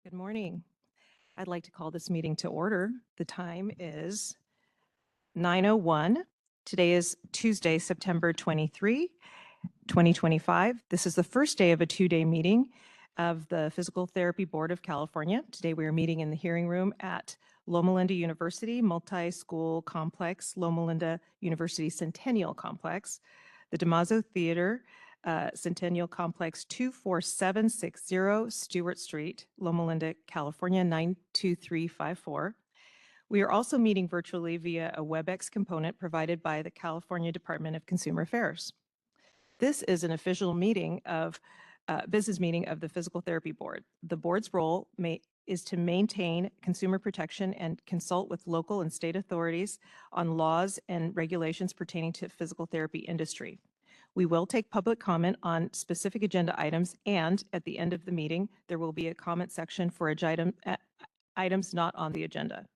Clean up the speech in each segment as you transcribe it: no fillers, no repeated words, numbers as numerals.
Good morning. I'd like to call this meeting to order. The time is 9:01. Today is Tuesday, September 23, 2025. This is the first day of a two-day meeting of the Physical Therapy Board of California. Today we are meeting in the hearing room at Loma Linda University Multi-School Complex, Loma Linda University Centennial Complex, the DeMazo Theater, Centennial Complex 24760 Stewart Street, Loma Linda, California 92354. We are also meeting virtually via a WebEx component provided by the California Department of Consumer Affairs. This is an official meeting of business meeting of the Physical Therapy Board. The board's role is to maintain consumer protection and consult with local and state authorities on laws and regulations pertaining to physical therapy industry. We will take public comment on specific agenda items, and at the end of the meeting, there will be a comment section for items not on the agenda.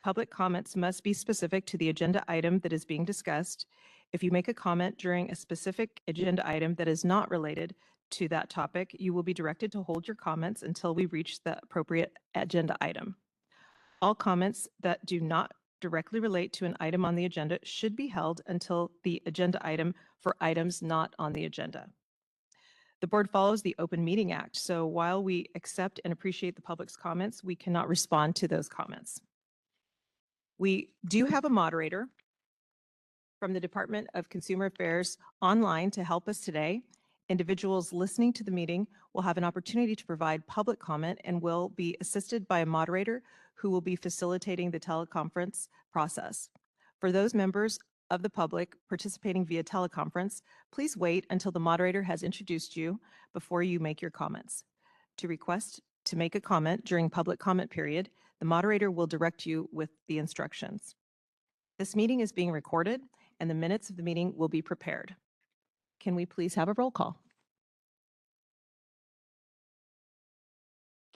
Public comments must be specific to the agenda item that is being discussed. If you make a comment during a specific agenda item that is not related to that topic, you will be directed to hold your comments until we reach the appropriate agenda item. All comments that do not directly relate to an item on the agenda should be held until the agenda item for items not on the agenda. The board follows the Open Meeting Act, so while we accept and appreciate the public's comments, we cannot respond to those comments. We do have a moderator from the Department of Consumer Affairs online to help us today. Individuals listening to the meeting will have an opportunity to provide public comment and will be assisted by a moderator who will be facilitating the teleconference process. For those members of the public participating via teleconference, please wait until the moderator has introduced you before you make your comments. To request to make a comment during public comment period, the moderator will direct you with the instructions. This meeting is being recorded and the minutes of the meeting will be prepared. Can we please have a roll call?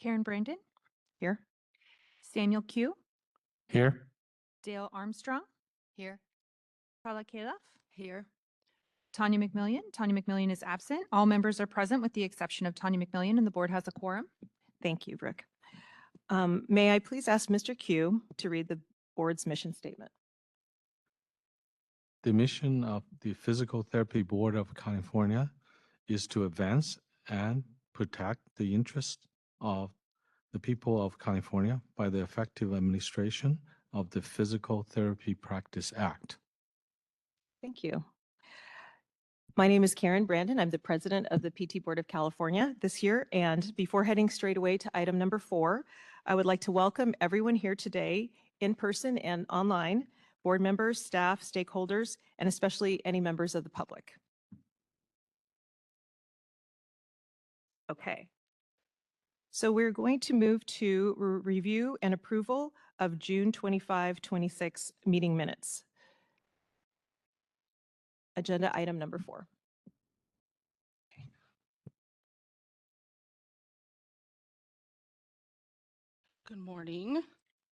Karen Brandon, Here. Samuel Q, Here. Dale Armstrong, Here. Carla Kaloff, Here. Tanya McMillian. Tanya McMillian is absent. All members are present with the exception of Tanya McMillian, and the board has a quorum. Thank you, Brooke. May I please ask Mr. Q to read the board's mission statement? The mission of the Physical Therapy Board of California is to advance and protect the interests of the people of California by the effective administration of the Physical Therapy Practice Act. Thank you. My name is Karen Brandon. I'm the president of the PT Board of California this year. And before heading straight away to item number 4, I would like to welcome everyone here today in person and online, board members, staff, stakeholders, and especially any members of the public. Okay. So we're going to move to review and approval of June 25, 26 meeting minutes. Agenda item number 4. Good morning.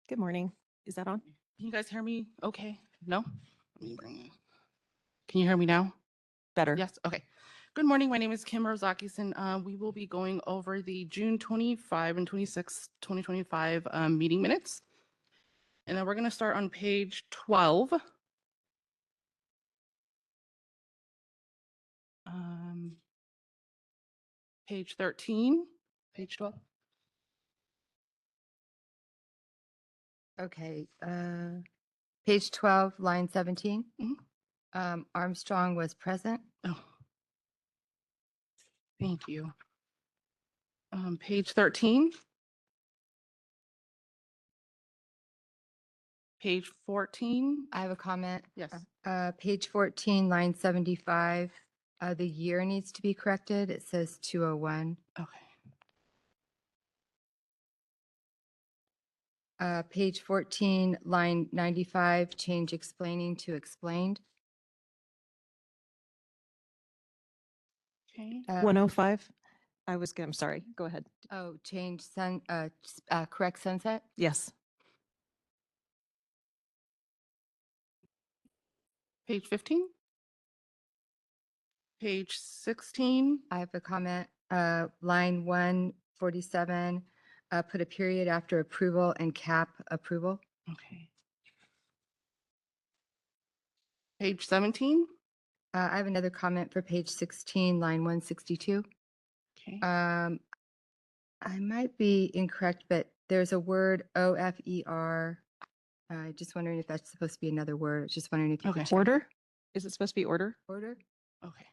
Good morning. Is that on? Can you guys hear me okay? No? Let me bring it. Can you hear me now? Better. Yes, okay. Good morning. My name is Kim Rozakis, and we will be going over the June 25 and 26, 2025 meeting minutes. And then we're going to start on page 12. Page 13, page 12. Okay, page 12, line 17. Armstrong was present. Oh, thank you. Page 13. Page 14. I have a comment. Yes. Page 14, line 75. The year needs to be corrected. It says 201. Okay. Page 14, line 95, change explaining to explained. Okay. 105. I'm sorry. Go ahead. Oh, change correct sunset. Yes. Page 15. Page 16. I have a comment. Line 147, put a period after approval and cap approval. Okay. Page 17. I have another comment for page 16, line 162. Okay. I might be incorrect, but there's a word OFER. Just wondering if that's supposed to be another word. Just wondering if you could Okay. check. Order? Is it supposed to be order? Order. Okay.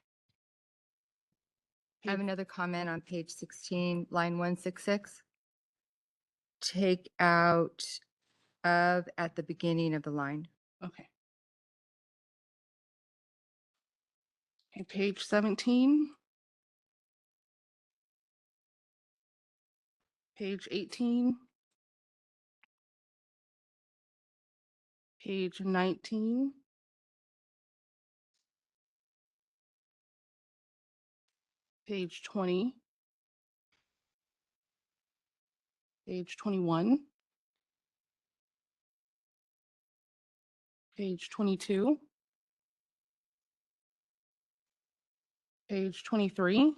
I have Page- another comment on page 16, line 166. Take out of at the beginning of the line. Okay. Okay, page 17. Page 18. Page 19. Page 20. Page 21. Page 22. Page 23.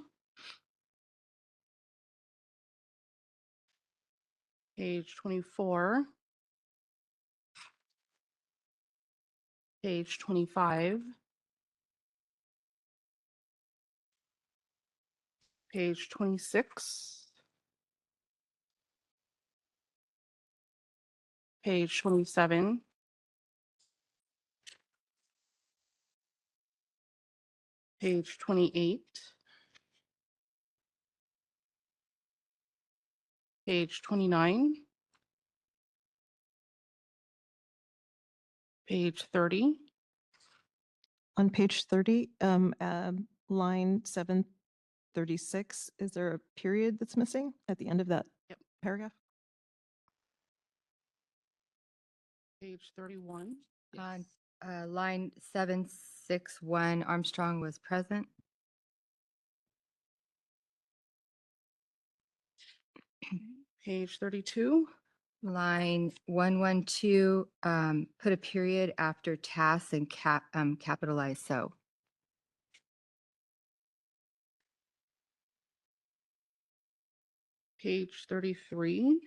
Page 24. Page 25. Page 26. Page 27. Page 28. Page 29. Page 30. On page 30, line 736, is there a period that's missing at the end of that Yep. paragraph? Page 31. On Yes. line 761, Armstrong was present. Page 32. Line 112, put a period after tasks and capitalize so. Page 33.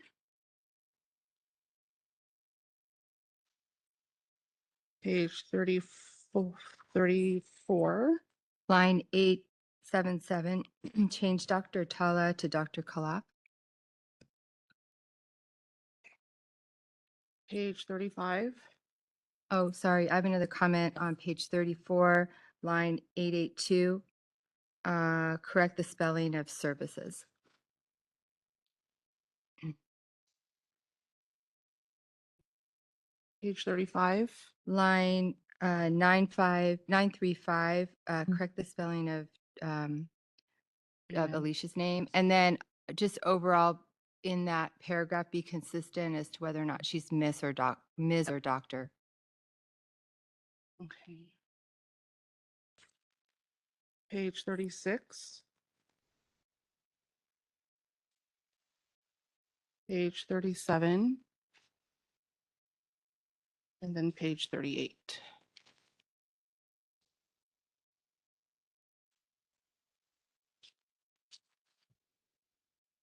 Page 34. 34. Line 877, change Dr. Tala to Dr. Kalaf. Page 35. Oh, sorry, I have another comment on page 34, line 882. Correct the spelling of services. Page 35. Line 935, correct the spelling of Amen. Alicia's name. And then just overall in that paragraph, be consistent as to whether or not she's Ms. or Doctor. Okay. Page 36. Page 37. And then page 38.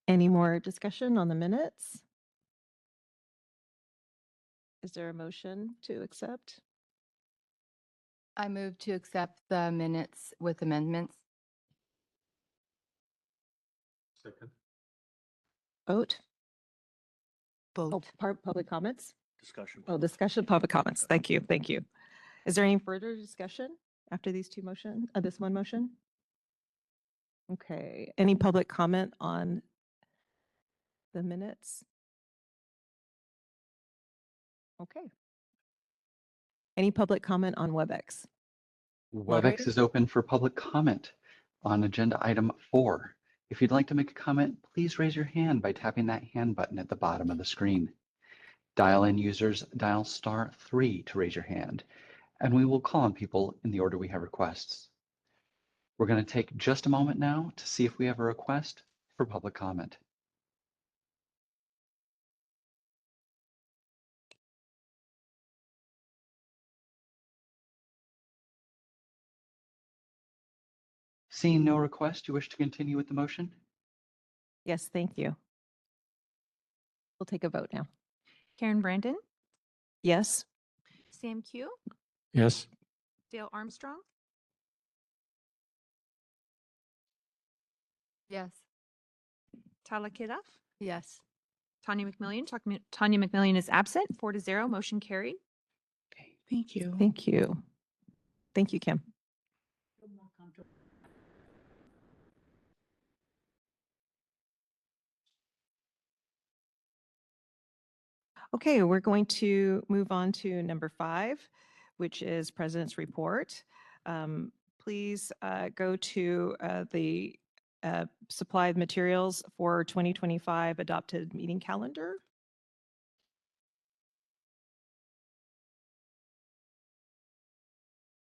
Any more discussion on the minutes? Is there a motion to accept? I move to accept the minutes with amendments. Second. Vote? Oh, Vote. public comments? Discussion. Oh, discussion, public comments. Thank you, thank you. Is there any further discussion after these two motion, this one motion? Okay, any public comment on the minutes? Okay. Any public comment on WebEx? Moderator? WebEx is open for public comment on agenda item 4. If you'd like to make a comment, please raise your hand by tapping that hand button at the bottom of the screen. Dial-in users dial *3 to raise your hand, and we will call on people in the order we have requests. We're going to take just a moment now to see if we have a request for public comment. Seeing no request, you wish to continue with the motion? Yes, thank you. We'll take a vote now. Karen Brandon, Yes? Sam Q, Yes. Dale Armstrong, Yes. Tala Kidath, Yes. Tanya McMillian. Tanya McMillian is absent, 4-0, motion carried. Okay, thank you. Thank you. Thank you, Kim. Okay, we're going to move on to number 5, which is President's Report. Please go to the supplied materials for 2025 adopted meeting calendar.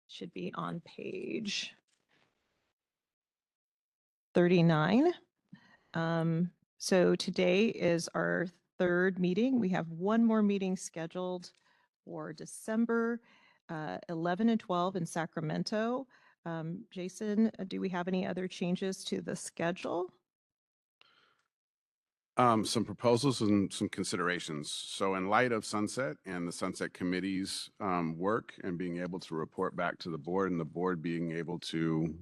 Should be on page 39. So today is our third meeting. We have one more meeting scheduled for December 11 and 12 in Sacramento. Jason, do we have any other changes to the schedule? Some proposals and some considerations. So in light of Sunset and the Sunset Committee's work and being able to report back to the board and the board being able to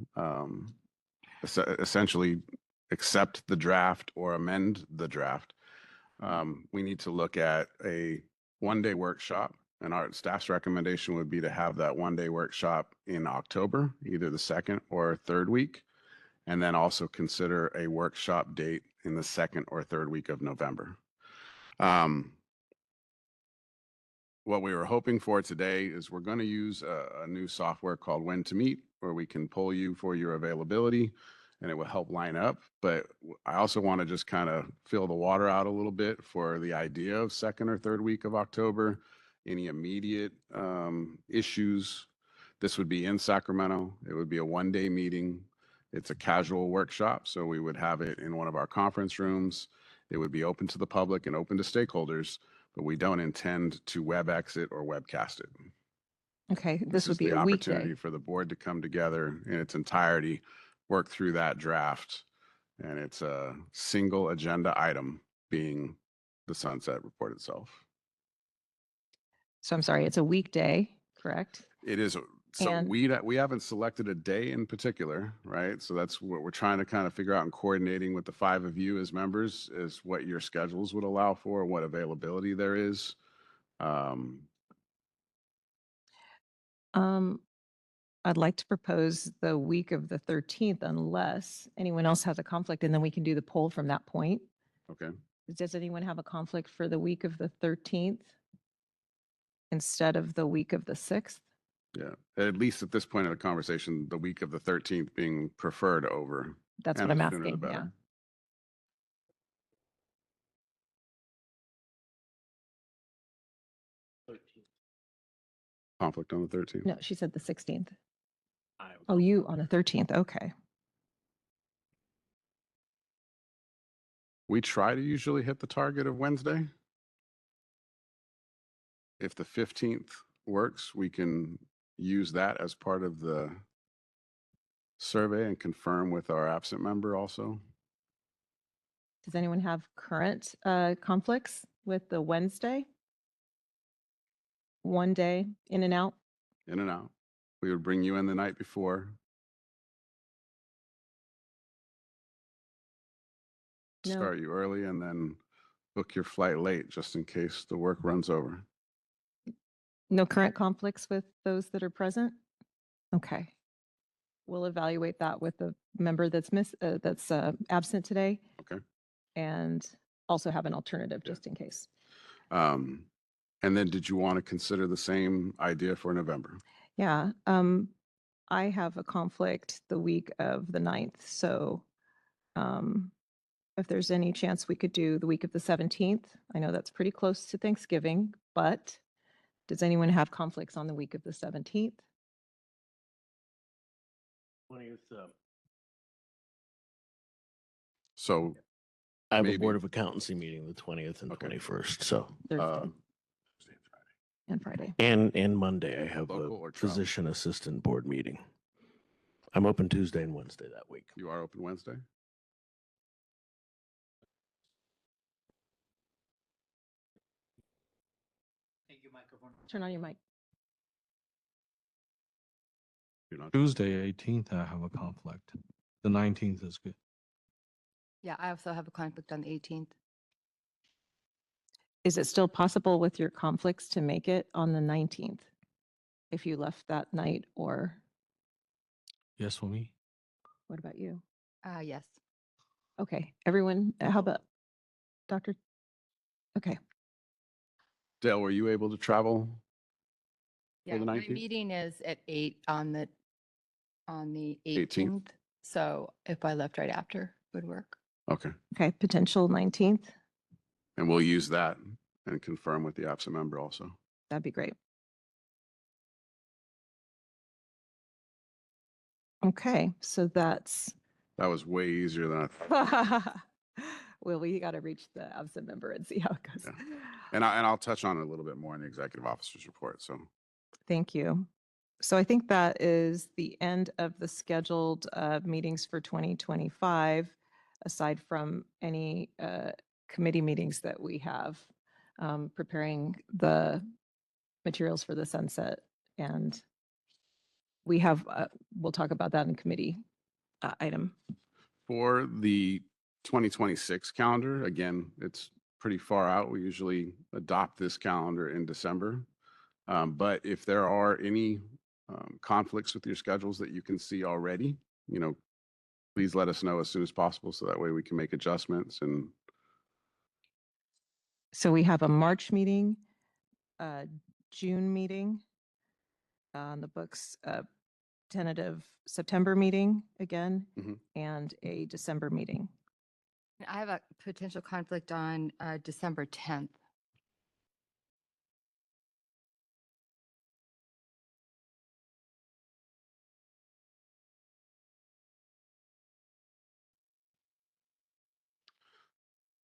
essentially accept the draft or amend the draft, we need to look at a one-day workshop. And our staff's recommendation would be to have that one-day workshop in October, either the second or third week. And then also consider a workshop date in the second or third week of November. What we were hoping for today is we're going to use a new software called When to Meet, where we can pull you for your availability and it will help line up. But I also want to just kind of fill the water out a little bit for the idea of second or third week of October. Any immediate issues, this would be in Sacramento. It would be a one-day meeting. It's a casual workshop, so we would have it in one of our conference rooms. It would be open to the public and open to stakeholders, but we don't intend to WebEx it or webcast it. Okay, this would be the a opportunity weekday. for the board to come together in its entirety, work through that draft, and it's a single agenda item being the Sunset Report itself. So I'm sorry, it's a weekday, correct? It is. So And- we haven't selected a day in particular, right? So that's what we're trying to kind of figure out and coordinating with the 5 of you as members is what your schedules would allow for, what availability there is. I'd like to propose the week of the 13th unless anyone else has a conflict, and then we can do the poll from that point. Okay. Does anyone have a conflict for the week of the 13th instead of the week of the 6th? Yeah. At least at this point in the conversation, the week of the 13th being preferred over. That's and what I'm the sooner the asking, yeah. better. Conflict on the 13th. No, she said the 16th. Oh, you on the 13th, okay. We try to usually hit the target of Wednesday. If the 15th works, we can use that as part of the survey and confirm with our absent member also. Does anyone have current conflicts with the Wednesday? One day in and out? In and out. We would bring you in the night before. No. Start you early and then book your flight late just in case the work runs over. No current conflicts with those that are present? Okay. We'll evaluate that with the member that's absent today. Okay. And also have an alternative Yeah. just in case. And then did you want to consider the same idea for November? Yeah, I have a conflict the week of the 9th, so if there's any chance we could do the week of the 17th, I know that's pretty close to Thanksgiving, but does anyone have conflicts on the week of the 17th? 20th. So, I have a Maybe. Board of Accountancy meeting the 20th and Okay. 21st, so. Thursday uh, and Friday. And Monday, I have Local a or travel? physician assistant board meeting. I'm open Tuesday and Wednesday that week. you are open Wednesday? Turn on your mic. You're not- Tuesday, 18th, I have a conflict. The 19th is good. Yeah, I also have a conflict on the 18th. Is it still possible with your conflicts to make it on the 19th? If you left that night, or Yes, for me. what about you? Yes. Okay, everyone, how about Dr.? Okay, Dale, were you able to travel? Yeah, the my 19th? meeting is at 8 on the 18th. 18th. So if I left right after, would work. Okay. okay, potential 19th, And we'll use that and confirm with the absent member also. that'd be great. Okay, so that's, That was way easier than I thought. well, we got to reach the absent member and see how it goes. Yeah. And I'll touch on it a little bit more in the executive officer's report. So Thank you. So I think that is the end of the scheduled meetings for 2025, aside from any committee meetings that we have, preparing the materials for the sunset. And we have, we'll talk about that in committee item. for the 2026 calendar, again, it's pretty far out. We usually adopt this calendar in December. But if there are any conflicts with your schedules that you can see already, please let us know as soon as possible so that way we can make adjustments. And So we have a March meeting, a June meeting on the books, a tentative September meeting again, Mhm. and a December meeting. I have a potential conflict on December 10th.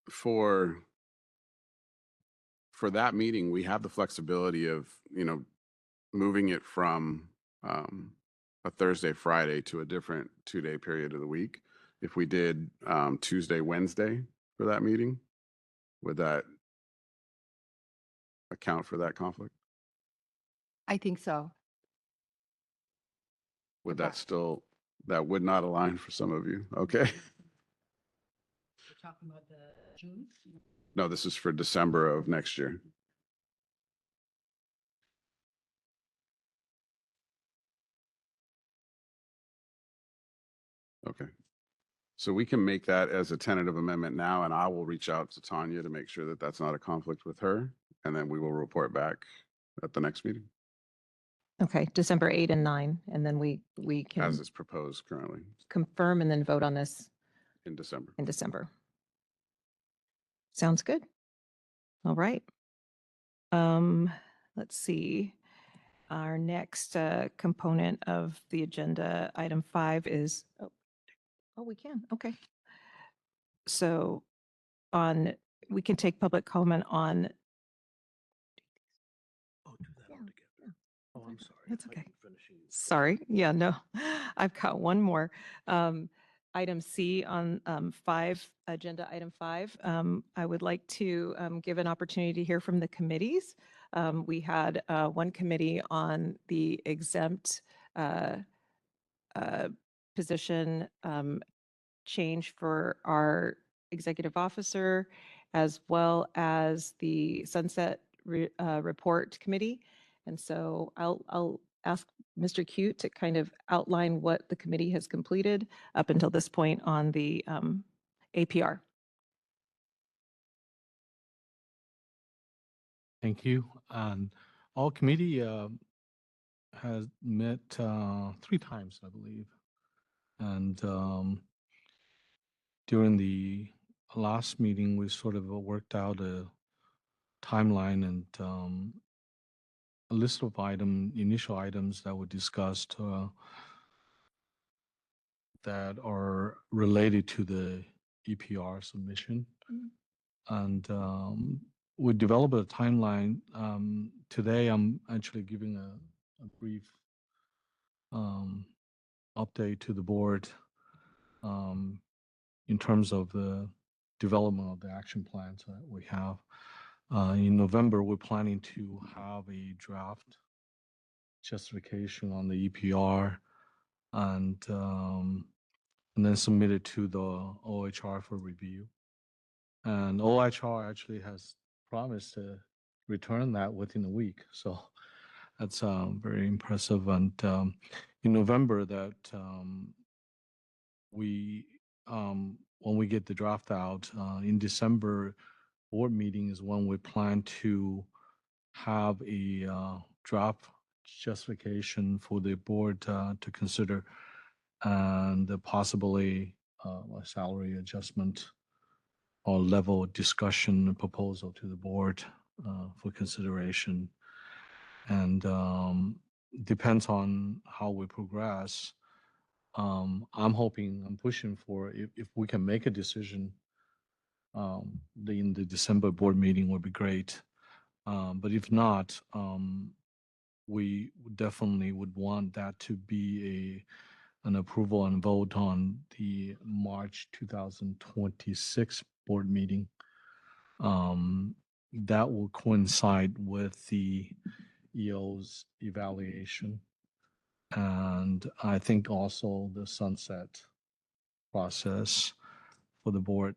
for that meeting, we have the flexibility of, moving it from a Thursday, Friday to a different 2-day period of the week. If we did Tuesday, Wednesday for that meeting, would that account for that conflict? I think so. Would Okay. that still, that would not align for some of you? Okay. We're talking about the June? No, this is for December of next year. Okay. So we can make that as a tentative amendment now, and I will reach out to Tanya to make sure that that's not a conflict with her, and then we will report back at the next meeting Okay, December 8 and 9, and then we can as is proposed currently confirm and then vote on this in December. in December. Sounds good. All right. Let's see. Our next component of the agenda, item 5 is, oh, we can, okay. So we can take public comment on, Oh, do that all together. Oh, I'm sorry. That's I thought you okay. were finishing. sorry, yeah, no, I've got one more. Item C on 5, agenda item 5. I would like to give an opportunity to hear from the committees. We had one committee on the exempt position change for our executive officer, as well as the sunset report committee. And so I'll ask Mr. Cute to kind of outline what the committee has completed up until this point on the APR. Thank you. And all committee has met 3 times, I believe. And during the last meeting, we sort of worked out a timeline and a list of initial items that were discussed that are related to the EPR submission. And we developed a timeline. Today, I'm actually giving a brief update to the board in terms of the development of the action plans that we have. In November, we're planning to have a draft justification on the EPR and then submit it to the OHR for review. And OHR actually has promised to return that within a week. So that's very impressive. And in November, that when we get the draft out, in December, board meeting is when we plan to have a draft justification for the board to consider and possibly a salary adjustment or level discussion proposal to the board for consideration. And depends on how we progress. I'm pushing for if we can make a decision in the December board meeting would be great. But if not, we definitely would want that to be an approval and vote on the March 2026 board meeting. That will coincide with the EO's evaluation. And I think also the sunset process for the board.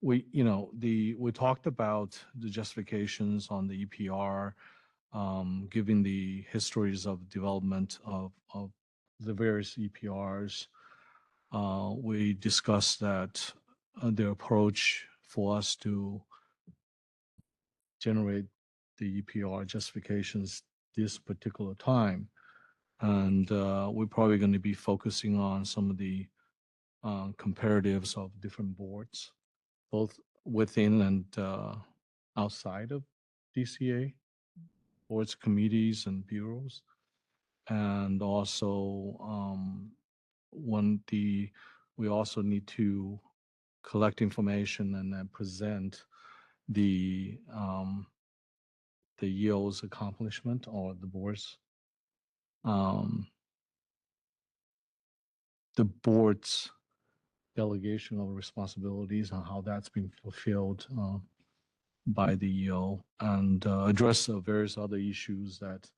We talked about the justifications on the EPR, given the histories of development of the various EPRs. We discussed that the approach for us to generate the EPR justifications this particular time. And we're probably going to be focusing on some of the comparatives of different boards, both within and outside of DCA, boards, committees, and bureaus. And also, we also need to collect information and then present the EO's accomplishment or the board's delegation of responsibilities and how that's been fulfilled by the EO, and address various other issues that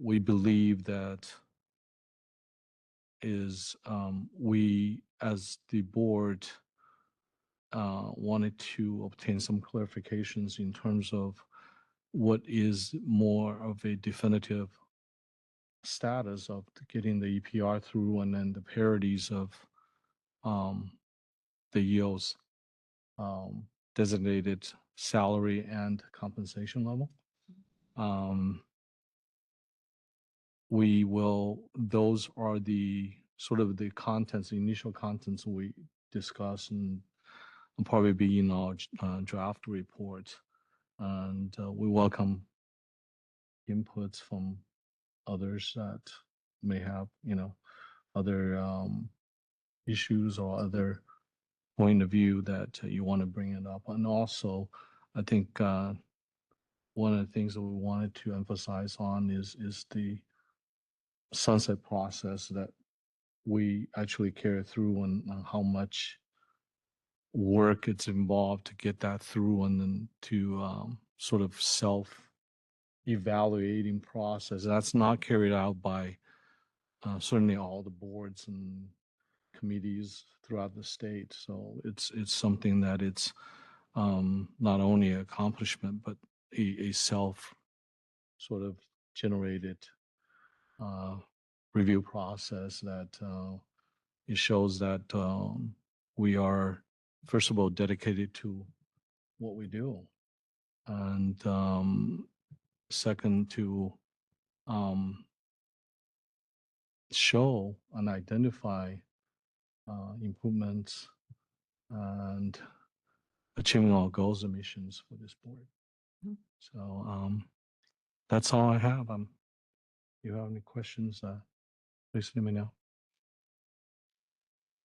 we believe that is we as the board wanted to obtain some clarifications in terms of what is more of a definitive status of getting the EPR through, and then the parodies of the EO's designated salary and compensation level. Those are the sort of the contents, the initial contents we discuss, and will probably be in our draft report. And we welcome inputs from others that may have, other issues or other point of view that you want to bring it up. And also, I think one of the things that we wanted to emphasize on is the sunset process that we actually carry through, and how much work it's involved to get that through, and then to sort of self-evaluating process. That's not carried out by certainly all the boards and committees throughout the state. So it's something that it's not only an accomplishment, but a self sort of generated review process that it shows that we are, first of all, dedicated to what we do, and second, to show and identify improvements and achieving our goals and missions for this board. So that's all I have. If you have any questions, please let me know.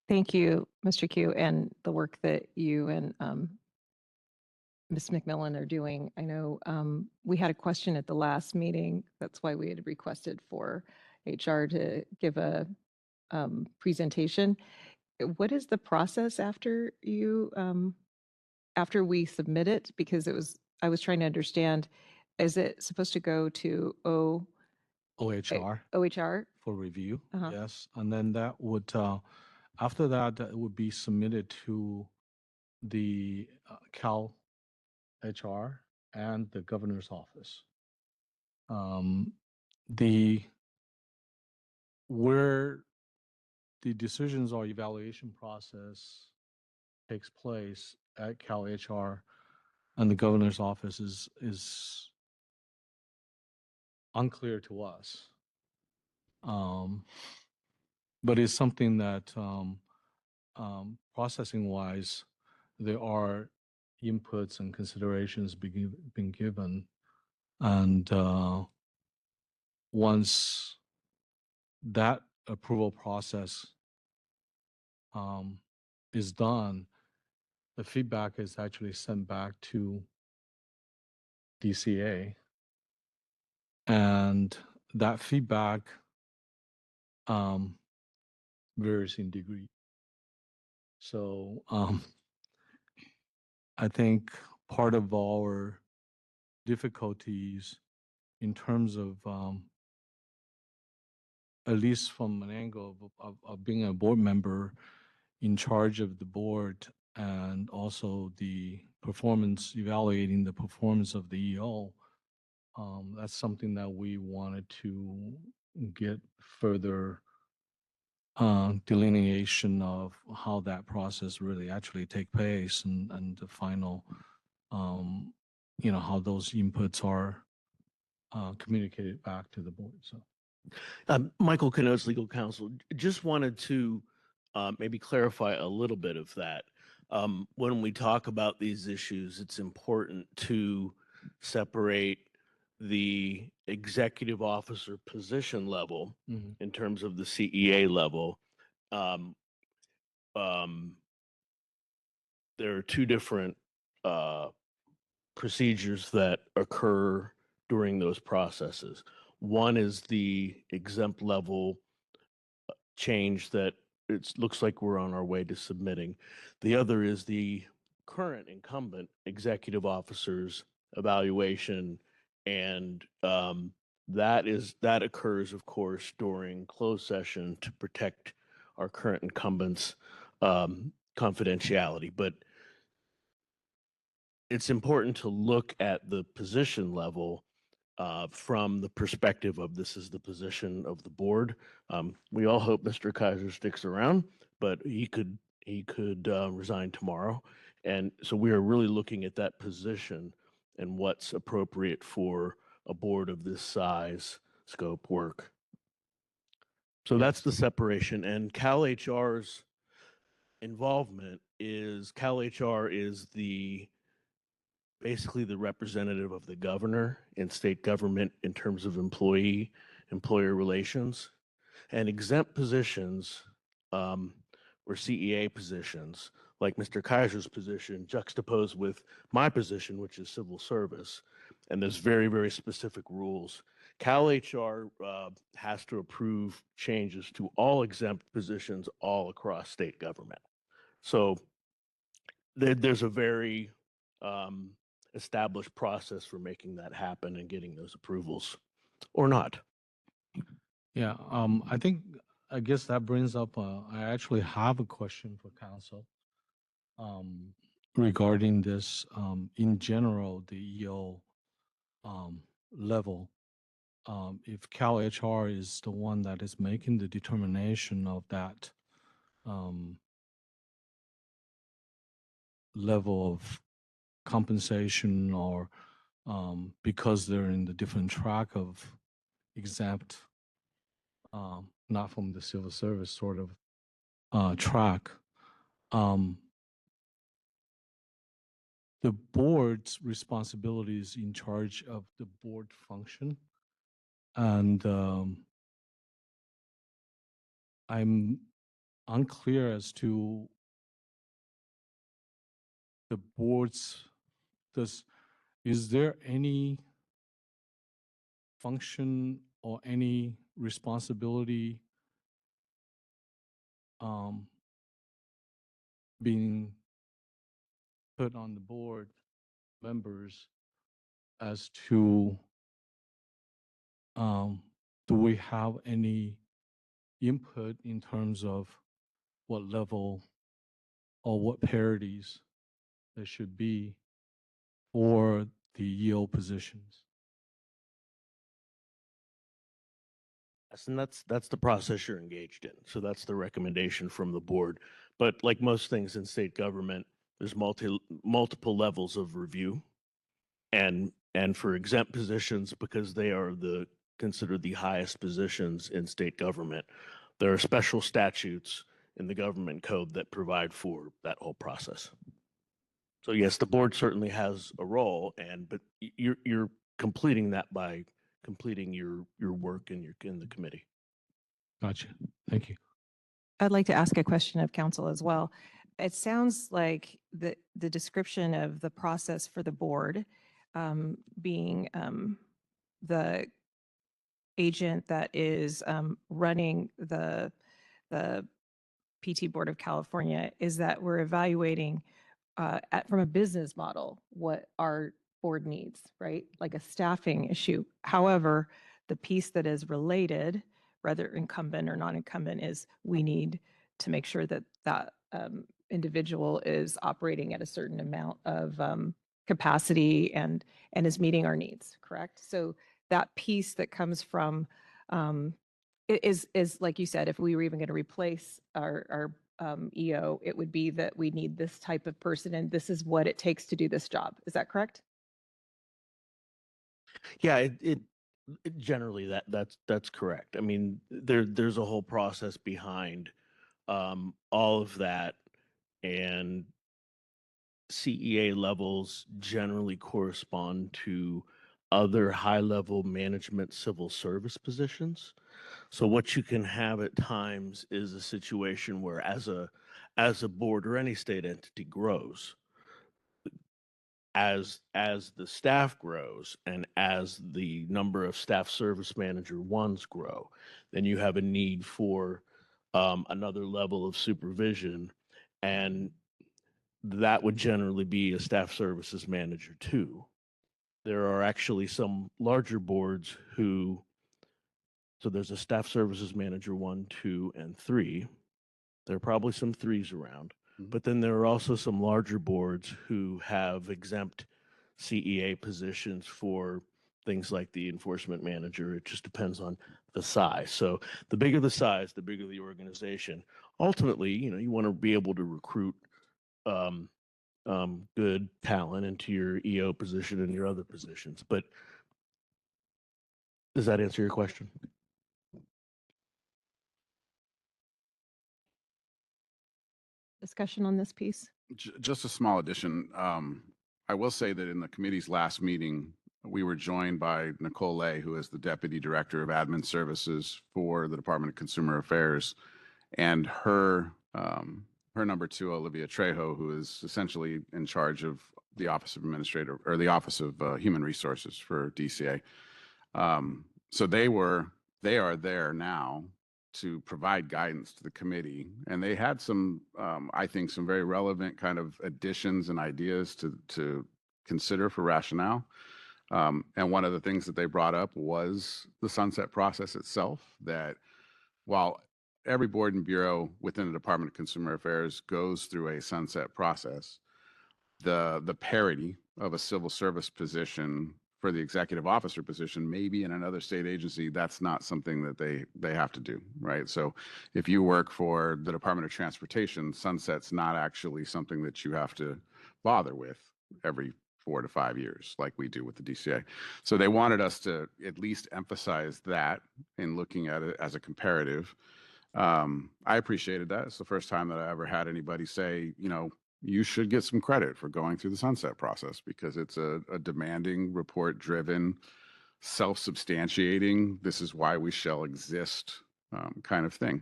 Thank you, Mr. Q, and the work that you and Ms. McMillan are doing. I know we had a question at the last meeting. That's why we had requested for HR to give a presentation. what is the process after after we submit it? Because I was trying to understand, is it supposed to go to OHR OHR? for review, Uh-huh. yes. And then that would, after that, it would be submitted to the Cal HR and the governor's office. The where the decisions or evaluation process takes place at Cal HR and the governor's office is unclear to us. But it's something that processing wise, there are inputs and considerations being given. And once that approval process is done, the feedback is actually sent back to DCA. And that feedback varies in degree. So I think part of our difficulties in terms of at least from an angle of being a board member in charge of the board and also the performance, evaluating the performance of the EO, that's something that we wanted to get further delineation of how that process really actually take place and the final, how those inputs are communicated back to the board. So. Michael Canotes, legal counsel. Just wanted to maybe clarify a little bit of that. When we talk about these issues, it's important to separate the executive officer position level Mhm. in terms of the CEA level. Um, there are two different procedures that occur during those processes. One is the exempt level change that it looks like we're on our way to submitting. The other is the current incumbent executive officers evaluation, and that occurs, of course, during closed session to protect our current incumbents' confidentiality. But it's important to look at the position level from the perspective of this is the position of the board. We all hope Mr. Kaiser sticks around, but he could resign tomorrow, and so we are really looking at that position and what's appropriate for a board of this size, scope, work. So that's the separation, and Cal HR's involvement is Cal HR is basically the representative of the governor in state government in terms of employer relations, and exempt positions or CEA positions like Mr. Kaiser's position juxtaposed with my position, which is civil service. And there's very, very specific rules. Cal HR has to approve changes to all exempt positions all across state government. So there's a very established process for making that happen and getting those approvals, or not. Yeah, I guess that brings up, I actually have a question for council regarding this, in general, the EO level. If Cal HR is the one that is making the determination of that level of compensation or because they're in the different track of exempt, not from the civil service sort of track. The board's responsibility is in charge of the board function. And I'm unclear as to the board's, is there any function or any responsibility being put on the board members as to do we have any input in terms of what level or what parities there should be for the EO positions? Yes, and that's the process you're engaged in. So that's the recommendation from the board. But like most things in state government, there's multiple levels of review. And for exempt positions, because they are considered the highest positions in state government, there are special statutes in the government code that provide for that whole process. So yes, the board certainly has a role, but you're completing that by completing your work in the committee. Gotcha. Thank you. I'd like to ask a question of council as well. It sounds like the description of the process for the board being the agent that is running the PT Board of California is that we're evaluating from a business model what our board needs, right? Like a staffing issue. However, the piece that is related, whether incumbent or non-incumbent, is we need to make sure that that individual is operating at a certain amount of capacity and is meeting our needs, correct? So that piece that comes from is like you said, if we were even going to replace our EO, it would be that we need this type of person and this is what it takes to do this job. Is that correct? Yeah, it generally that's correct. I mean, there's a whole process behind all of that, and CEA levels generally correspond to other high-level management civil service positions. So what you can have at times is a situation where as a board or any state entity grows, as the staff grows and as the number of staff service manager ones grow, then you have a need for another level of supervision, and that would generally be a staff services manager too. There are actually some larger boards so there's a staff services manager 1, 2, and 3. There are probably some 3s around. But then there are also some larger boards who have exempt CEA positions for things like the enforcement manager. It just depends on the size. So the bigger the size, the bigger the organization. Ultimately, you want to be able to recruit good talent into your EO position and your other positions. But does that answer your question? Discussion on this piece? Just a small addition. I will say that in the committee's last meeting, we were joined by Nicole Lay, who is the Deputy Director of Admin Services for the Department of Consumer Affairs, and her number 2, Olivia Trejo, who is essentially in charge of the Office of Administrator or the Office of Human Resources for DCA. So they are there now to provide guidance to the committee, and they had some, I think, some very relevant kind of additions and ideas to consider for rationale. And one of the things that they brought up was the sunset process itself, that while every board and bureau within the Department of Consumer Affairs goes through a sunset process, the parity of a civil service position for the executive officer position, maybe in another state agency, that's not something that they have to do, right? So if you work for the Department of Transportation, sunset's not actually something that you have to bother with every 4 to 5 years like we do with the DCA. So they wanted us to at least emphasize that in looking at it as a comparative. I appreciated that. It's the first time that I ever had anybody say, you should get some credit for going through the sunset process, because it's a demanding, report-driven, self-substantiating, this is why we shall exist kind of thing.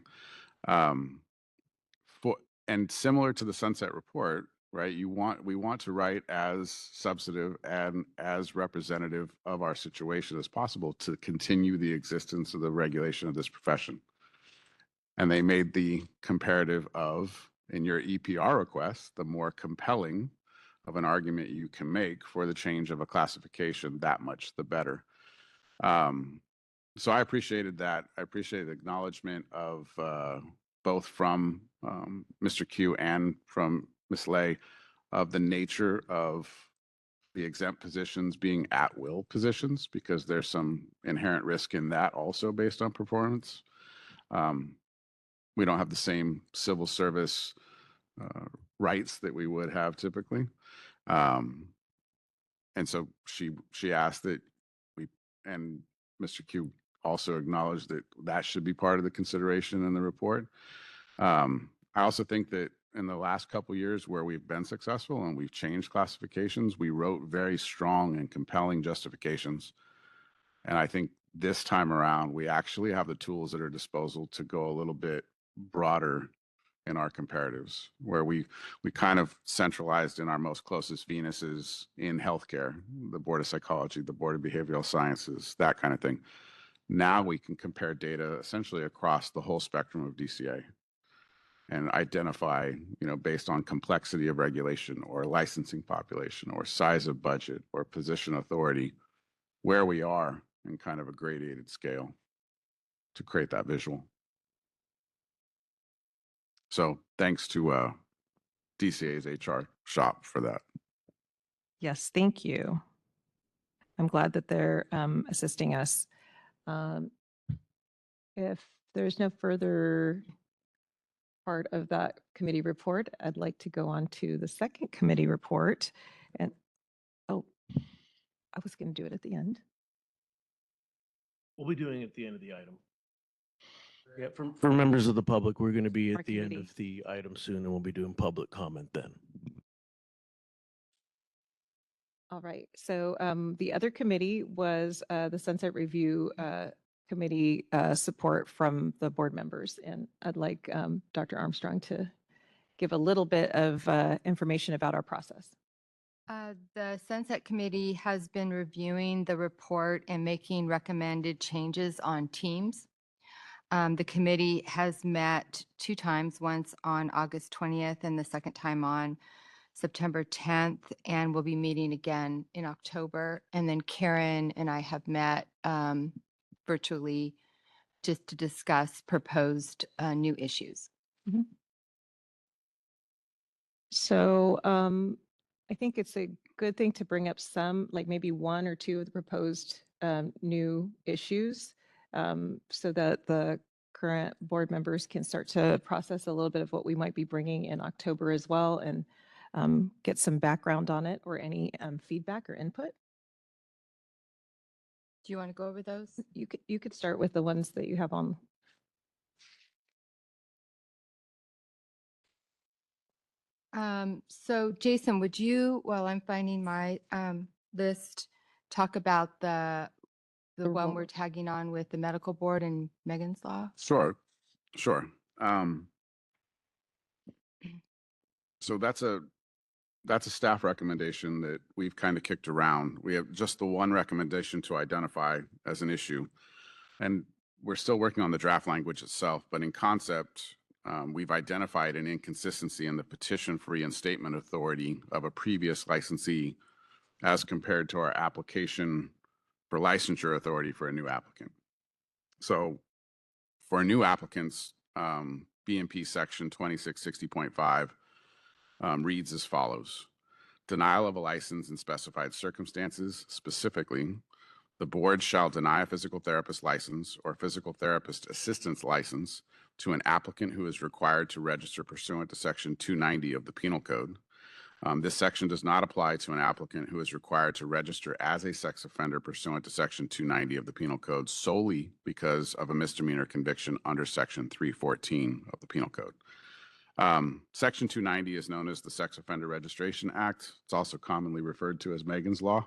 And similar to the sunset report, right, we want to write as substantive and as representative of our situation as possible to continue the existence of the regulation of this profession. And they made the comparative of in your EPR request, the more compelling of an argument you can make for the change of a classification, that much the better. So I appreciated that. I appreciate the acknowledgement of both from Mr. Q and from Ms. Lay of the nature of the exempt positions being at-will positions, because there's some inherent risk in that also based on performance. We don't have the same civil service rights that we would have typically. And so she asked that we, and Mr. Q also acknowledged that that should be part of the consideration in the report. I also think that in the last couple of years where we've been successful and we've changed classifications, we wrote very strong and compelling justifications. And I think this time around, we actually have the tools at our disposal to go a little bit broader in our comparatives, where we kind of centralized in our most closest Venuses in healthcare, the Board of Psychology, the Board of Behavioral Sciences, that kind of thing. Now we can compare data essentially across the whole spectrum of DCA and identify, based on complexity of regulation or licensing population or size of budget or position authority, where we are in kind of a gradated scale to create that visual. So thanks to DCA's HR shop for that. Yes, thank you. I'm glad that they're assisting us. If there's no further part of that committee report, I'd like to go on to the second committee report. And, oh, I was going to do it at the end. We'll be doing it at the end of the item. Yeah, for members of the public, we're going to be Our at the end committee. of the item soon, and we'll be doing public comment then. All right. So the other committee was the Sunset Review Committee support from the board members. And I'd like Dr. Armstrong to give a little bit of information about our process. The Sunset Committee has been reviewing the report and making recommended changes on teams. The committee has met 2 times, once on August 20th and the second time on September 10th, and we'll be meeting again in October. And then Karen and I have met virtually just to discuss proposed new issues. So I think it's a good thing to bring up some, like maybe 1 or 2 of the proposed new issues so that the current board members can start to process a little bit of what we might be bringing in October as well, and get some background on it or any feedback or input. Do you want to go over those? You could start with the ones that you have on. So Jason, would you, while I'm finding my list, talk about the one we're tagging on with the medical board and Megan's Law? Sure. So that's a staff recommendation that we've kind of kicked around. We have just the one recommendation to identify as an issue, and we're still working on the draft language itself, but in concept, we've identified an inconsistency in the petition for reinstatement authority of a previous licensee as compared to our application for licensure authority for a new applicant. So for new applicants, BMP section 2660.5 reads as follows. Denial of a license in specified circumstances. Specifically, the board shall deny a physical therapist license or physical therapist assistance license to an applicant who is required to register pursuant to section 290 of the Penal Code. This section does not apply to an applicant who is required to register as a sex offender pursuant to section 290 of the Penal Code solely because of a misdemeanor conviction under section 314 of the Penal Code. Section 290 is known as the Sex Offender Registration Act. It's also commonly referred to as Megan's Law.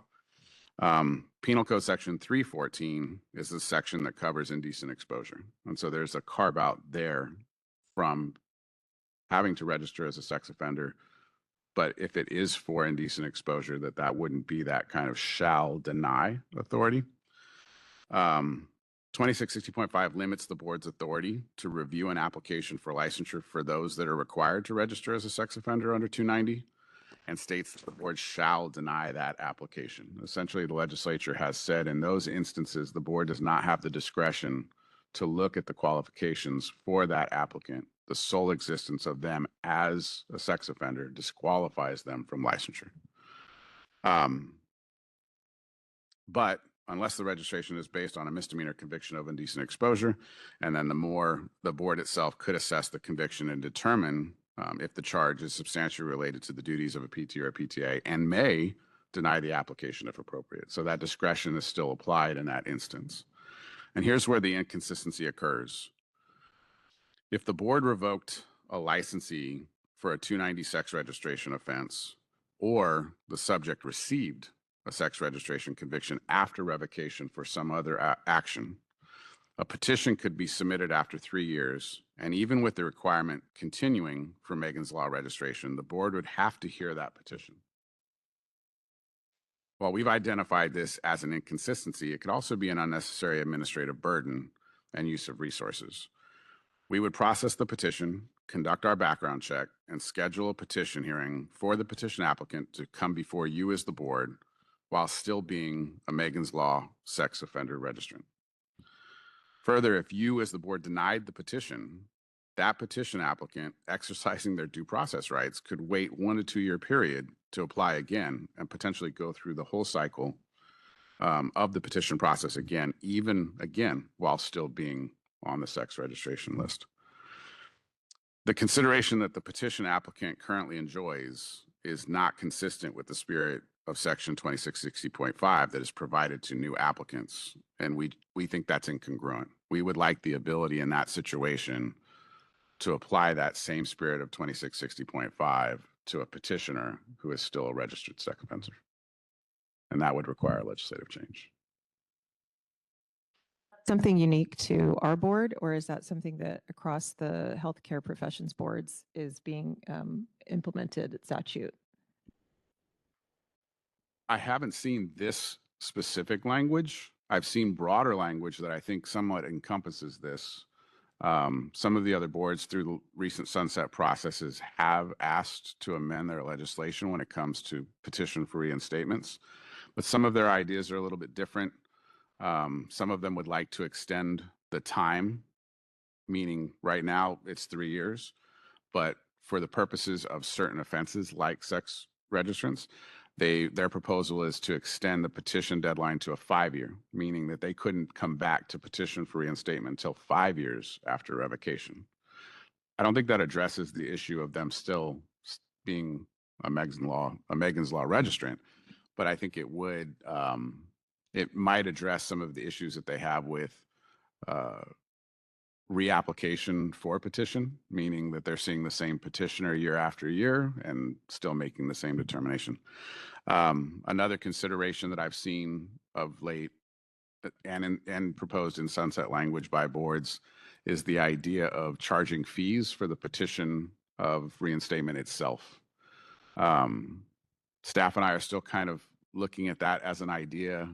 Penal Code section 314 is the section that covers indecent exposure. And so there's a carve out there from having to register as a sex offender. But if it is for indecent exposure, that wouldn't be that kind of shall deny authority. 2660.5 limits the board's authority to review an application for licensure for those that are required to register as a sex offender under 290 and states that the board shall deny that application. Essentially, the legislature has said in those instances, the board does not have the discretion to look at the qualifications for that applicant. The sole existence of them as a sex offender disqualifies them from licensure. But unless the registration is based on a misdemeanor conviction of indecent exposure, and then the board itself could assess the conviction and determine if the charge is substantially related to the duties of a PT or a PTA and may deny the application if appropriate. So that discretion is still applied in that instance. And here's where the inconsistency occurs. If the board revoked a licensee for a 290 sex registration offense, or the subject received a sex registration conviction after revocation for some other action, a petition could be submitted after 3 years, and even with the requirement continuing for Megan's Law registration, the board would have to hear that petition. While we've identified this as an inconsistency, it could also be an unnecessary administrative burden and use of resources. We would process the petition, conduct our background check, and schedule a petition hearing for the petition applicant to come before you as the board while still being a Megan's Law sex offender registrant. Further, if you as the board denied the petition, that petition applicant exercising their due process rights could wait 1 to 2 year period to apply again and potentially go through the whole cycle of the petition process again, even again, while still being on the sex registration list. The consideration that the petition applicant currently enjoys is not consistent with the spirit of section 2660.5 that is provided to new applicants. And we think that's incongruent. We would like the ability in that situation to apply that same spirit of 2660.5 to a petitioner who is still a registered sex offender. And that would require legislative change. Something unique to our board, or is that something that across the healthcare professions boards is being implemented at statute? I haven't seen this specific language. I've seen broader language that I think somewhat encompasses this. Some of the other boards through the recent sunset processes have asked to amend their legislation when it comes to petition for reinstatements, but some of their ideas are a little bit different. Some of them would like to extend the time, meaning right now it's 3 years, but for the purposes of certain offenses like sex registrants, their proposal is to extend the petition deadline to a 5-year, meaning that they couldn't come back to petition for reinstatement until 5 years after revocation. I don't think that addresses the issue of them still being a Megan's Law registrant, but I think it would, it might address some of the issues that they have with reapplication for a petition, meaning that they're seeing the same petitioner year after year and still making the same determination. Another consideration that I've seen of late and proposed in sunset language by boards is the idea of charging fees for the petition of reinstatement itself. Staff and I are still kind of looking at that as an idea.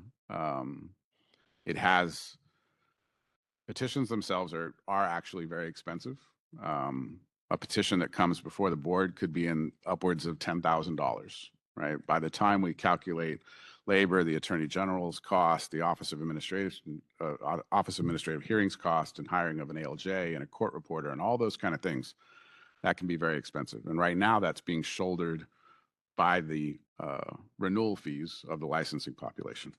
Petitions themselves are actually very expensive. A petition that comes before the board could be in upwards of $10,000, right? By the time we calculate labor, the Attorney General's cost, the Office of Administrative Hearings cost, and hiring of an ALJ and a court reporter and all those kind of things, that can be very expensive. And right now that's being shouldered by the renewal fees of the licensing population.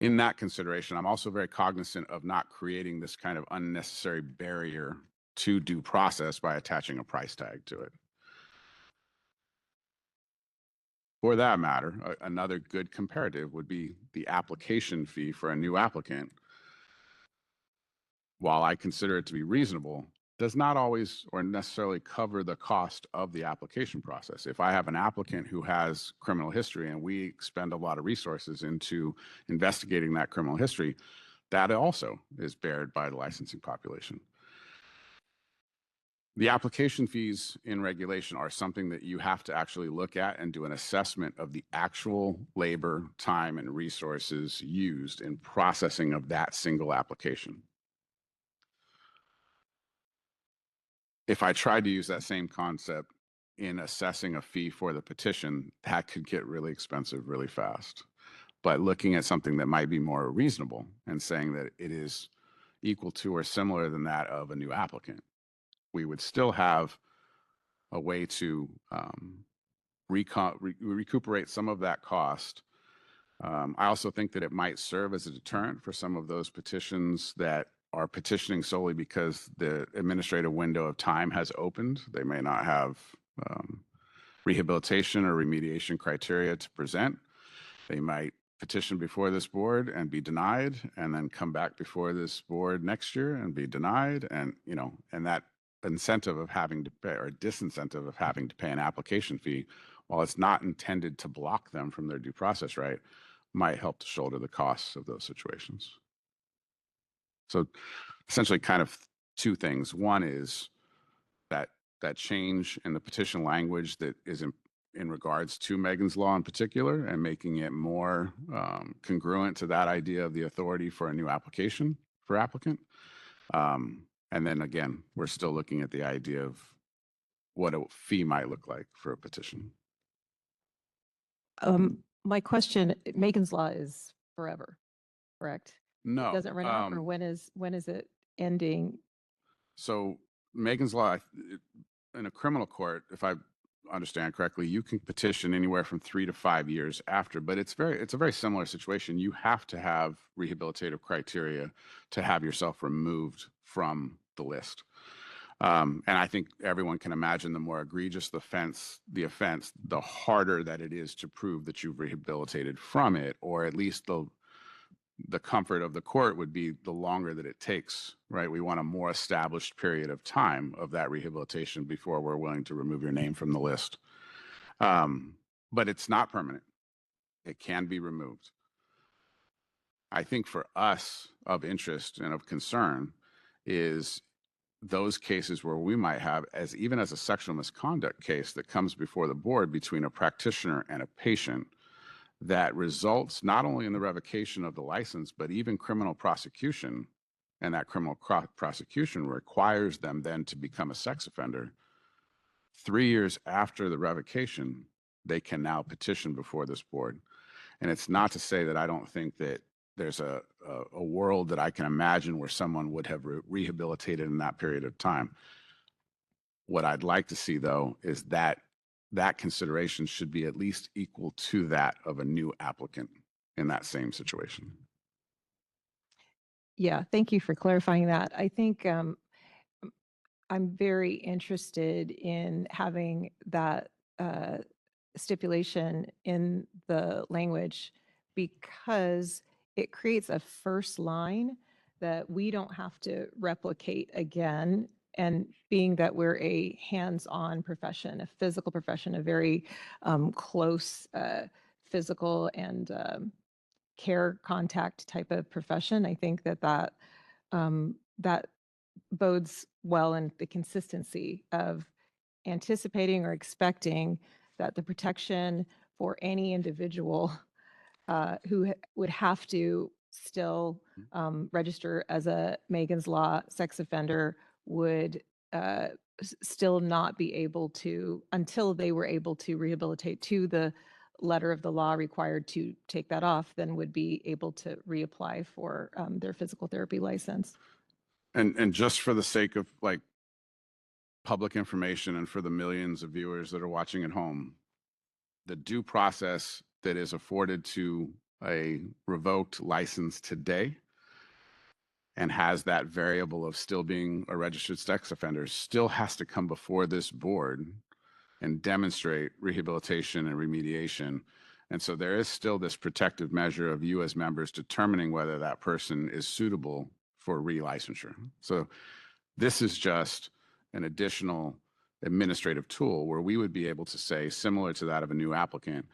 In that consideration, I'm also very cognizant of not creating this kind of unnecessary barrier to due process by attaching a price tag to it. For that matter, another good comparative would be the application fee for a new applicant. While I consider it to be reasonable, does not always or necessarily cover the cost of the application process. If I have an applicant who has criminal history and we expend a lot of resources into investigating that criminal history, that also is bared by the licensing population. The application fees in regulation are something that you have to actually look at and do an assessment of the actual labor, time, and resources used in processing of that single application. If I tried to use that same concept in assessing a fee for the petition, that could get really expensive really fast. But looking at something that might be more reasonable and saying that it is equal to or similar than that of a new applicant, we would still have a way to recuperate some of that cost. I also think that it might serve as a deterrent for some of those petitions that are petitioning solely because the administrative window of time has opened. They may not have rehabilitation or remediation criteria to present. They might petition before this board and be denied, and then come back before this board next year and be denied. And, you know, and that incentive of having to pay, or disincentive of having to pay an application fee, while it's not intended to block them from their due process right, might help to shoulder the costs of those situations. So essentially kind of two things. One is that change in the petition language that is in regards to Megan's Law in particular, and making it more congruent to that idea of the authority for a new application for applicant. And then again, we're still looking at the idea of what a fee might look like for a petition. My question, Megan's Law is forever, correct? No. It doesn't run out, or when is it ending? So Megan's Law, in a criminal court, if I understand correctly, you can petition anywhere from 3 to 5 years after, but it's a very similar situation. You have to have rehabilitative criteria to have yourself removed from the list. And I think everyone can imagine the more egregious the offense, the harder that it is to prove that you've rehabilitated from it, or at least the comfort of the court would be the longer that it takes, right? We want a more established period of time of that rehabilitation before we're willing to remove your name from the list. But it's not permanent. It can be removed. I think for us of interest and of concern is those cases where we might have, even as a sexual misconduct case that comes before the board between a practitioner and a patient, that results not only in the revocation of the license, but even criminal prosecution. And that criminal prosecution requires them then to become a sex offender. 3 years after the revocation, they can now petition before this board. And it's not to say that I don't think that there's a world that I can imagine where someone would have rehabilitated in that period of time. What I'd like to see, though, is that consideration should be at least equal to that of a new applicant in that same situation. Yeah, thank you for clarifying that. I think I'm very interested in having that stipulation in the language, because it creates a first line that we don't have to replicate again. And being that we're a hands-on profession, a physical profession, a very close physical and care contact type of profession, I think that bodes well in the consistency of anticipating or expecting that the protection for any individual who would have to still register as a Megan's Law sex offender would still not be able to, until they were able to rehabilitate to the letter of the law required to take that off, then would be able to reapply for their physical therapy license. And just for the sake of like public information and for the millions of viewers that are watching at home, the due process that is afforded to a revoked license today and has that variable of still being a registered sex offender still has to come before this board and demonstrate rehabilitation and remediation. And so there is still this protective measure of you as members determining whether that person is suitable for relicensure. So this is just an additional administrative tool where we would be able to say, similar to that of a new applicant,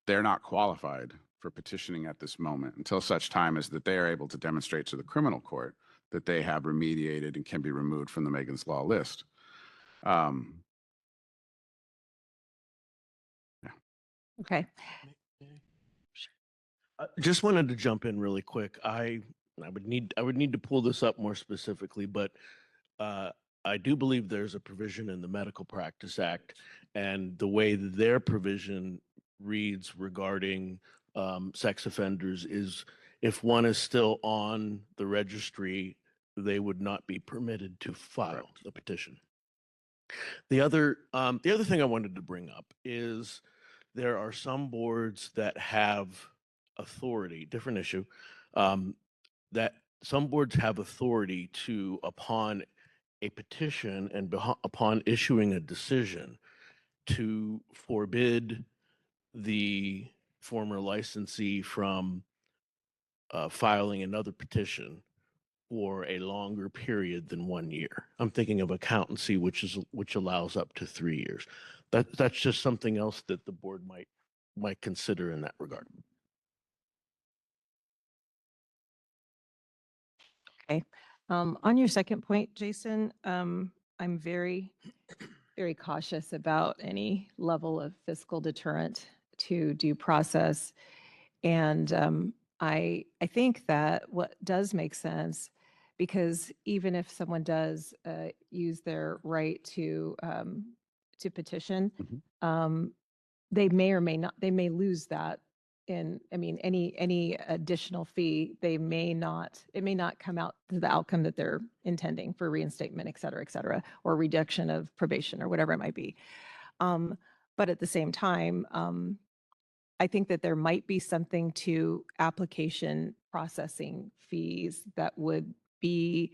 they're not qualified for petitioning at this moment until such time as that they are able to demonstrate to the criminal court that they have remediated and can be removed from the Megan's Law list. Um, Okay. Just wanted to jump in really quick. I would need to pull this up more specifically, but uh, I do believe there's a provision in the Medical Practice Act, and the way their provision reads regarding sex offenders is if one is still on the registry, they would not be permitted to file Correct. the petition. The other thing I wanted to bring up is there are some boards that have authority, different issue, that some boards have authority to, upon a petition and upon issuing a decision, to forbid the former licensee from filing another petition for a longer period than 1 year. I'm thinking of accountancy, which allows up to 3 years. That's just something else that the board might consider in that regard. Okay. On your second point, Jason, I'm very, very cautious about any level of fiscal deterrent to due process. And I think that what does make sense, because even if someone does use their right to petition, they may or may not, they may lose that in, I mean, any additional fee, they may not, it may not come out to the outcome that they're intending for reinstatement, et cetera, or reduction of probation or whatever it might be. But at the same time, I think that there might be something to application processing fees that would be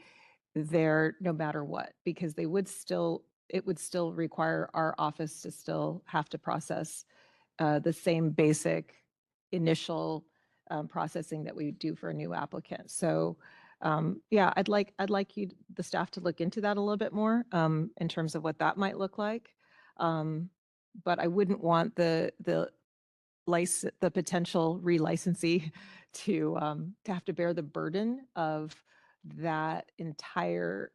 there no matter what, because they would still, it would still require our office to still have to process the same basic initial processing that we do for a new applicant. So yeah, I'd like you, the staff, to look into that a little bit more in terms of what that might look like. But I wouldn't want the potential relicensee to have to bear the burden of that entire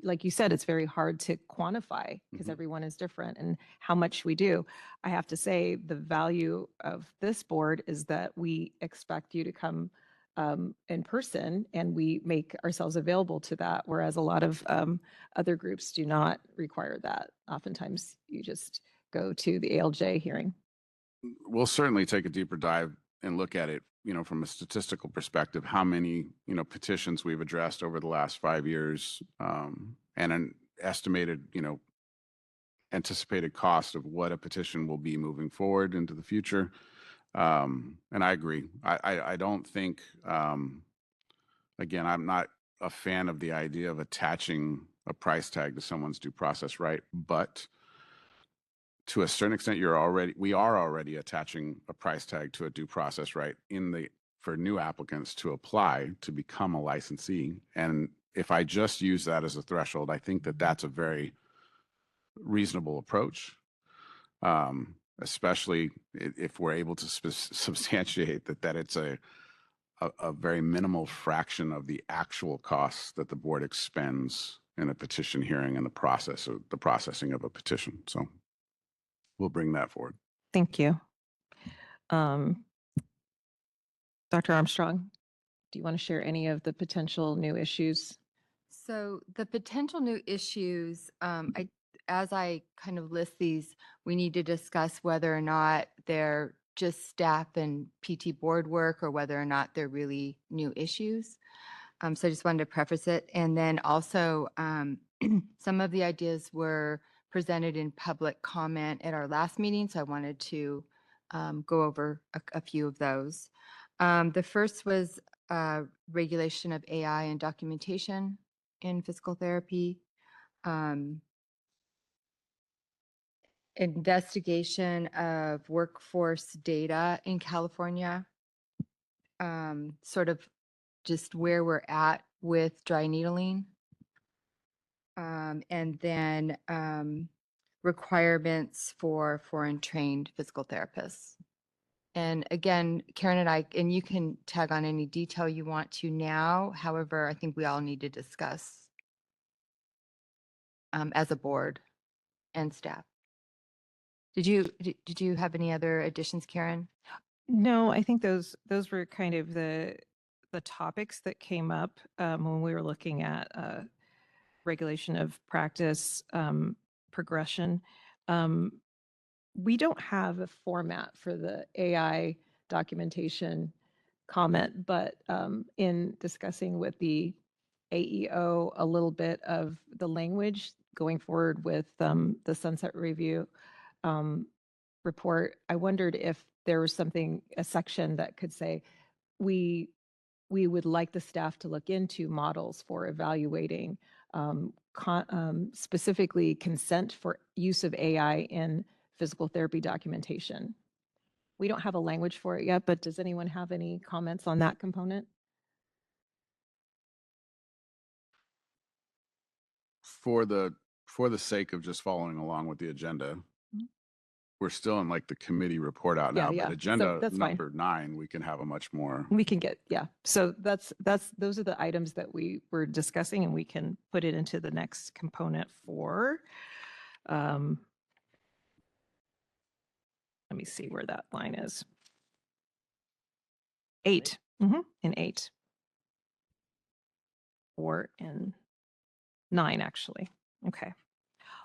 like you said, it's very hard to quantify because everyone is different and how much we do. I have to say the value of this board is that we expect you to come in person and we make ourselves available to that, whereas a lot of other groups do not require that. Oftentimes you just go to the ALJ hearing. We'll certainly take a deeper dive and look at it, from a statistical perspective, how many, petitions we've addressed over the last 5 years, and an estimated, anticipated cost of what a petition will be moving forward into the future. And I agree. I don't think, again, I'm not a fan of the idea of attaching a price tag to someone's due process right, but to a certain extent, we are already attaching a price tag to a due process right for new applicants to apply to become a licensee. And if I just use that as a threshold, I think that that's a very reasonable approach, especially if we're able to substantiate that it's a very minimal fraction of the actual costs that the board expends in a petition hearing and the processing of a petition. So we'll bring that forward. Thank you. Dr. Armstrong, do you want to share any of the potential new issues? So the potential new issues, as I kind of list these, we need to discuss whether or not they're just staff and PT board work or whether or not they're really new issues. So I just wanted to preface it. And then also some of the ideas were presented in public comment at our last meeting. So I wanted to go over a few of those. The first was regulation of AI and documentation in physical therapy, investigation of workforce data in California, sort of just where we're at with dry needling, and then requirements for foreign trained physical therapists. And again, Karen and you can tag on any detail you want to now. However, I think we all need to discuss as a board and staff. Did you have any other additions, Karen? No, I think those were kind of the topics that came up when we were looking at regulation of practice progression. We don't have a format for the AI documentation comment, but in discussing with the AEO a little bit of the language going forward with the Sunset Review report, I wondered if there was a section that could say, we would like the staff to look into models for evaluating specifically consent for use of AI in physical therapy documentation. We don't have a language for it yet, but does anyone have any comments on that component? For the sake of just following along with the agenda, Mhm. we're still in like the committee report out Yeah, now, yeah. but So agenda that's fine. number 9, we can have a much more. We can get, yeah. So those are the items that we were discussing, and we can put it into the next component for, let me see where that line is. 8, in 8. Or in 9, actually. Okay.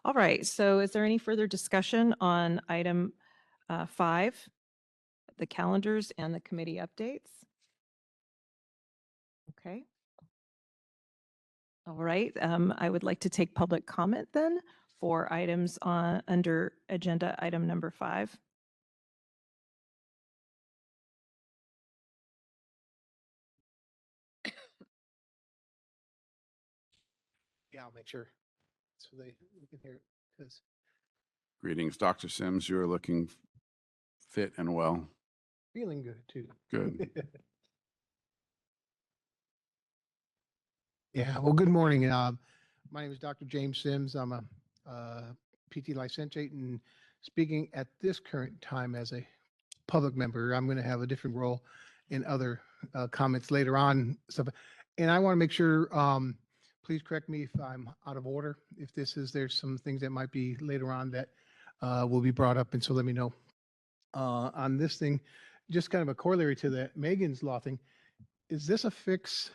All right. So is there any further discussion on item 5, the calendars and the committee updates? Okay. All right. I would like to take public comment then for items under agenda item number 5. Yeah, I'll make sure so they can hear it. Because Greetings, Dr. Sims. You're looking fit and well. feeling good too. Good. Yeah. Well, good morning. My name is Dr. James Sims. I'm a PT licentiate and speaking at this current time as a public member. I'm going to have a different role in other comments later on. And I want to make sure. Please correct me if I'm out of order. If there's some things that might be later on that will be brought up, and so let me know. On this thing, just kind of a corollary to the Megan's Law thing, is this a fix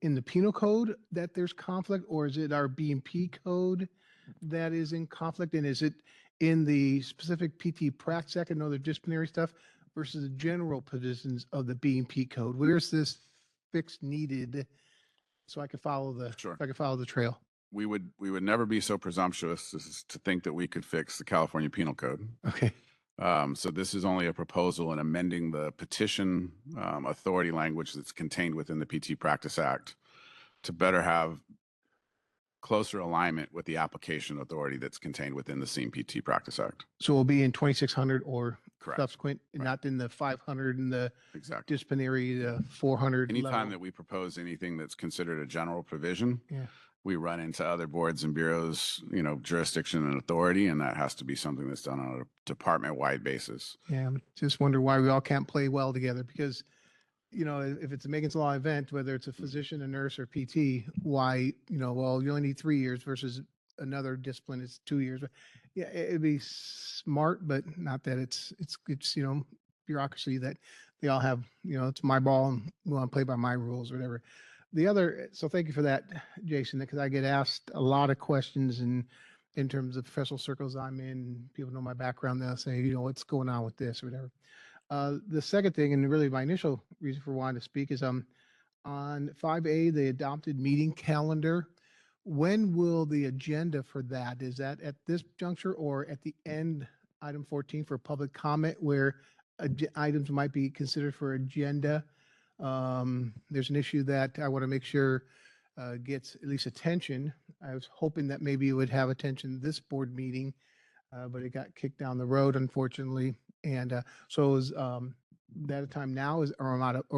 in the penal code that there's conflict, or is it our B&P code that is in conflict? And is it in the specific PT Practice Act and other disciplinary stuff versus the general provisions of the B&P code? Where's this fix needed? So I could follow Sure. if I could follow the trail. We would never be so presumptuous as to think that we could fix the California Penal Code. Okay. So this is only a proposal in amending the petition authority language that's contained within the PT Practice Act to better have closer alignment with the application authority that's contained within the CMPT Practice Act. So it'll be in 2600 or Correct. subsequent, and Right. not in the 500 and the Exactly. disciplinary 400 Anytime level. that we propose anything that's considered a general provision, Yeah. we run into other boards and bureaus, jurisdiction and authority, and that has to be something that's done on a department-wide basis. Yeah, I just wonder why we all can't play well together because, if it's a Megan's Law event, whether it's a physician, a nurse, or PT, why, well, you only need 3 years versus another discipline is 2 years. Yeah, it'd be smart, but not that it's bureaucracy that they all have, it's my ball and we want to play by my rules or whatever. So thank you for that, Jason, because I get asked a lot of questions in terms of professional circles I'm in. People know my background. They'll say, what's going on with this or whatever. The second thing, and really my initial reason for wanting to speak is on 5A, the adopted meeting calendar. When will the agenda for that? Is that at this juncture or at the end, item 14 for public comment where items might be considered for agenda? There's an issue that I want to make sure gets at least attention. I was hoping that maybe it would have attention this board meeting, but it got kicked down the road, unfortunately. And so is that a time now? Or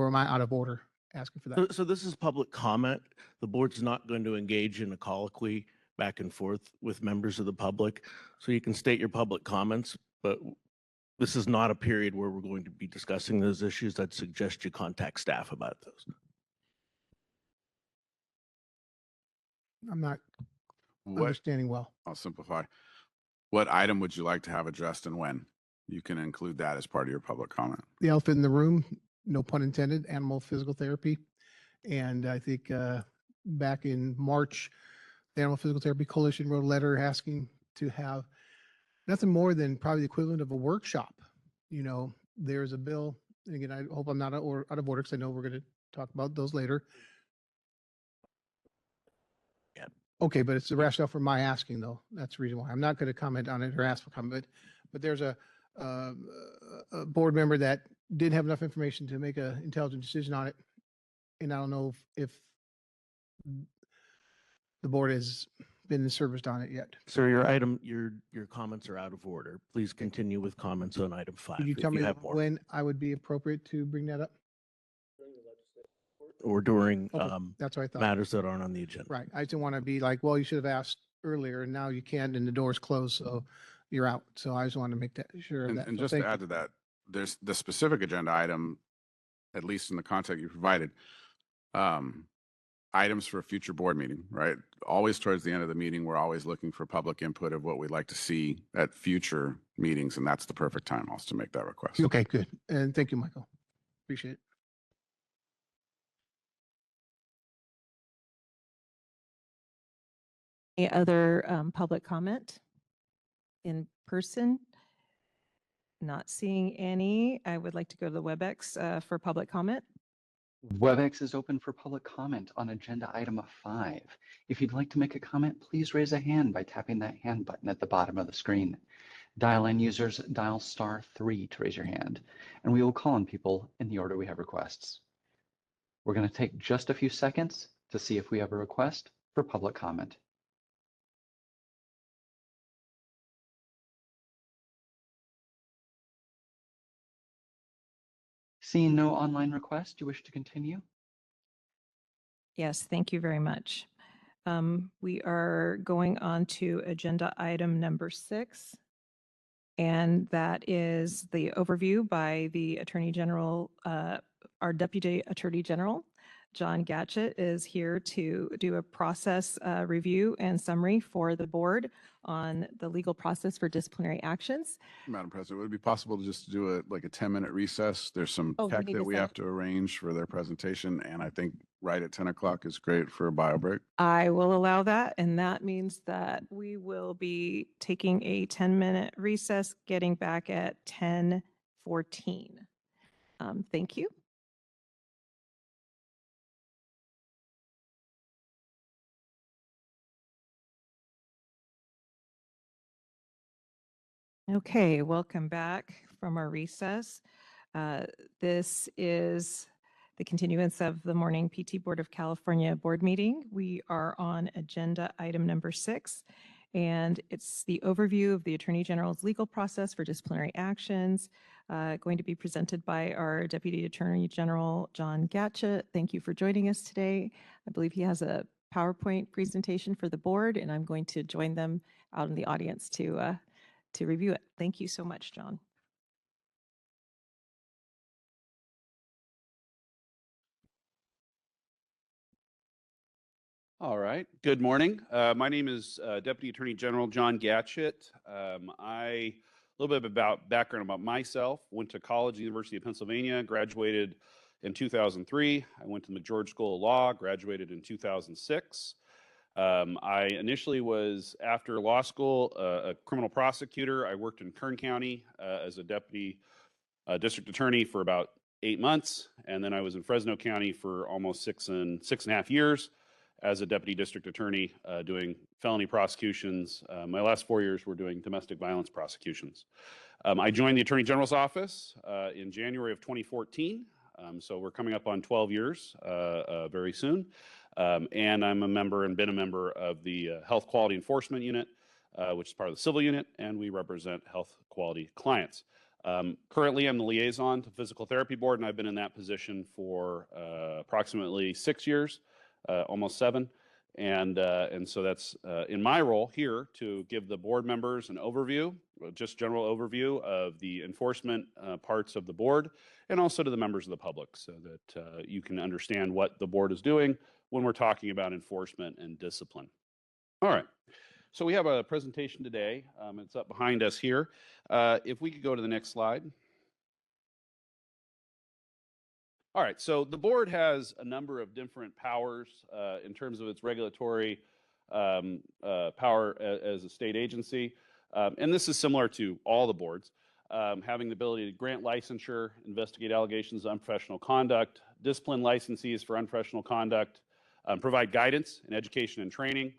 am I out of order asking for that? So this is public comment. The board's not going to engage in a colloquy back and forth with members of the public. So you can state your public comments, but this is not a period where we're going to be discussing those issues. I'd suggest you contact staff about those. I'm not What, understanding well. I'll simplify. What item would you like to have addressed and when? You can include that as part of your public comment. The elephant in the room, no pun intended, animal physical therapy. And I think back in March, the Animal Physical Therapy Coalition wrote a letter asking to have nothing more than probably the equivalent of a workshop. You know, there's a bill, and again, I hope I'm not out of order because I know we're going to talk about those later. Yeah. Okay, but it's the rationale for my asking though. That's the reason why. I'm not going to comment on it or ask for comment, but there's a board member that didn't have enough information to make an intelligent decision on it. And I don't know if the board has been serviced on it yet. Sir, your comments are out of order. Please continue with comments on item 5. Could you if tell me have more. when I would be appropriate to bring that up? Or during Okay, that's what I thought. matters that aren't on the agenda. Right. I didn't want to be like, well, you should have asked earlier and now you can't and the door's closed, so you're out. So I just wanted to make that sure of And, that. and So just thank to you. add to that, there's the specific agenda item, at least in the context you provided, items for a future board meeting, right? Always towards the end of the meeting, we're always looking for public input of what we'd like to see at future meetings, and that's the perfect time also to make that request. Okay, good. And thank you, Michael. Appreciate it. Any other public comment in person? Not seeing any. I would like to go to the WebEx for public comment. WebEx is open for public comment on agenda item 5. If you'd like to make a comment, please raise a hand by tapping that hand button at the bottom of the screen. Dial-in users dial *3 to raise your hand, and we will call on people in the order we have requests. We're going to take just a few seconds to see if we have a request for public comment. Seeing no online requests, do you wish to continue? Yes, thank you very much. We are going on to agenda item number 6. And that is the overview by the Attorney General, our Deputy Attorney General. John Gatchett is here to do a process review and summary for the board on the legal process for disciplinary actions. Madam President, would it be possible to just do a 10-minute recess? There's some Oh, we tech need that to we set have up- to arrange for their presentation, and I think right at 10 o'clock is great for a bio break. I will allow that, and that means that we will be taking a 10-minute recess, getting back at 10:14. Thank you. Okay, welcome back from our recess. This is the continuance of the morning PT Board of California board meeting. We are on agenda item number 6, and it's the overview of the Attorney General's legal process for disciplinary actions, going to be presented by our Deputy Attorney General, John Gatchett. Thank you for joining us today. I believe he has a PowerPoint presentation for the board, and I'm going to join them out in the audience to review it. Thank you so much, John. All right. Good morning. My name is Deputy Attorney General John Gatchett. A little bit about background about myself. Went to college, University of Pennsylvania, graduated in 2003. I went to the McGeorge School of Law, graduated in 2006. I initially was, after law school, a criminal prosecutor. I worked in Kern County as a deputy district attorney for about 8 months, and then I was in Fresno County for almost six and a half years as a deputy district attorney doing felony prosecutions. My last 4 years were doing domestic violence prosecutions. I joined the Attorney General's office in January of 2014, so we're coming up on 12 years very soon. And I'm a member and been a member of the Health Quality Enforcement Unit, which is part of the civil unit, and we represent health quality clients. Currently, I'm the liaison to Physical Therapy Board, and I've been in that position for approximately 6 years, almost 7. And so that's in my role here to give the board members an overview, just general overview of the enforcement parts of the board, and also to the members of the public so that you can understand what the board is doing when we're talking about enforcement and discipline. All right. So we have a presentation today. It's up behind us here. If we could go to the next slide. All right. So the board has a number of different powers in terms of its regulatory power as a state agency. And this is similar to all the boards, having the ability to grant licensure, investigate allegations of unprofessional conduct, discipline licensees for unprofessional conduct, provide guidance and education and training,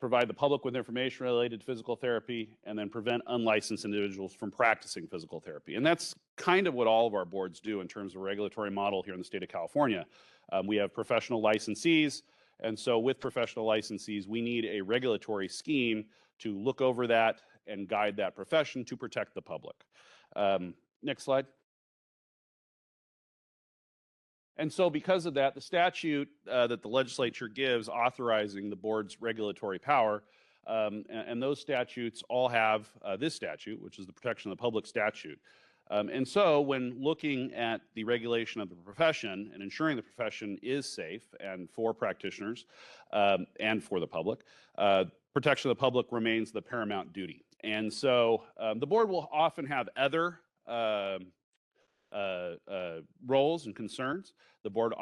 provide the public with information related to physical therapy, and then prevent unlicensed individuals from practicing physical therapy. And that's kind of what all of our boards do in terms of a regulatory model here in the state of California. We have professional licensees, and so with professional licensees, we need a regulatory scheme to look over that and guide that profession to protect the public. Next slide. And so because of that, the statute that the legislature gives authorizing the board's regulatory power, and those statutes all have this statute, which is the Protection of the Public statute. And so when looking at the regulation of the profession and ensuring the profession is safe and for practitioners and for the public, protection of the public remains the paramount duty. And so the board will often have other roles and concerns. The board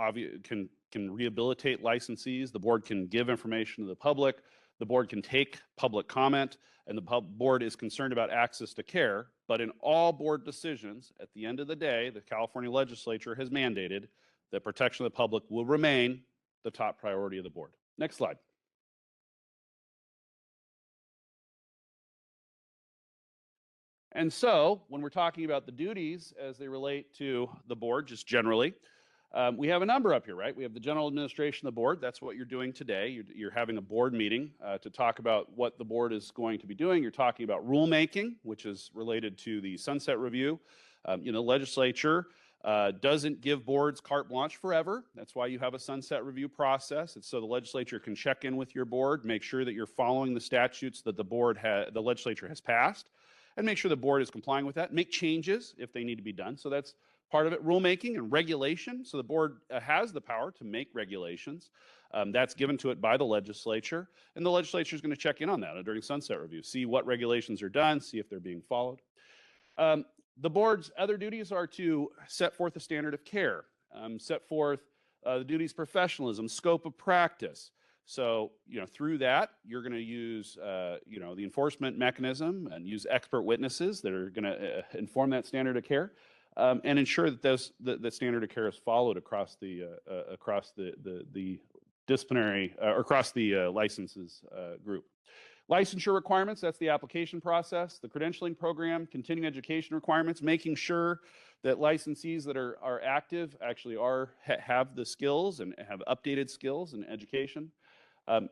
can rehabilitate licensees. The board can give information to the public. The board can take public comment, and the board is concerned about access to care. But in all board decisions, at the end of the day, the California legislature has mandated that protection of the public will remain the top priority of the board. Next slide. And so when we're talking about the duties as they relate to the board, just generally, we have a number up here, right? We have the general administration of the board. That's what you're doing today. You're having a board meeting to talk about what the board is going to be doing. You're talking about rulemaking, which is related to the sunset review. Legislature doesn't give boards carte blanche forever. That's why you have a sunset review process. It's so the legislature can check in with your board, make sure that you're following the statutes that the legislature has passed, and make sure the board is complying with that, make changes if they need to be done. So that's part of it, rulemaking and regulation. So the board has the power to make regulations. That's given to it by the legislature, and the legislature is going to check in on that during sunset review, see what regulations are done, see if they're being followed. The board's other duties are to set forth a standard of care, set forth the duties of professionalism, scope of practice. So, through that, you're going to use, the enforcement mechanism and use expert witnesses that are going to inform that standard of care and ensure that that standard of care is followed across the disciplinary, across the licenses group. Licensure requirements, that's the application process, the credentialing program, continuing education requirements, making sure that licensees that are active actually have the skills and have updated skills and education.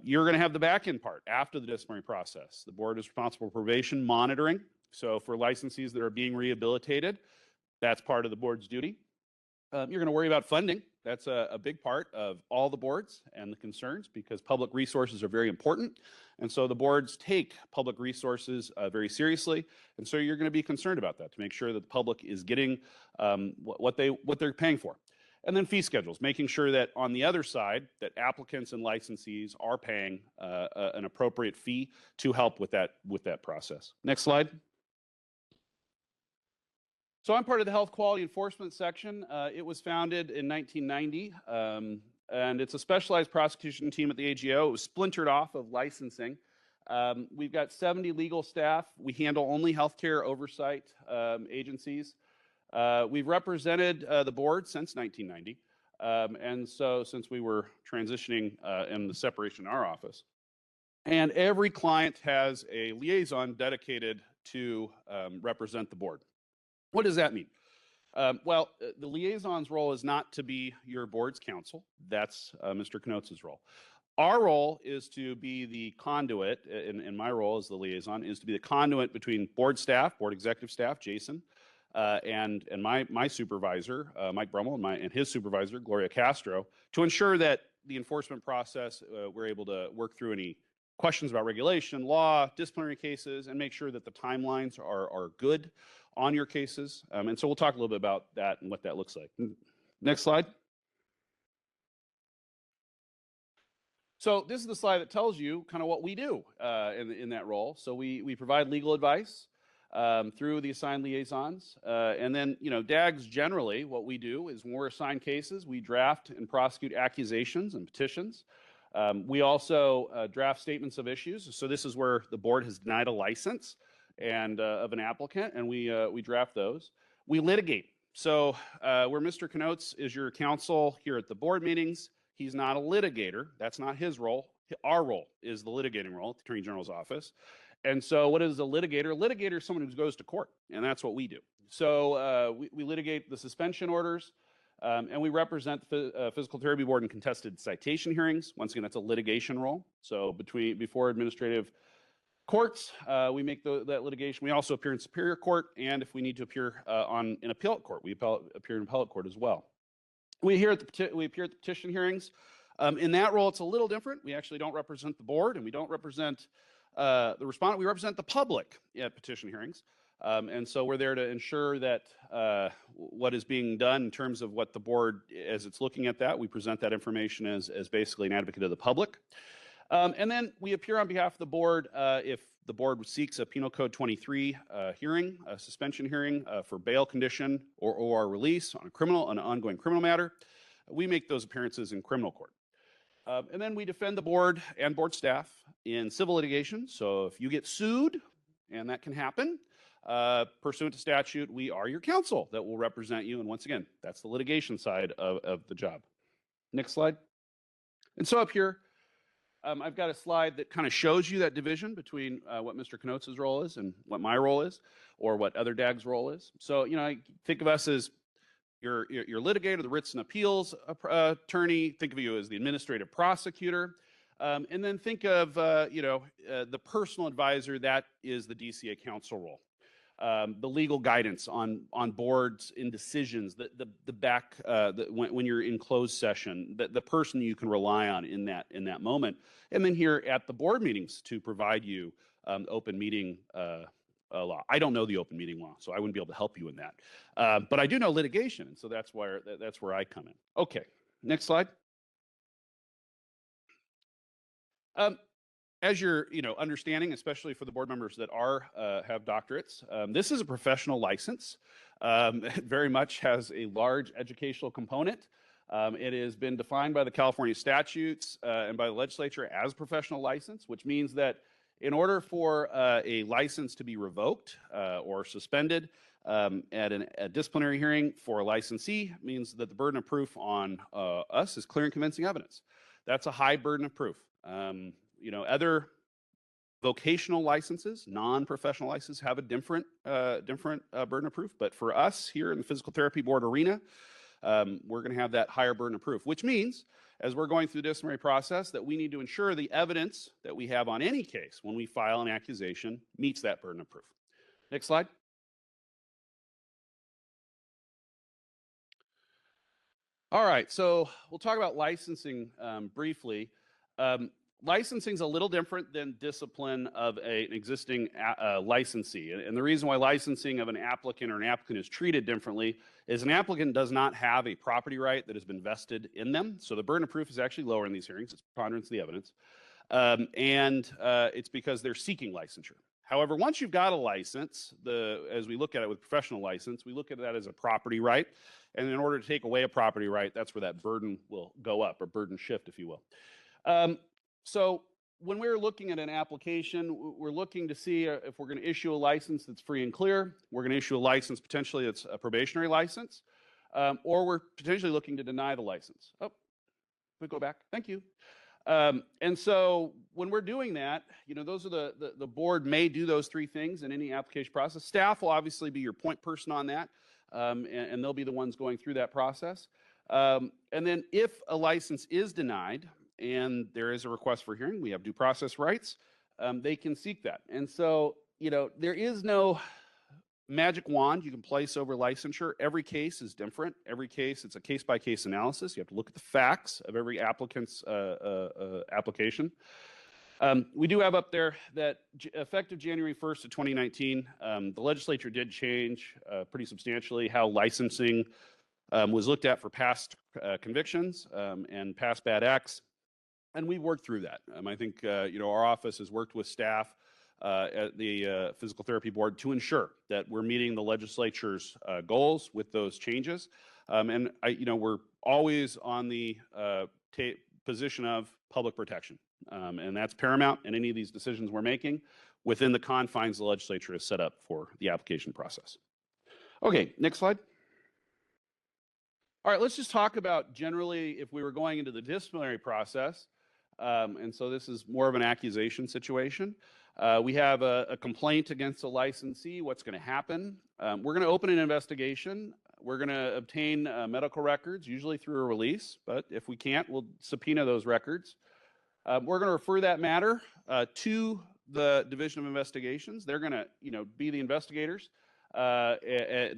You're going to have the back end part after the disciplinary process. The board is responsible for probation monitoring. So for licensees that are being rehabilitated, that's part of the board's duty. You're going to worry about funding. That's a big part of all the boards and the concerns because public resources are very important. And so the boards take public resources very seriously. And so you're going to be concerned about that to make sure that the public is getting what they're paying for. And then fee schedules, making sure that on the other side, that applicants and licensees are paying an appropriate fee to help with that process. Next slide. So I'm part of the Health Quality Enforcement section. It was founded in 1990, and it's a specialized prosecution team at the AGO. It was splintered off of licensing. We've got 70 legal staff. We handle only healthcare oversight agencies. We've represented the board since 1990, and so since we were transitioning in the separation in our office. And every client has a liaison dedicated to represent the board. What does that mean? Well, the liaison's role is not to be your board's counsel. That's Mr. Knotz's role. Our role is to be the conduit, and my role as the liaison is to be the conduit between board staff, board executive staff, Jason, and my supervisor, Mike Brummel, and his supervisor, Gloria Castro, to ensure that the enforcement process, we're able to work through any questions about regulation, law, disciplinary cases, and make sure that the timelines are good on your cases. And so we'll talk a little bit about that and what that looks like. Next slide. So this is the slide that tells you kind of what we do in that role. So we provide legal advice through the assigned liaisons. And then, DAGs generally, what we do is when we're assigned cases, we draft and prosecute accusations and petitions. We also draft statements of issues. So this is where the board has denied a license and of an applicant, and we draft those. We litigate. So where Mr. Knotes is your counsel here at the board meetings, he's not a litigator. That's not his role. Our role is the litigating role at the Attorney General's office. And so what is a litigator? A litigator is someone who goes to court, and that's what we do. So we litigate the suspension orders, and we represent the Physical Therapy Board in contested citation hearings. Once again, that's a litigation role. So before administrative courts, we make that litigation. We also appear in Superior Court, and if we need to appear in appellate court, we appear in appellate court as well. We appear at the petition hearings. In that role, it's a little different. We actually don't represent the board, and we don't represent the respondent. We represent the public at petition hearings. And so we're there to ensure that what is being done in terms of what the board, as it's looking at that, we present that information as basically an advocate of the public. And then we appear on behalf of the board if the board seeks a Penal Code 23 hearing, a suspension hearing for bail condition or release on an ongoing criminal matter. We make those appearances in criminal court. And then we defend the board and board staff in civil litigation. So if you get sued, and that can happen, pursuant to statute, we are your counsel that will represent you. And once again, that's the litigation side of the job. Next slide. And so up here, I've got a slide that kind of shows you that division between what Mr. Knotes' role is and what my role is, or what other DAG's role is. So, think of us as your litigator, the writs and appeals attorney. Think of you as the administrative prosecutor. And then think of, the personal advisor. That is the DCA counsel role. The legal guidance on boards in decisions, the back when you're in closed session, the person you can rely on in that moment, and then here at the board meetings to provide you open meeting law. I don't know the open meeting law, so I wouldn't be able to help you in that. But I do know litigation, and so that's where I come in. Okay, next slide. As you're, understanding, especially for the board members that have doctorates, this is a professional license. It very much has a large educational component. It has been defined by the California statutes and by the legislature as a professional license, which means that in order for a license to be revoked or suspended at a disciplinary hearing for a licensee, means that the burden of proof on us is clear and convincing evidence. That's a high burden of proof. Other vocational licenses, non-professional licenses, have a different burden of proof. But for us here in the Physical Therapy Board arena, we're going to have that higher burden of proof, which means, as we're going through the disciplinary process, that we need to ensure the evidence that we have on any case when we file an accusation meets that burden of proof. Next slide. All right, so we'll talk about licensing briefly. Licensing is a little different than discipline of an existing licensee. And the reason why licensing of an applicant or an applicant is treated differently is an applicant does not have a property right that has been vested in them. So the burden of proof is actually lower in these hearings. It's preponderance of the evidence. And it's because they're seeking licensure. However, once you've got a license, as we look at it with professional license, we look at that as a property right. And in order to take away a property right, that's where that burden will go up, or burden shift, if you will. So when we're looking at an application, we're looking to see if we're going to issue a license that's free and clear. We're going to issue a license potentially that's a probationary license, or we're potentially looking to deny the license. Oh, we go back. Thank you. And so when we're doing that, those are the board may do those three things in any application process. Staff will obviously be your point person on that, and they'll be the ones going through that process. And then if a license is denied, and there is a request for hearing, we have due process rights, they can seek that. And so, there is no magic wand you can place over licensure. Every case is different. Every case, it's a case-by-case analysis. You have to look at the facts of every applicant's application. We do have up there that effective January 1st of 2019, the legislature did change pretty substantially how licensing was looked at for past convictions and past bad acts. And we've worked through that. I think, our office has worked with staff at the Physical Therapy Board to ensure that we're meeting the legislature's goals with those changes. And we're always on the position of public protection. And that's paramount in any of these decisions we're making within the confines the legislature has set up for the application process. Okay, next slide. All right, let's just talk about generally if we were going into the disciplinary process. And so this is more of an accusation situation. We have a complaint against a licensee. What's going to happen? We're going to open an investigation. We're going to obtain medical records, usually through a release, but if we can't, we'll subpoena those records. We're going to refer that matter to the Division of Investigations. They're going to, be the investigators that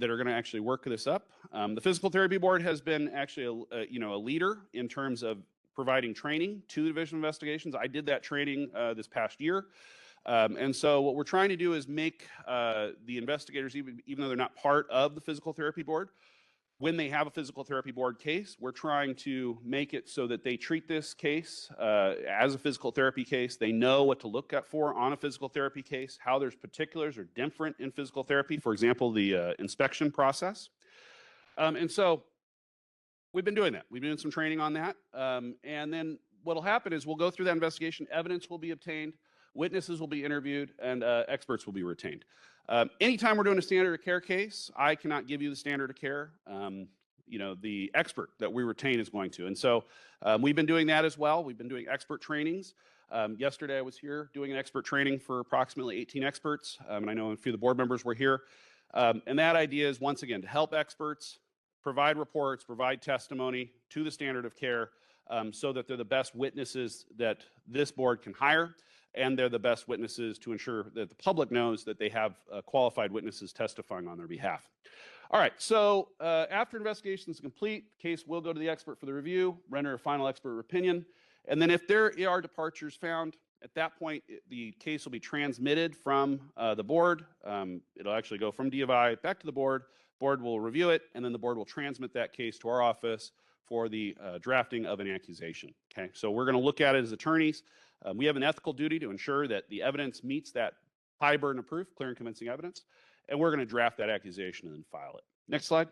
are going to actually work this up. The Physical Therapy Board has been actually a leader in terms of providing training to the Division of Investigations. I did that training this past year. And so what we're trying to do is make the investigators, even though they're not part of the Physical Therapy Board, when they have a Physical Therapy Board case, we're trying to make it so that they treat this case as a physical therapy case. They know what to look at for on a physical therapy case, how there's particulars are different in physical therapy, for example, the inspection process. And so we've been doing that. We've been doing some training on that. And then what'll happen is we'll go through that investigation, evidence will be obtained, witnesses will be interviewed, and experts will be retained. Anytime we're doing a standard of care case, I cannot give you the standard of care. The expert that we retain is going to. And so we've been doing that as well. We've been doing expert trainings. Yesterday I was here doing an expert training for approximately 18 experts. And I know a few of the board members were here. And that idea is, once again, to help experts provide reports, provide testimony to the standard of care so that they're the best witnesses that this board can hire. And they're the best witnesses to ensure that the public knows that they have qualified witnesses testifying on their behalf. All right, so after investigation is complete, the case will go to the expert for the review, render a final expert opinion, and then if there are departures found, at that point, the case will be transmitted from the board. It'll actually go from DFI back to the board. Board will review it, and then the board will transmit that case to our office for the drafting of an accusation. Okay, so we're going to look at it as attorneys. We have an ethical duty to ensure that the evidence meets that high burden of proof, clear and convincing evidence, and we're going to draft that accusation and then file it. Next slide.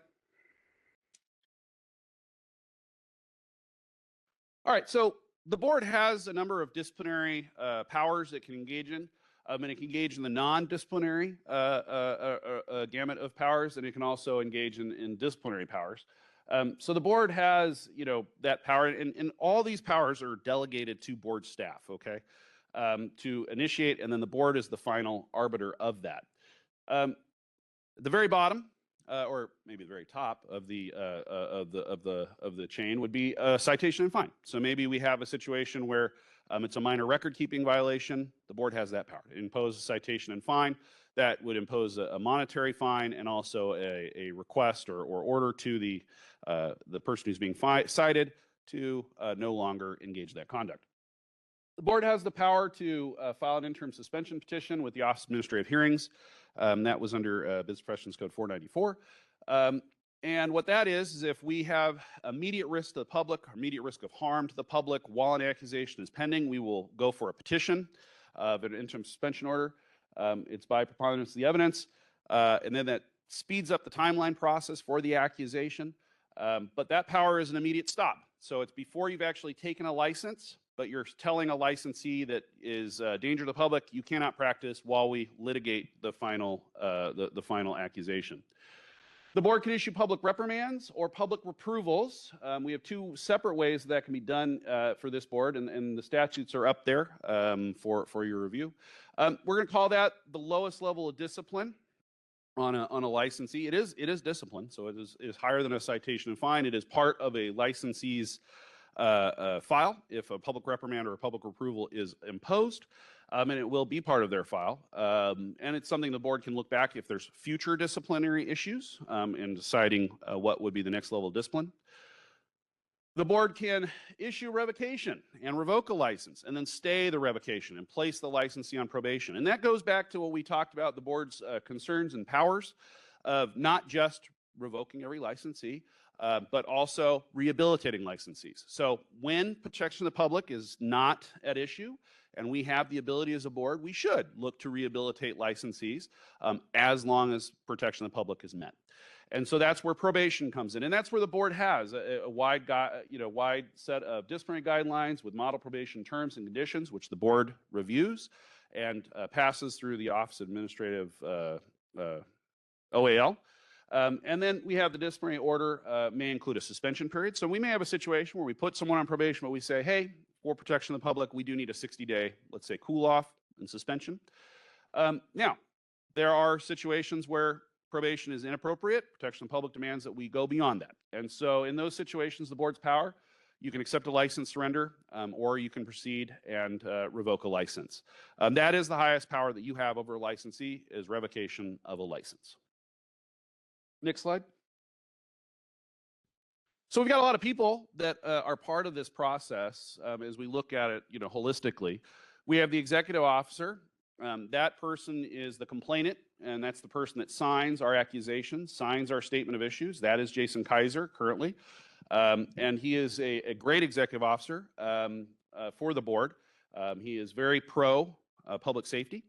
All right, so the board has a number of disciplinary powers it can engage in, and it can engage in the non-disciplinary gamut of powers, and it can also engage in disciplinary powers. So the board has, that power, and all these powers are delegated to board staff, okay, to initiate, and then the board is the final arbiter of that. The very bottom, or maybe the very top of the chain would be a citation and fine. So maybe we have a situation where it's a minor record keeping violation. The board has that power to impose a citation and fine. That would impose a monetary fine and also a request or order to the person who's being cited to no longer engage that conduct. The board has the power to file an interim suspension petition with the Office of Administrative Hearings. That was under Business Professions Code 494. And what that is if we have immediate risk to the public, immediate risk of harm to the public while an accusation is pending, we will go for a petition of an interim suspension order. It's by preponderance of the evidence, and then that speeds up the timeline process for the accusation. But that power is an immediate stop. So it's before you've actually taken a license, but you're telling a licensee that is a danger to the public, you cannot practice while we litigate the final accusation. The board can issue public reprimands or public reprovals. We have two separate ways that can be done for this board, and the statutes are up there for your review. We're going to call that the lowest level of discipline on a licensee. It is discipline, so it is higher than a citation and fine. It is part of a licensee's file if a public reprimand or a public reproval is imposed. And it will be part of their file. And it's something the board can look back if there's future disciplinary issues in deciding what would be the next level of discipline. The board can issue revocation and revoke a license and then stay the revocation and place the licensee on probation. And that goes back to what we talked about, the board's concerns and powers of not just revoking every licensee, but also rehabilitating licensees. So when protection of the public is not at issue, and we have the ability as a board, we should look to rehabilitate licensees as long as protection of the public is met. And so that's where probation comes in, and that's where the board has a wide set of disciplinary guidelines with model probation terms and conditions, which the board reviews and passes through the Office of Administrative OAL. And then we have the disciplinary order may include a suspension period. So we may have a situation where we put someone on probation, but we say, hey, for protection of the public, we do need a 60-day, let's say, cool off and suspension. Now, there are situations where probation is inappropriate. Protection of the public demands that we go beyond that. And so in those situations, the board's power, you can accept a license surrender, or you can proceed and revoke a license. That is the highest power that you have over a licensee, is revocation of a license. Next slide. So we've got a lot of people that are part of this process as we look at it, holistically. We have the executive officer. That person is the complainant, and that's the person that signs our accusations, signs our statement of issues. That is Jason Kaiser currently. And he is a great executive officer for the board. He is very pro public safety.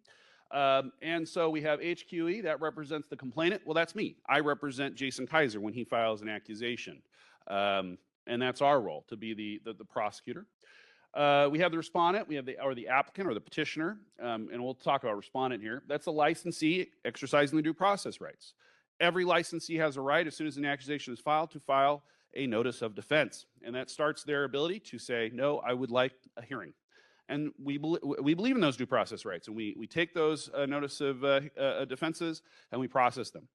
And so we have HQE, that represents the complainant. Well, that's me. I represent Jason Kaiser when he files an accusation. And that's our role, to be the prosecutor. We have the respondent, we have the applicant or the petitioner, and we'll talk about respondent here. That's a licensee exercising the due process rights. Every licensee has a right, as soon as an accusation is filed, to file a notice of defense. And that starts their ability to say, no, I would like a hearing. And we believe in those due process rights, and we take those notice of defenses and we process them.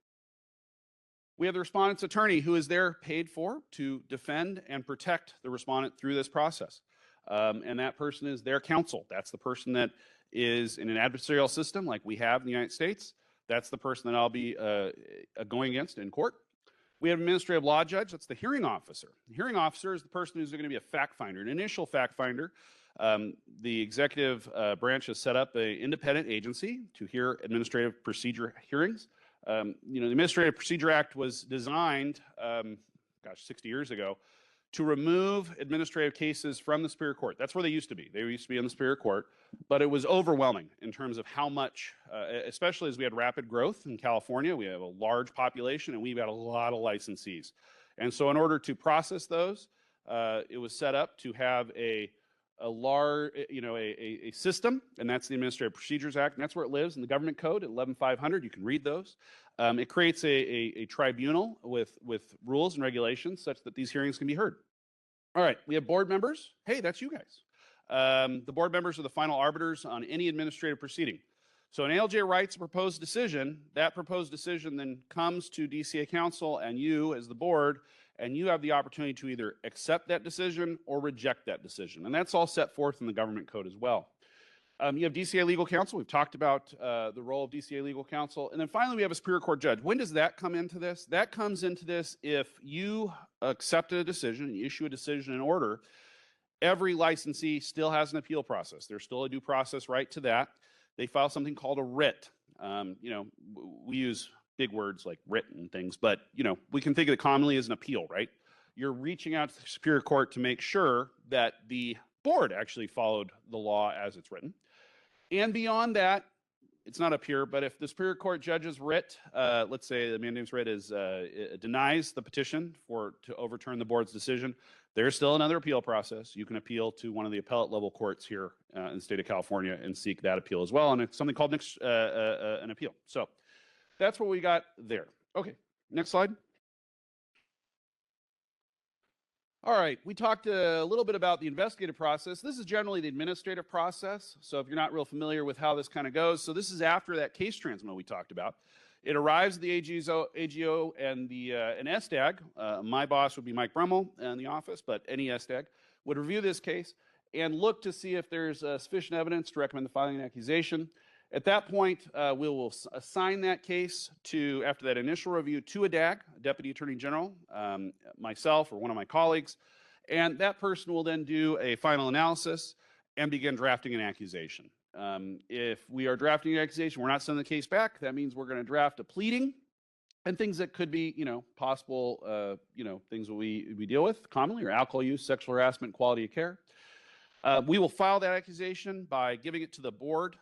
We have the respondent's attorney, who is there paid for to defend and protect the respondent through this process. And that person is their counsel. That's the person that is in an adversarial system like we have in the United States. That's the person that I'll be going against in court. We have an administrative law judge. That's the hearing officer. The hearing officer is the person who's going to be a fact finder, an initial fact finder. The executive branch has set up an independent agency to hear administrative procedure hearings. The Administrative Procedure Act was designed, 60 years ago, to remove administrative cases from the Superior Court. That's where they used to be. They used to be in the Superior Court, but it was overwhelming in terms of how much, especially as we had rapid growth in California. We have a large population, and we've got a lot of licensees. And so in order to process those, it was set up to have a large, a system, and that's the Administrative Procedures Act, and that's where it lives in the government code at 11,500. You can read those. It creates a tribunal with rules and regulations such that these hearings can be heard. All right, we have board members. Hey, that's you guys. The board members are the final arbiters on any administrative proceeding. So an ALJ writes a proposed decision. That proposed decision then comes to DCA Council and you as the board, and you have the opportunity to either accept that decision or reject that decision. And that's all set forth in the government code as well. You have DCA Legal Counsel. We've talked about the role of DCA Legal Counsel. And then finally, we have a Superior Court judge. When does that come into this? That comes into this if you accept a decision, you issue a decision in order, every licensee still has an appeal process. There's still a due process right to that. They file something called a writ. We use big words like writ and things, but we can think of it commonly as an appeal, right? You're reaching out to the Superior Court to make sure that the board actually followed the law as it's written. And beyond that, it's not up here, but if the Superior Court judge's writ, let's say the mandamus writ denies the petition to overturn the board's decision, there's still another appeal process. You can appeal to one of the appellate level courts here in the state of California and seek that appeal as well. And it's something called an appeal. So that's what we got there. Okay, next slide. All right, we talked a little bit about the investigative process. This is generally the administrative process. So if you're not real familiar with how this kind of goes, so this is after that case transmittal we talked about. It arrives at the AGO and the an SDAG. My boss would be Mike Brummel in the office, but any SDAG would review this case and look to see if there's sufficient evidence to recommend the filing an accusation. At that point, we will assign that case to, after that initial review, to a DAG, a Deputy Attorney General, myself or one of my colleagues, and that person will then do a final analysis and begin drafting an accusation. If we are drafting an accusation, we're not sending the case back. That means we're going to draft a pleading, and things that could be, possible, things that we deal with commonly are alcohol use, sexual harassment, quality of care. We will file that accusation by giving it to the board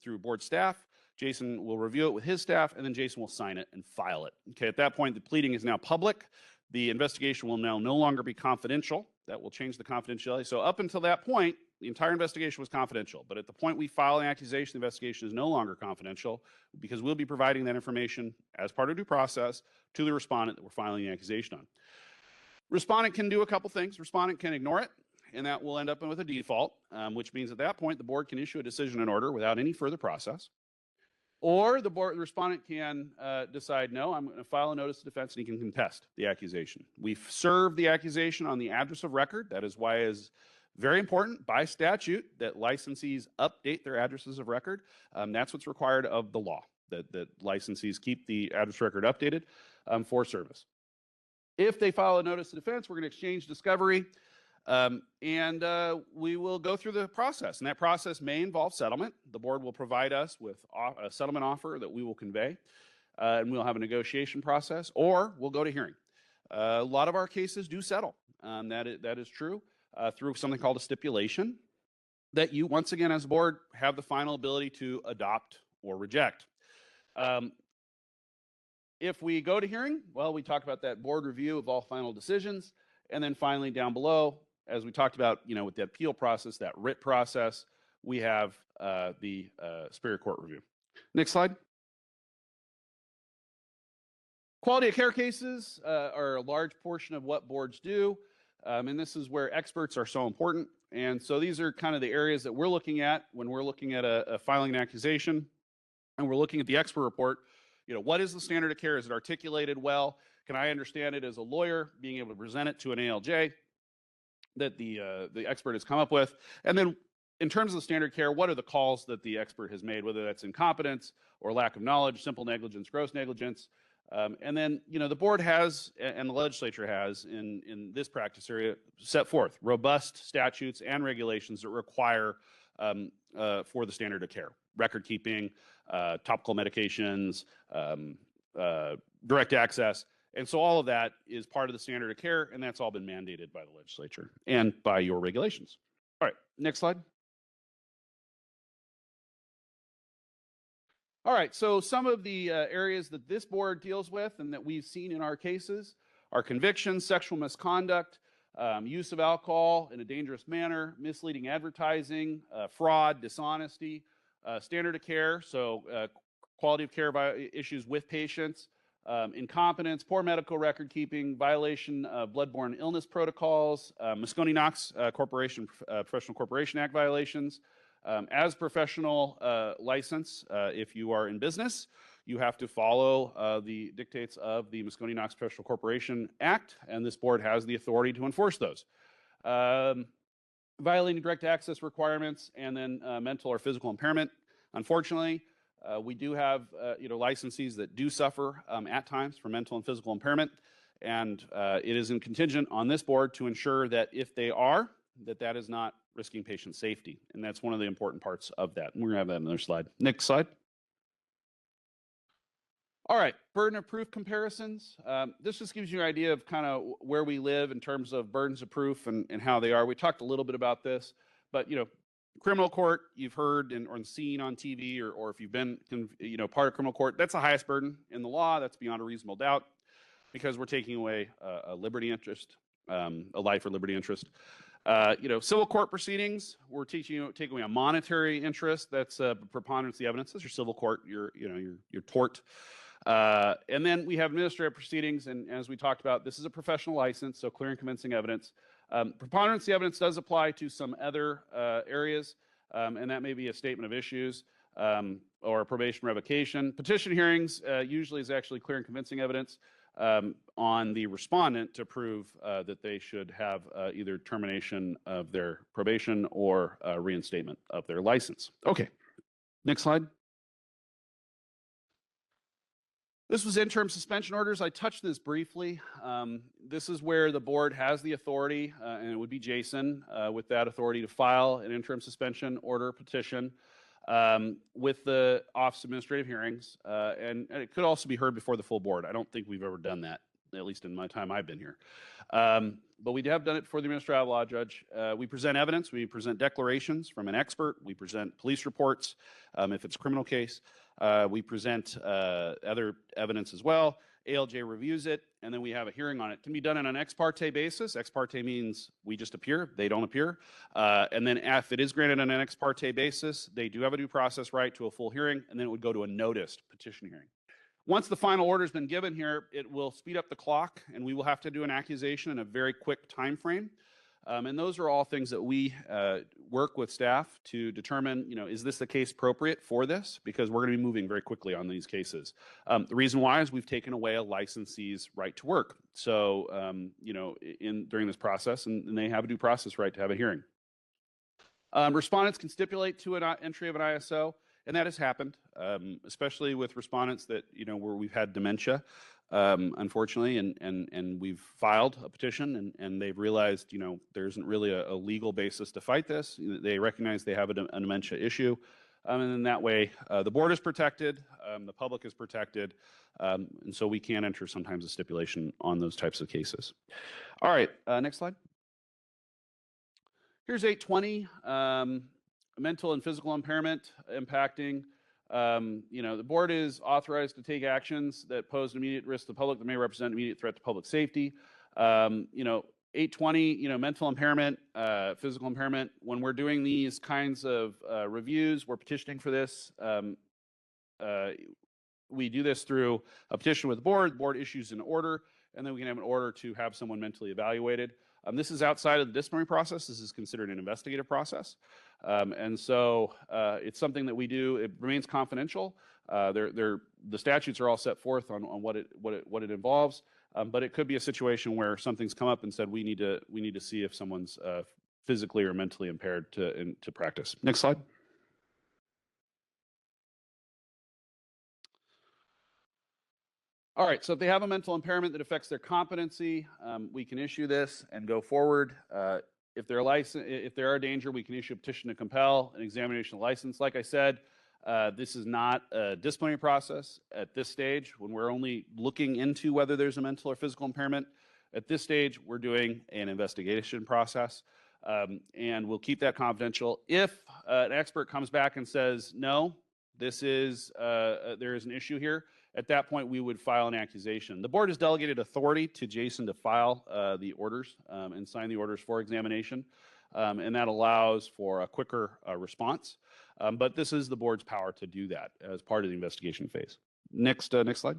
through board staff. Jason will review it with his staff, and then Jason will sign it and file it. Okay, at that point, the pleading is now public. The investigation will now no longer be confidential. That will change the confidentiality. So up until that point, the entire investigation was confidential. But at the point we file an accusation, the investigation is no longer confidential because we'll be providing that information as part of due process to the respondent that we're filing the accusation on. Respondent can do a couple things. Respondent can ignore it, and that will end up with a default, which means at that point, the board can issue a decision and order without any further process. Or the respondent can decide, no, I'm going to file a notice of defense, and he can contest the accusation. We've served the accusation on the address of record. That is why it is very important by statute that licensees update their addresses of record. That's what's required of the law, that licensees keep the address record updated for service. If they file a notice of defense, we're going to exchange discovery, and we will go through the process. And that process may involve settlement. The board will provide us with a settlement offer that we will convey, and we'll have a negotiation process, or we'll go to hearing. A lot of our cases do settle. That is true through something called a stipulation that you, once again, as a board, have the final ability to adopt or reject. If we go to hearing, well, we talk about that board review of all final decisions. And then finally, down below, as we talked about, with the appeal process, that writ process, we have the Superior Court review. Next slide. Quality of care cases are a large portion of what boards do. And this is where experts are so important. And so these are kind of the areas that we're looking at when we're looking at a filing an accusation. And we're looking at the expert report. What is the standard of care? Is it articulated well? Can I understand it as a lawyer, being able to present it to an ALJ that the expert has come up with? And then in terms of the standard care, what are the calls that the expert has made, whether that's incompetence or lack of knowledge, simple negligence, gross negligence? And then, the board has, and the legislature has in this practice area, set forth robust statutes and regulations that require for the standard of care, record keeping, topical medications, direct access. And so all of that is part of the standard of care, and that's all been mandated by the legislature and by your regulations. All right, next slide. All right, so some of the areas that this board deals with and that we've seen in our cases are convictions, sexual misconduct, use of alcohol in a dangerous manner, misleading advertising, fraud, dishonesty, standard of care, so quality of care issues with patients, incompetence, poor medical record keeping, violation of bloodborne illness protocols, Moscone-Knox Corporation, Professional Corporation Act violations. As professional license, if you are in business, you have to follow the dictates of the Moscone-Knox Professional Corporation Act, and this board has the authority to enforce those. Violating direct access requirements, and then mental or physical impairment. Unfortunately, we do have licensees that do suffer at times from mental and physical impairment, and it is contingent on this board to ensure that if they are, that is not risking patient safety, and that's one of the important parts of that. And we're gonna have that on another slide. Next slide. All right, burden of proof comparisons. This just gives you an idea of kind of where we live in terms of burdens of proof and how they are. We talked a little bit about this, but criminal court, you've heard or seen on TV, or if you've been part of criminal court, that's the highest burden in the law. That's beyond a reasonable doubt, because we're taking away a liberty interest, a life or liberty interest. Civil court proceedings, we're taking away a monetary interest. That's preponderance of the evidence. That's your civil court, your tort. And then we have administrative proceedings, and as we talked about, this is a professional license, so clear and convincing evidence. Preponderance of the evidence does apply to some other areas, and that may be a statement of issues or a probation revocation. Petition hearings usually is actually clear and convincing evidence on the respondent to prove that they should have either termination of their probation or reinstatement of their license. Okay, next slide. This was interim suspension orders. I touched this briefly. This is where the board has the authority, and it would be Jason with that authority to file an interim suspension order petition. with the Office of Administrative Hearings, and it could also be heard before the full board. I don't think we've ever done that, at least in my time I've been here. But we have done it for the administrative law judge. We present evidence, we present declarations from an expert, we present police reports if it's a criminal case, we present other evidence as well. ALJ reviews it, and then we have a hearing on it. It can be done on an ex parte basis. Ex parte means we just appear, they don't appear. And then if it is granted on an ex parte basis, they do have a due process right to a full hearing, and then it would go to a noticed petition hearing. Once the final order has been given here, it will speed up the clock, and we will have to do an accusation in a very quick time frame. And those are all things that we work with staff to determine, is this the case appropriate for this? Because we're going to be moving very quickly on these cases. The reason why is we've taken away a licensee's right to work. So, during this process, and they have a due process right to have a hearing. Respondents can stipulate to an entry of an ISO. And that has happened, especially with respondents that, where we've had dementia, unfortunately, and we've filed a petition and they've realized, there isn't really a legal basis to fight this. They recognize they have a dementia issue. And in that way, the board is protected, the public is protected. And so we can enter sometimes a stipulation on those types of cases. All right, next slide. Here's 820. Mental and physical impairment impacting. The board is authorized to take actions that pose an immediate risk to the public that may represent an immediate threat to public safety. 820, mental impairment, physical impairment. When we're doing these kinds of reviews, we're petitioning for this. We do this through a petition with the board issues an order, and then we can have an order to have someone mentally evaluated. This is outside of the disciplinary process. This is considered an investigative process. And so it's something that we do. It remains confidential. The statutes are all set forth on what it involves. But it could be a situation where something's come up and said we need to see if someone's physically or mentally impaired to practice. Next slide. All right, so if they have a mental impairment that affects their competency, we can issue this and go forward. If they're a danger, we can issue a petition to compel an examination of license. Like I said, this is not a disciplinary process at this stage when we're only looking into whether there's a mental or physical impairment. At this stage, we're doing an investigation process, and we'll keep that confidential. If an expert comes back and says, no, there is an issue here, at that point, we would file an accusation. The board has delegated authority to Jason to file the orders and sign the orders for examination, and that allows for a quicker response. But this is the board's power to do that as part of the investigation phase. Next slide.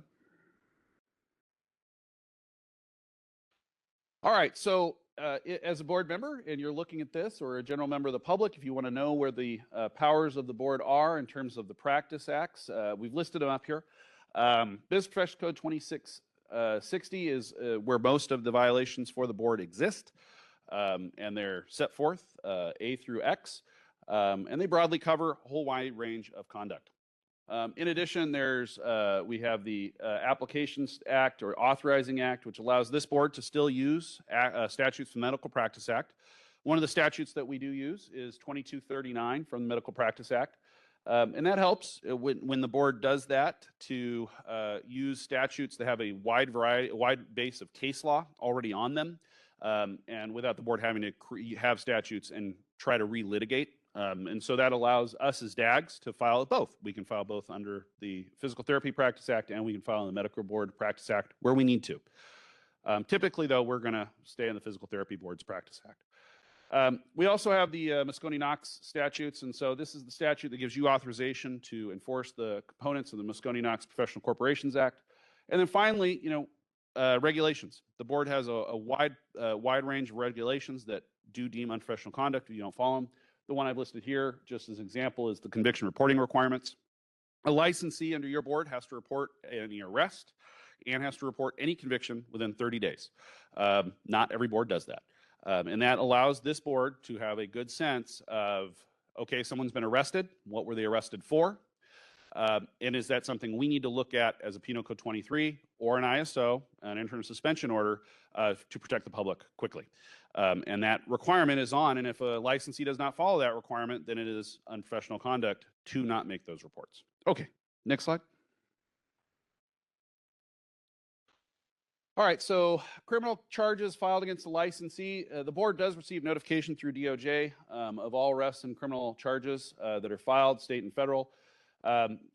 All right, so as a board member, and you're looking at this, or a general member of the public, if you want to know where the powers of the board are in terms of the practice acts, we've listed them up here. Business Professional Code 2660 is where most of the violations for the board exist, and they're set forth A through X, and they broadly cover a whole wide range of conduct. In addition, we have the Applications Act or Authorizing Act, which allows this board to still use statutes from the Medical Practice Act. One of the statutes that we do use is 2239 from the Medical Practice Act. And that helps when the board does that to use statutes that have a wide base of case law already on them, and without the board having to have statutes and try to relitigate. And so that allows us as DAGs to file both. We can file both under the Physical Therapy Practice Act, and we can file in the Medical Board Practice Act where we need to. Typically, though, we're going to stay in the Physical Therapy Board's Practice Act. We also have the Moscone-Knox statutes, and so this is the statute that gives you authorization to enforce the components of the Moscone-Knox Professional Corporations Act. And then finally, regulations. The board has a wide range of regulations that do deem unprofessional conduct if you don't follow them. The one I've listed here, just as an example, is the conviction reporting requirements. A licensee under your board has to report any arrest and has to report any conviction within 30 days. Not every board does that. And that allows this board to have a good sense of, okay, someone's been arrested. What were they arrested for? And is that something we need to look at as a Penal Code 23 or an ISO, an interim suspension order, to protect the public quickly? And that requirement is on. And if a licensee does not follow that requirement, then it is unprofessional conduct to not make those reports. Okay, next slide. All right, so criminal charges filed against the licensee. The board does receive notification through DOJ of all arrests and criminal charges that are filed, state and federal.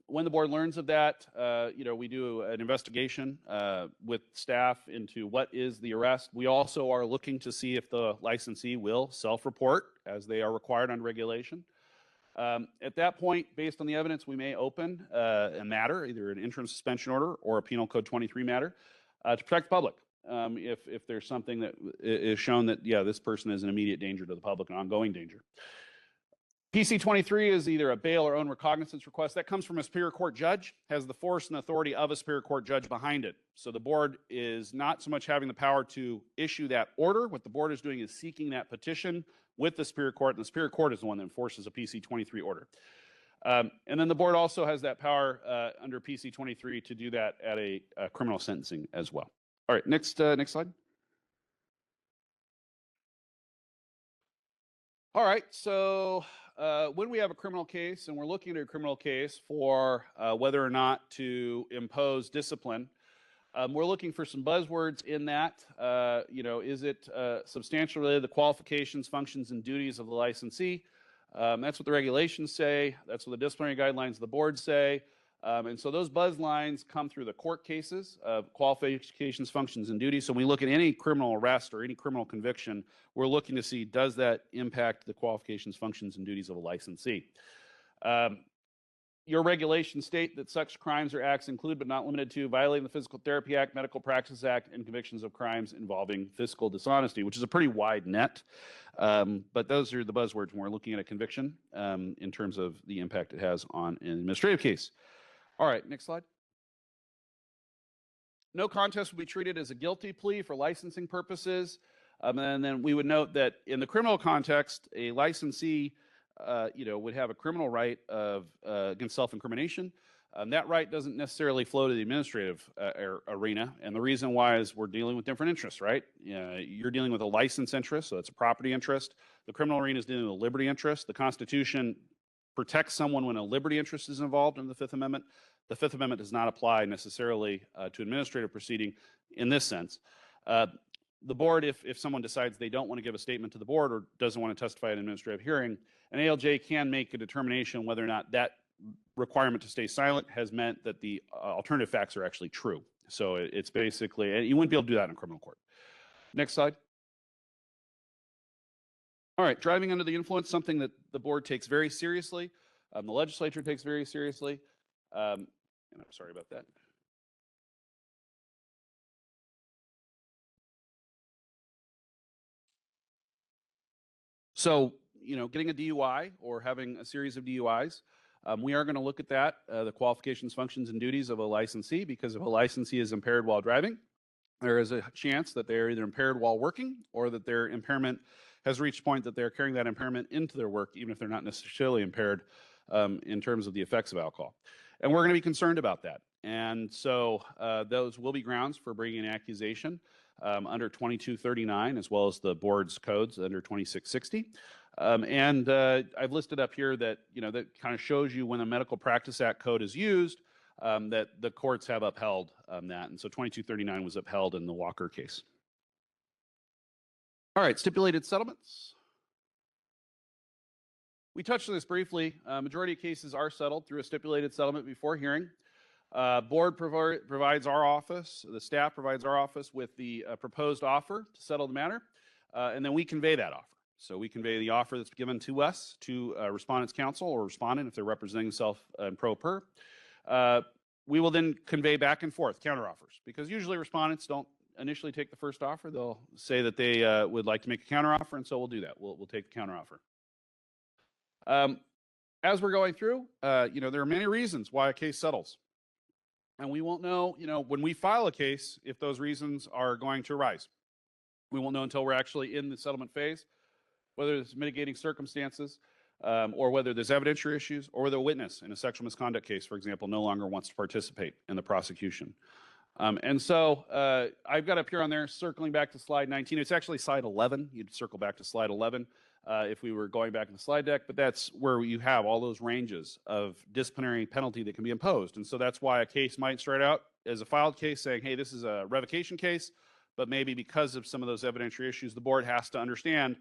When the board learns of that, we do an investigation with staff into what is the arrest. We also are looking to see if the licensee will self-report as they are required under regulation. At that point, based on the evidence, we may open a matter, either an interim suspension order or a Penal Code 23 matter, to protect the public. If there's something that is shown that, yeah, this person is an immediate danger to the public, an ongoing danger. PC 23 is either a bail or own recognizance request. That comes from a Superior Court judge, has the force and authority of a Superior Court judge behind it. So the board is not so much having the power to issue that order. What the board is doing is seeking that petition with the Superior Court, and the Superior Court is the one that enforces a PC 23 order. And then the board also has that power under PC 23 to do that at a criminal sentencing as well. All right, next slide. All right, so when we have a criminal case and we're looking at a criminal case for whether or not to impose discipline, we're looking for some buzzwords in that. Is it substantially related to the qualifications, functions, and duties of the licensee? That's what the regulations say. That's what the disciplinary guidelines of the board say. And so those buzz lines come through the court cases of qualifications, functions, and duties. So when we look at any criminal arrest or any criminal conviction, we're looking to see, does that impact the qualifications, functions, and duties of a licensee? Your regulations state that such crimes or acts include, but not limited to, violating the Physical Therapy Act, Medical Practice Act, and convictions of crimes involving fiscal dishonesty, which is a pretty wide net. But those are the buzzwords when we're looking at a conviction in terms of the impact it has on an administrative case. All right, next slide. No contest will be treated as a guilty plea for licensing purposes. And then we would note that in the criminal context, a licensee would have a criminal right of against self-incrimination. That right doesn't necessarily flow to the administrative arena. And the reason why is we're dealing with different interests, right? You're dealing with a license interest, so that's a property interest. The criminal arena is dealing with a liberty interest. The Constitution protects someone when a liberty interest is involved in the Fifth Amendment. The Fifth Amendment does not apply necessarily to administrative proceeding in this sense. The board, if someone decides they don't want to give a statement to the board or doesn't want to testify at an administrative hearing, an ALJ can make a determination whether or not that requirement to stay silent has meant that the alternative facts are actually true. So it's basically, and you wouldn't be able to do that in a criminal court. Next slide. All right, driving under the influence, something that the board takes very seriously, the legislature takes very seriously. And I'm sorry about that. So, getting a DUI or having a series of DUIs, we are going to look at that, the qualifications, functions, and duties of a licensee, because if a licensee is impaired while driving, there is a chance that they are either impaired while working or that their impairment has reached a point that they're carrying that impairment into their work, even if they're not necessarily impaired in terms of the effects of alcohol. And we're going to be concerned about that. And so those will be grounds for bringing an accusation under 2239, as well as the board's codes under 2660. And I've listed up here that, that kind of shows you when the Medical Practice Act code is used, that the courts have upheld that. And so 2239 was upheld in the Walker case. All right, stipulated settlements. We touched on this briefly. Majority of cases are settled through a stipulated settlement before hearing. Board provides our office, the staff provides our office with the proposed offer to settle the matter, and then we convey that offer. So we convey the offer that's given to us to respondent's counsel or respondent if they're representing themselves in pro per. We will then convey back and forth counteroffers, because usually respondents don't initially take the first offer. They'll say that they would like to make a counteroffer, and so we'll do that. We'll take the counteroffer. As we're going through, there are many reasons why a case settles. And we won't know, when we file a case, if those reasons are going to arise. We won't know until we're actually in the settlement phase, whether it's mitigating circumstances. or whether there's evidentiary issues, or whether a witness in a sexual misconduct case, for example, no longer wants to participate in the prosecution. And so I've got up here on there, circling back to slide 19. It's actually slide 11. You'd circle back to slide 11 if we were going back in the slide deck, but that's where you have all those ranges of disciplinary penalty that can be imposed. And so that's why a case might start out as a filed case saying, hey, this is a revocation case, but maybe because of some of those evidentiary issues, the board has to understand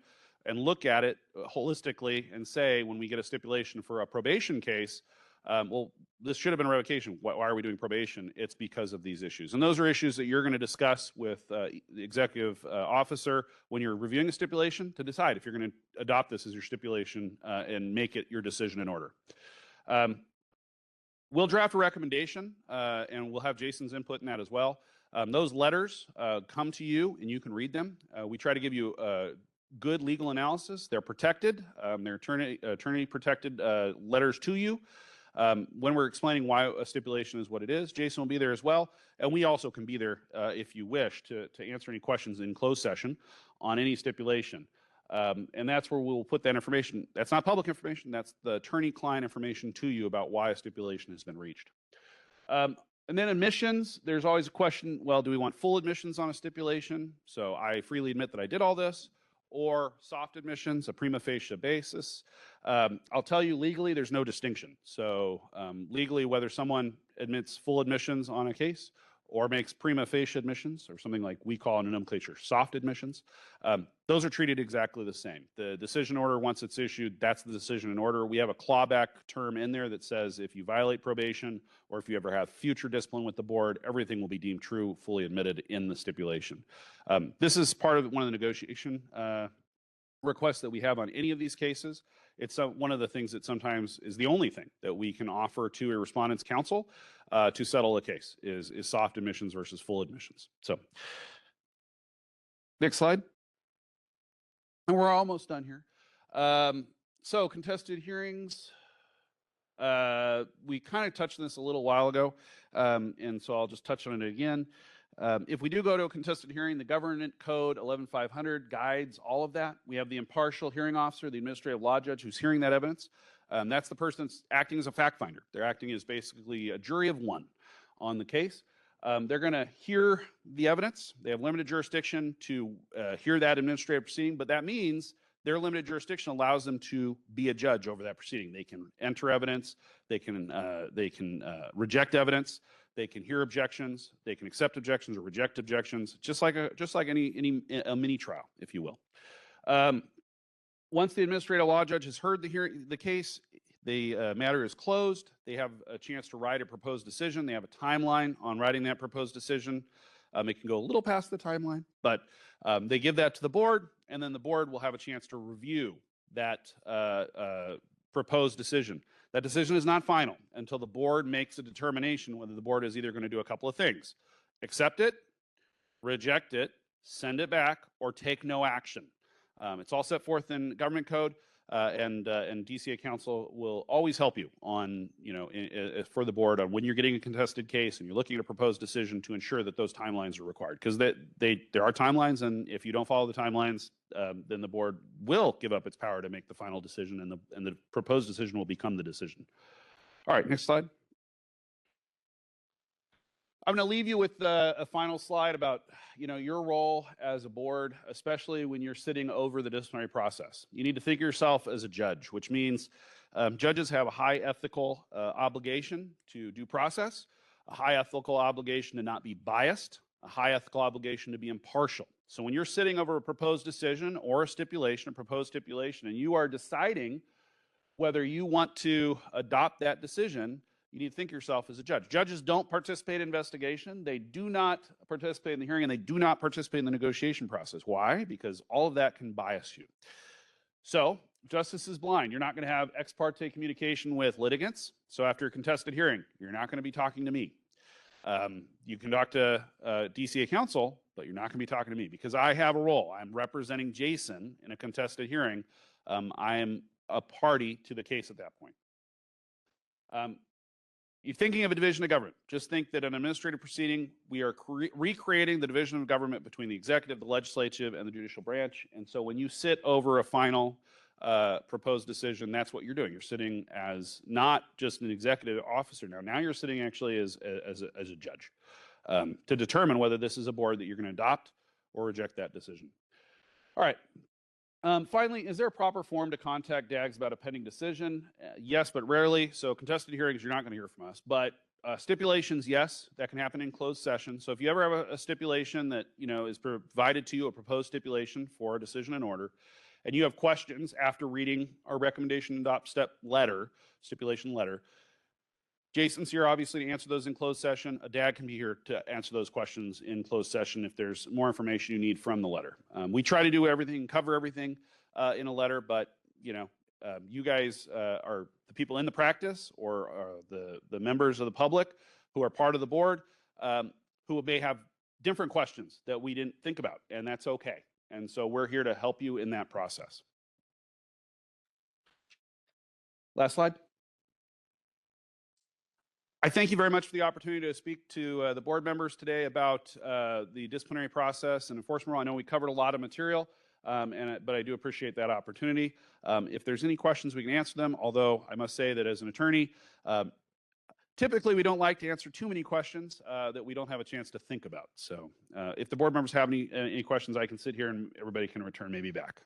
and look at it holistically and say, when we get a stipulation for a probation case, well, this should have been a revocation. Why are we doing probation? It's because of these issues. And those are issues that you're going to discuss with the executive officer when you're reviewing a stipulation to decide if you're going to adopt this as your stipulation and make it your decision in order. We'll draft a recommendation and we'll have Jason's input in that as well. Those letters come to you and you can read them. We try to give you good legal analysis. They're protected. They're attorney protected letters to you. When we're explaining why a stipulation is what it is, Jason will be there as well. And we also can be there if you wish to answer any questions in closed session on any stipulation. And that's where we'll put that information. That's not public information. That's the attorney-client information to you about why a stipulation has been reached. And then admissions, there's always a question, well, do we want full admissions on a stipulation? So I freely admit that I did all this. Or soft admissions, a prima facie basis. I'll tell you legally, there's no distinction. So legally, whether someone admits full admissions on a case or makes prima facie admissions, or something like we call in a nomenclature soft admissions, those are treated exactly the same. The decision order, once it's issued, that's the decision in order. We have a clawback term in there that says if you violate probation or if you ever have future discipline with the board, everything will be deemed true, fully admitted in the stipulation. This is part of one of the negotiation requests that we have on any of these cases. It's one of the things that sometimes is the only thing that we can offer to a respondent's counsel to settle a case is soft admissions versus full admissions. So next slide. And we're almost done here. So contested hearings. We kind of touched on this a little while ago, and so I'll just touch on it again. If we do go to a contested hearing, the Government Code 11500 guides all of that. We have the impartial hearing officer, the administrative law judge who's hearing that evidence. That's the person that's acting as a fact finder. They're acting as basically a jury of one on the case. They're going to hear the evidence. They have limited jurisdiction to hear that administrative proceeding, but that means their limited jurisdiction allows them to be a judge over that proceeding. They can enter evidence. They can reject evidence. They can hear objections. They can accept objections or reject objections, just like any mini trial, if you will. Once the administrative law judge has heard the case, the matter is closed. They have a chance to write a proposed decision. They have a timeline on writing that proposed decision. It can go a little past the timeline, but they give that to the board, and then the board will have a chance to review that proposed decision. That decision is not final until the board makes a determination whether the board is either going to do a couple of things: accept it, reject it, send it back, or take no action. It's all set forth in Government Code, and DCA Council will always help you on, for the board on when you're getting a contested case and you're looking at a proposed decision to ensure that those timelines are required, because there are timelines, and if you don't follow the timelines, then the board will give up its power to make the final decision, and the proposed decision will become the decision. All right, next slide. I'm going to leave you with a final slide about, your role as a board, especially when you're sitting over the disciplinary process. You need to think of yourself as a judge, which means judges have a high ethical obligation to due process, a high ethical obligation to not be biased, a high ethical obligation to be impartial. So when you're sitting over a proposed decision or a stipulation, a proposed stipulation, and you are deciding whether you want to adopt that decision, you need to think of yourself as a judge. Judges don't participate in investigation. They do not participate in the hearing, and they do not participate in the negotiation process. Why? Because all of that can bias you. So justice is blind. You're not going to have ex parte communication with litigants. So after a contested hearing, you're not going to be talking to me. You can talk to DCA counsel, but you're not going to be talking to me because I have a role. I'm representing Jason in a contested hearing. I am a party to the case at that point. You're thinking of a division of government. Just think that an administrative proceeding, we are recreating the division of government between the executive, the legislative, and the judicial branch. And so when you sit over a final proposed decision, that's what you're doing. You're sitting as not just an executive officer now. Now you're sitting actually as a judge to determine whether this is a board that you're going to adopt or reject that decision. All right. Finally, is there a proper form to contact DAGs about a pending decision? Yes, but rarely. So contested hearings, you're not going to hear from us. But stipulations, yes, that can happen in closed session. So if you ever have a stipulation that is provided to you, a proposed stipulation for a decision and order, and you have questions after reading our recommendation and adopt step letter, stipulation letter, Jason's here obviously to answer those in closed session. A DAG can be here to answer those questions in closed session if there's more information you need from the letter. We try to do everything, cover everything in a letter, but you guys are the people in the practice or the members of the public who are part of the board who may have different questions that we didn't think about, and that's okay. And so we're here to help you in that process. Last slide. I thank you very much for the opportunity to speak to the board members today about the disciplinary process and enforcement rule. I know we covered a lot of material, but I do appreciate that opportunity. If there's any questions, we can answer them, although I must say that as an attorney, typically we don't like to answer too many questions that we don't have a chance to think about. So if the board members have any questions, I can sit here and everybody can return maybe back.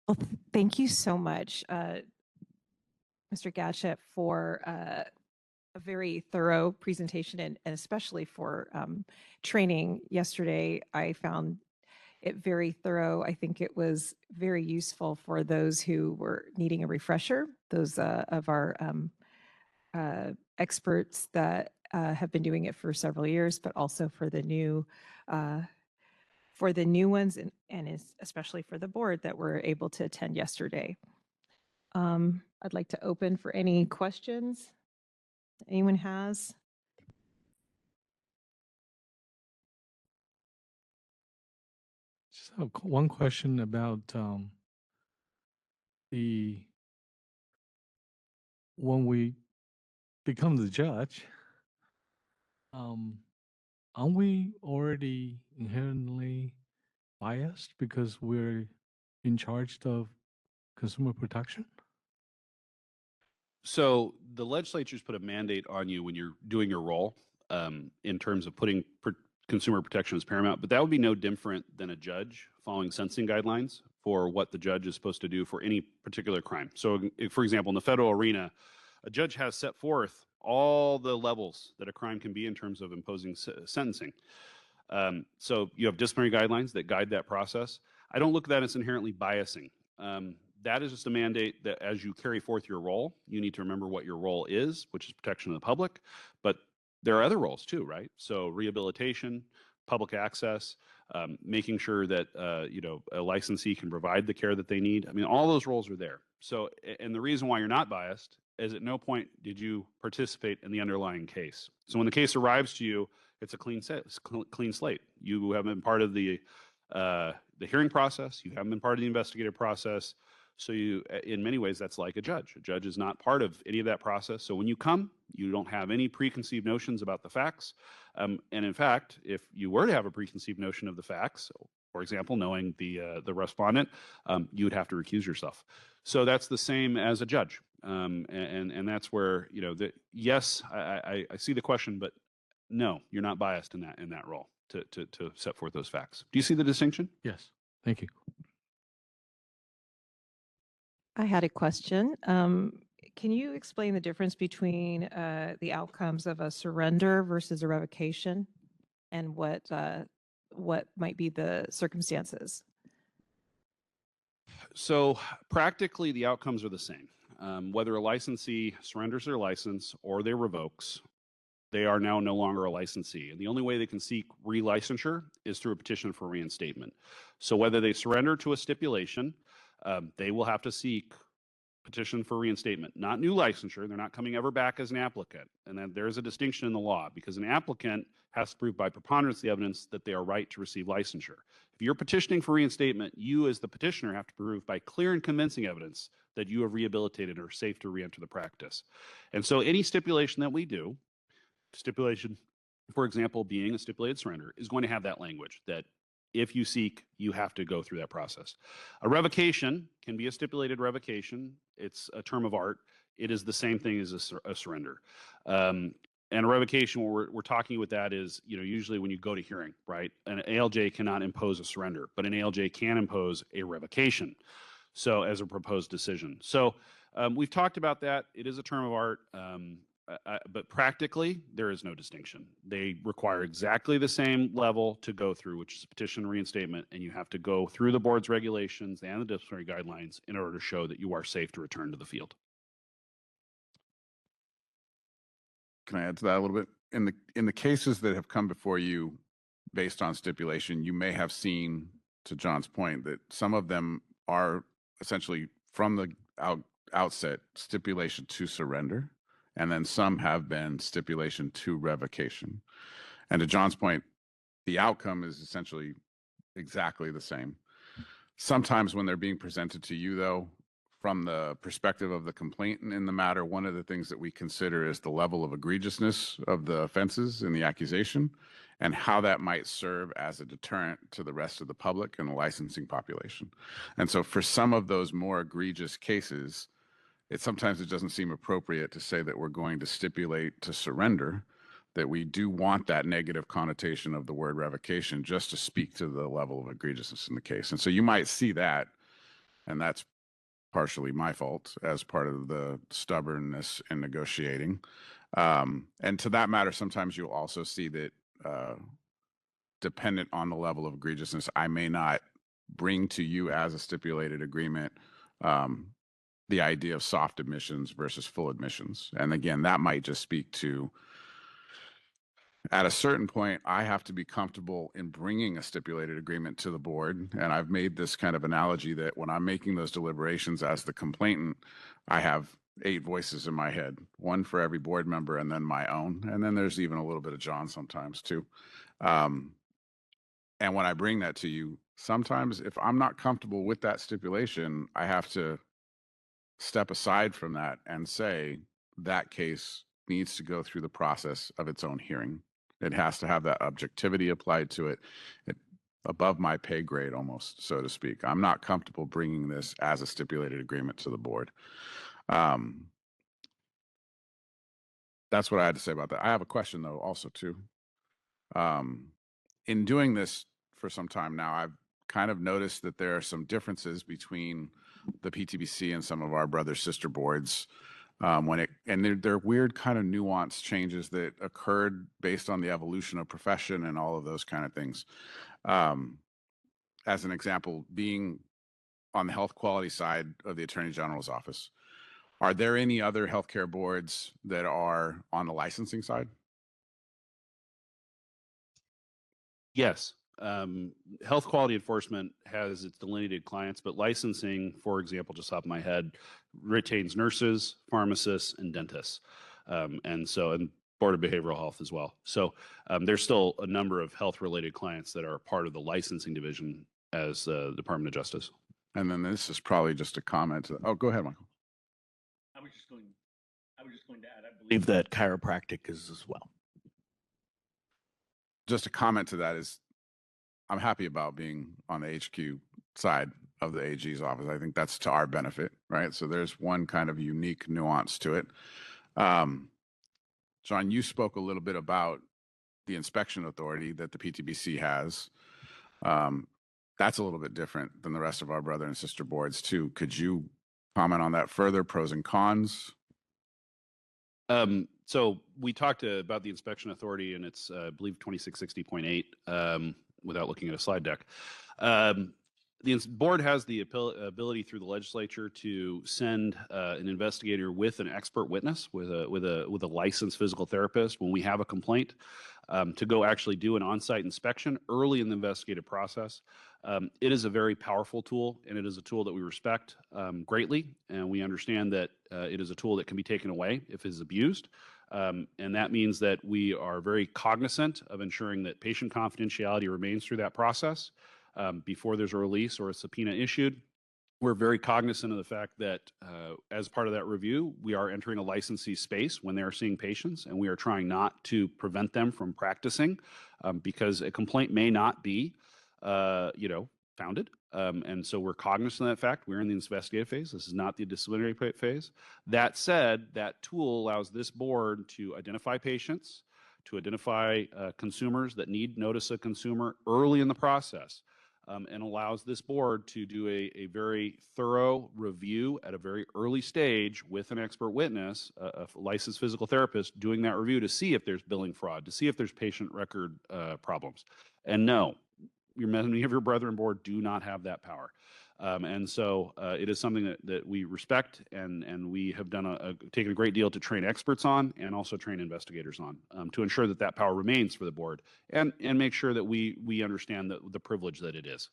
Well, thank you so much, Mr. Gatchett, for a very thorough presentation and especially for training yesterday. I found it very thorough. I think it was very useful for those who were needing a refresher, those of our experts that have been doing it for several years, but also for the new ones and especially for the board that were able to attend yesterday. I'd like to open for any questions anyone has. Just have one question about when we become the judge, aren't we already inherently biased because we're in charge of consumer protection? So the legislature's put a mandate on you when you're doing your role in terms of putting consumer protection as paramount, but that would be no different than a judge following sentencing guidelines for what the judge is supposed to do for any particular crime. So for example, in the federal arena, a judge has set forth all the levels that a crime can be in terms of imposing sentencing. So you have disciplinary guidelines that guide that process. I don't look at that as inherently biasing. That is just a mandate that as you carry forth your role, you need to remember what your role is, which is protection of the public. But there are other roles too, right? So rehabilitation, public access, making sure that a licensee can provide the care that they need. I mean, all those roles are there. So, and the reason why you're not biased is at no point did you participate in the underlying case. So when the case arrives to you, it's a clean slate. You haven't been part of the hearing process. You haven't been part of the investigative process. So you, in many ways, that's like a judge. A judge is not part of any of that process. So when you come, you don't have any preconceived notions about the facts. And in fact, if you were to have a preconceived notion of the facts, for example, knowing the respondent, you would have to recuse yourself. So that's the same as a judge. And that's where, yes, I see the question, but no, you're not biased in that role to set forth those facts. Do you see the distinction? Yes. Thank you. I had a question. Can you explain the difference between the outcomes of a surrender versus a revocation and what might be the circumstances? So practically, the outcomes are the same. Whether a licensee surrenders their license or they revokes, they are now no longer a licensee. And the only way they can seek relicensure is through a petition for reinstatement. So whether they surrender to a stipulation, they will have to seek petition for reinstatement, not new licensure. They're not coming ever back as an applicant. And then there's a distinction in the law because an applicant has to prove by preponderance of the evidence that they are right to receive licensure. If you're petitioning for reinstatement, you as the petitioner have to prove by clear and convincing evidence that you have rehabilitated or safe to reenter the practice. And so any stipulation that we do, stipulation, for example, being a stipulated surrender, is going to have that language that if you seek, you have to go through that process. A revocation can be a stipulated revocation. It's a term of art. It is the same thing as a surrender. And a revocation, what we're talking with that is, usually when you go to hearing, right? An ALJ cannot impose a surrender, but an ALJ can impose a revocation. So as a proposed decision. So we've talked about that. It is a term of art. But practically, there is no distinction. They require exactly the same level to go through, which is petition reinstatement, and you have to go through the board's regulations and the disciplinary guidelines in order to show that you are safe to return to the field. Can I add to that a little bit? In the cases that have come before you based on stipulation, you may have seen, to John's point, that some of them are essentially from the outset stipulation to surrender. And then some have been stipulation to revocation. And to John's point, the outcome is essentially exactly the same. Sometimes when they're being presented to you, though, from the perspective of the complainant in the matter, one of the things that we consider is the level of egregiousness of the offenses in the accusation and how that might serve as a deterrent to the rest of the public and the licensing population. And so for some of those more egregious cases, sometimes it doesn't seem appropriate to say that we're going to stipulate to surrender, that we do want that negative connotation of the word revocation just to speak to the level of egregiousness in the case. And so you might see that, and that's partially my fault as part of the stubbornness in negotiating. And to that matter, sometimes you'll also see that dependent on the level of egregiousness, I may not bring to you as a stipulated agreement the idea of soft admissions versus full admissions. And again, that might just speak to, at a certain point, I have to be comfortable in bringing a stipulated agreement to the board. And I've made this kind of analogy that when I'm making those deliberations as the complainant, I have 8 voices in my head, one for every board member and then my own. And then there's even a little bit of John sometimes too. And when I bring that to you, sometimes if I'm not comfortable with that stipulation, I have to step aside from that and say that case needs to go through the process of its own hearing. It has to have that objectivity applied to it, above my pay grade almost, so to speak. I'm not comfortable bringing this as a stipulated agreement to the board. That's what I had to say about that. I have a question though also too. In doing this for some time now, I've kind of noticed that there are some differences between the PTBC and some of our brother sister boards and they're weird kind of nuanced changes that occurred based on the evolution of profession and all of those kind of things. As an example, being on the health quality side of the Attorney General's office, are there any other healthcare boards that are on the licensing side? Yes. Health quality enforcement has its delineated clients, but licensing, for example, just off my head, retains nurses, pharmacists, and dentists. And Board of Behavioral Health as well. So there's still a number of health-related clients that are part of the licensing division as the Department of Justice. And then this is probably just a comment. Oh, go ahead, Michael. I was just going to add, I believe that chiropractic is as well. Just a comment to that is, I'm happy about being on the HQ side of the AG's office. I think that's to our benefit, right? So there's one kind of unique nuance to it. John, you spoke a little bit about the inspection authority that the PTBC has. That's a little bit different than the rest of our brother and sister boards too. Could you comment on that further, pros and cons? So we talked about the inspection authority, and it's, I believe, 2660.8, without looking at a slide deck. board has the ability through the legislature to send an investigator with an expert witness, with a licensed physical therapist when we have a complaint, to go actually do an on-site inspection early in the investigative process. It is a very powerful tool, and it is a tool that we respect greatly, and we understand that it is a tool that can be taken away if it is abused. And that means that we are very cognizant of ensuring that patient confidentiality remains through that process. Before there's a release or a subpoena issued, we're very cognizant of the fact that as part of that review, we are entering a licensee space when they are seeing patients, and we are trying not to prevent them from practicing because a complaint may not be, founded. And so we're cognizant of that fact. We're in the investigative phase. This is not the disciplinary phase. That said, that tool allows this board to identify patients, to identify consumers that need notice of consumer early in the process. And allows this board to do a very thorough review at a very early stage with an expert witness, a licensed physical therapist, doing that review to see if there's billing fraud, to see if there's patient record problems. And no, many of your brethren board do not have that power. And so it is something that we respect, and we have taken a great deal to train experts on and also train investigators on to ensure that that power remains for the board and make sure that we understand the privilege that it is.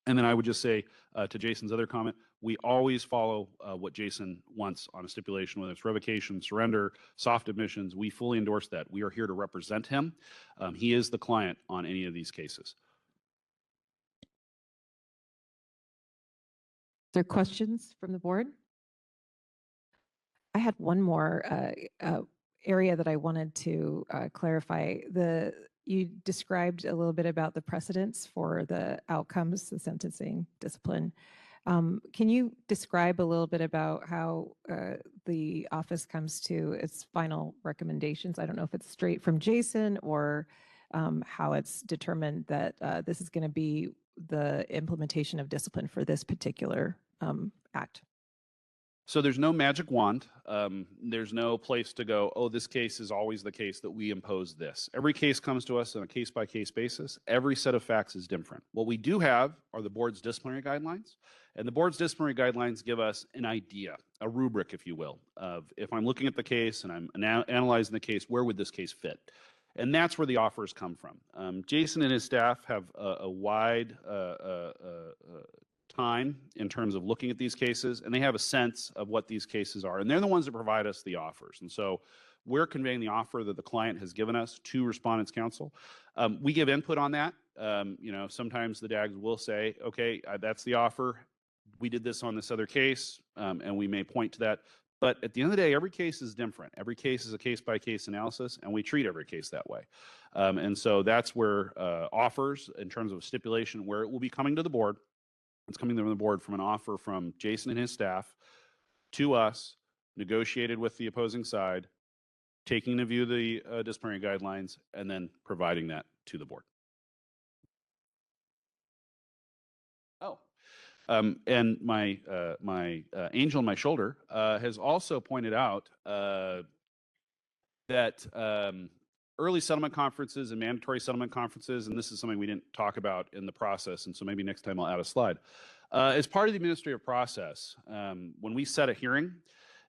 And then I would just say to Jason's other comment, we always follow what Jason wants on a stipulation, whether it's revocation, surrender, soft admissions. We fully endorse that. We are here to represent him. He is the client on any of these cases. Is there questions from the board? I had one more area that I wanted to clarify. You described a little bit about the precedents for the outcomes, the sentencing discipline. Can you describe a little bit about how the office comes to its final recommendations? I don't know if it's straight from Jason or how it's determined that this is going to be the implementation of discipline for this particular act. So there's no magic wand. There's no place to go, oh, this case is always the case that we impose this. Every case comes to us on a case-by-case basis. Every set of facts is different. What we do have are the board's disciplinary guidelines. And the board's disciplinary guidelines give us an idea, a rubric, if you will, of if I'm looking at the case and I'm analyzing the case, where would this case fit? And that's where the offers come from. Jason and his staff have a wide time in terms of looking at these cases, and they have a sense of what these cases are. And they're the ones that provide us the offers. And so we're conveying the offer that the client has given us to Respondents Counsel. We give input on that. Sometimes the DAGs will say, okay, that's the offer. We did this on this other case, and we may point to that. But at the end of the day, every case is different. Every case is a case-by-case analysis, and we treat every case that way. And so that's where offers, in terms of stipulation, where it will be coming to the board. It's coming to the board from an offer from Jason and his staff to us, negotiated with the opposing side, taking into view the disciplinary guidelines, and then providing that to the board. Oh. And my angel on my shoulder has also pointed out that early settlement conferences and mandatory settlement conferences, and this is something we didn't talk about in the process, and so maybe next time I'll add a slide. As part of the administrative process, when we set a hearing,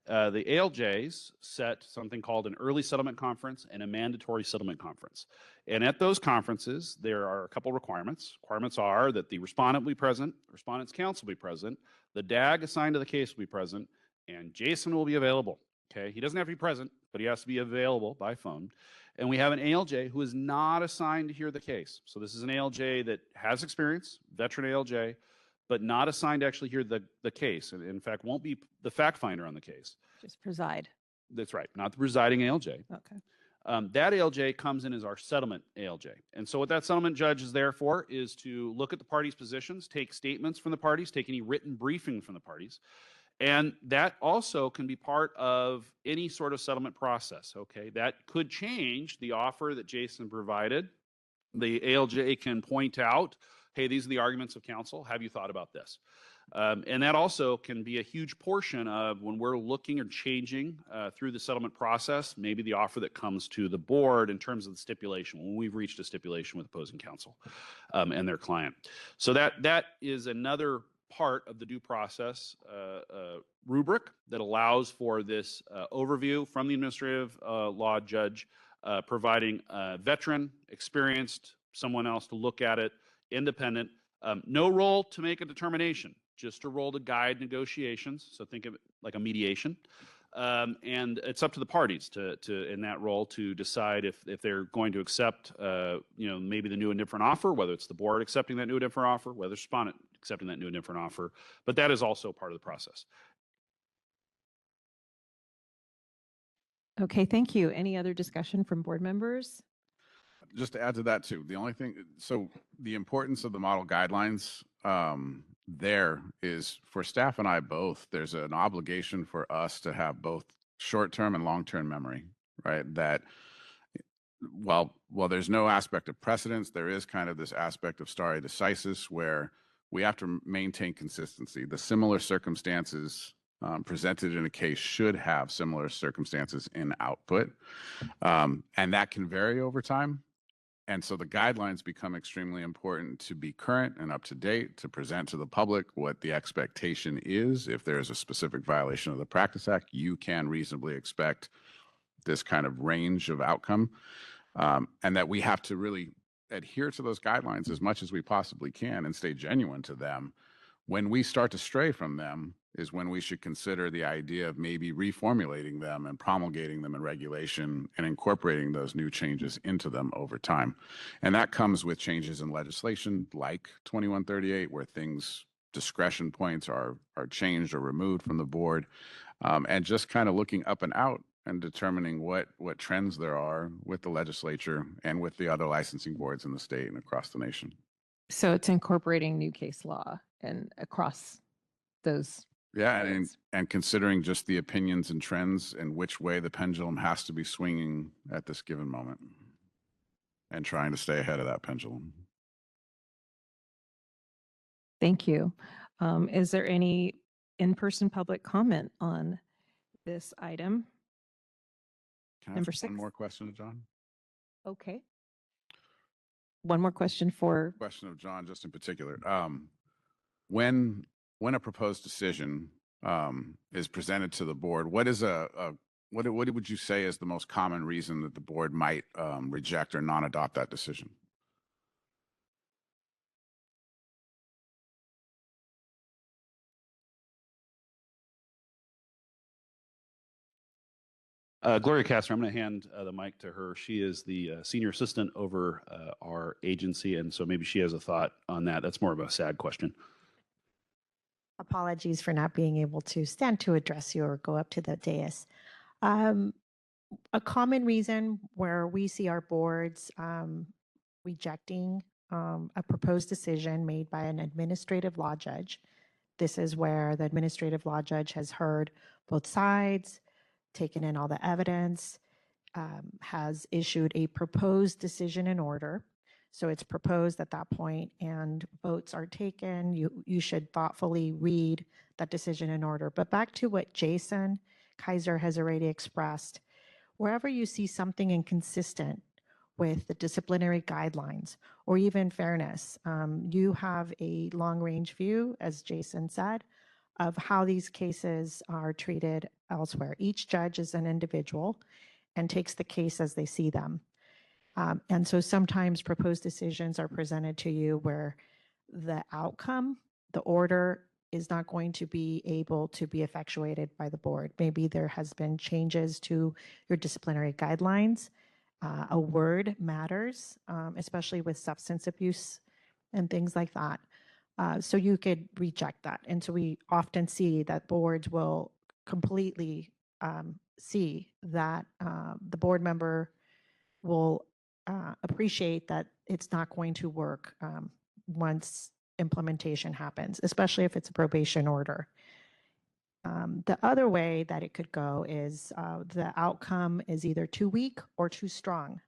the ALJs set something called an early settlement conference and a mandatory settlement conference. And at those conferences, there are a couple requirements. Requirements are that the respondent will be present, Respondents Counsel will be present, the DAG assigned to the case will be present, and Jason will be available. Okay, he doesn't have to be present, but he has to be available by phone. And we have an ALJ who is not assigned to hear the case. So this is an ALJ that has experience, veteran ALJ, but not assigned to actually hear the case. And in fact, won't be the fact finder on the case. Just preside. That's right, not the presiding ALJ. Okay. That ALJ comes in as our settlement ALJ. And so what that settlement judge is there for is to look at the parties' positions, take statements from the parties, take any written briefing from the parties. And that also can be part of any sort of settlement process, okay? That could change the offer that Jason provided. The ALJ can point out, hey, these are the arguments of counsel. Have you thought about this? And that also can be a huge portion of when we're looking or changing through the settlement process, maybe the offer that comes to the board in terms of the stipulation, when we've reached a stipulation with opposing counsel and their client. So that is another part of the due process rubric that allows for this overview from the administrative law judge, providing a veteran, experienced, someone else to look at it, independent. No role to make a determination, just a role to guide negotiations. So think of it like a mediation. And it's up to the parties to in that role to decide if they're going to accept, maybe the new and different offer, whether it's the board accepting that new and different offer, whether it's respondent accepting that new and different offer. But that is also part of the process. Okay, thank you. Any other discussion from board members? Just to add to that too, the only thing, so the importance of the model guidelines there is for staff and I both, there's an obligation for us to have both short-term and long-term memory, right? That while there's no aspect of precedence, there is kind of this aspect of stare decisis where we have to maintain consistency. The similar circumstances presented in a case should have similar circumstances in output. And that can vary over time. And so the guidelines become extremely important to be current and up to date, to present to the public what the expectation is. If there is a specific violation of the Practice Act, you can reasonably expect this kind of range of outcome. And that we have to really adhere to those guidelines as much as we possibly can and stay genuine to them. When we start to stray from them is when we should consider the idea of maybe reformulating them and promulgating them in regulation and incorporating those new changes into them over time. And that comes with changes in legislation like 2138, where discretion points are changed or removed from the board, and just kind of looking up and out and determining what trends there are with the legislature and with the other licensing boards in the state and across the nation. So it's incorporating new case law and across those. Yeah, boards. and considering just the opinions and trends and which way the pendulum has to be swinging at this given moment and trying to stay ahead of that pendulum. Thank you. Is there any in-person public comment on this item? Can I Number ask one 6. more question, John? Okay. One more question for, Question of John, just in particular. When a proposed decision is presented to the board, what would you say is the most common reason that the board might reject or not adopt that decision? Gloria Castor, I'm going to hand the mic to her. She is the senior assistant over our agency, and so maybe she has a thought on that. That's more of a sad question. Apologies for not being able to stand to address you or go up to the dais. A common reason where we see our boards rejecting a proposed decision made by an administrative law judge. This is where the administrative law judge has heard both sides, taken in all the evidence, has issued a proposed decision in order. So it's proposed at that point and votes are taken. You should thoughtfully read that decision in order. But back to what Jason Kaiser has already expressed, wherever you see something inconsistent with the disciplinary guidelines or even fairness, you have a long-range view, as Jason said, of how these cases are treated elsewhere. Each judge is an individual and takes the case as they see them. And so sometimes proposed decisions are presented to you where the outcome, the order, is not going to be able to be effectuated by the board. Maybe there has been changes to your disciplinary guidelines. A word matters, especially with substance abuse and things like that. So you could reject that. And so we often see that boards will completely see that the board member will appreciate that it's not going to work once implementation happens, especially if it's a probation order. The other way that it could go is the outcome is either too weak or too strong.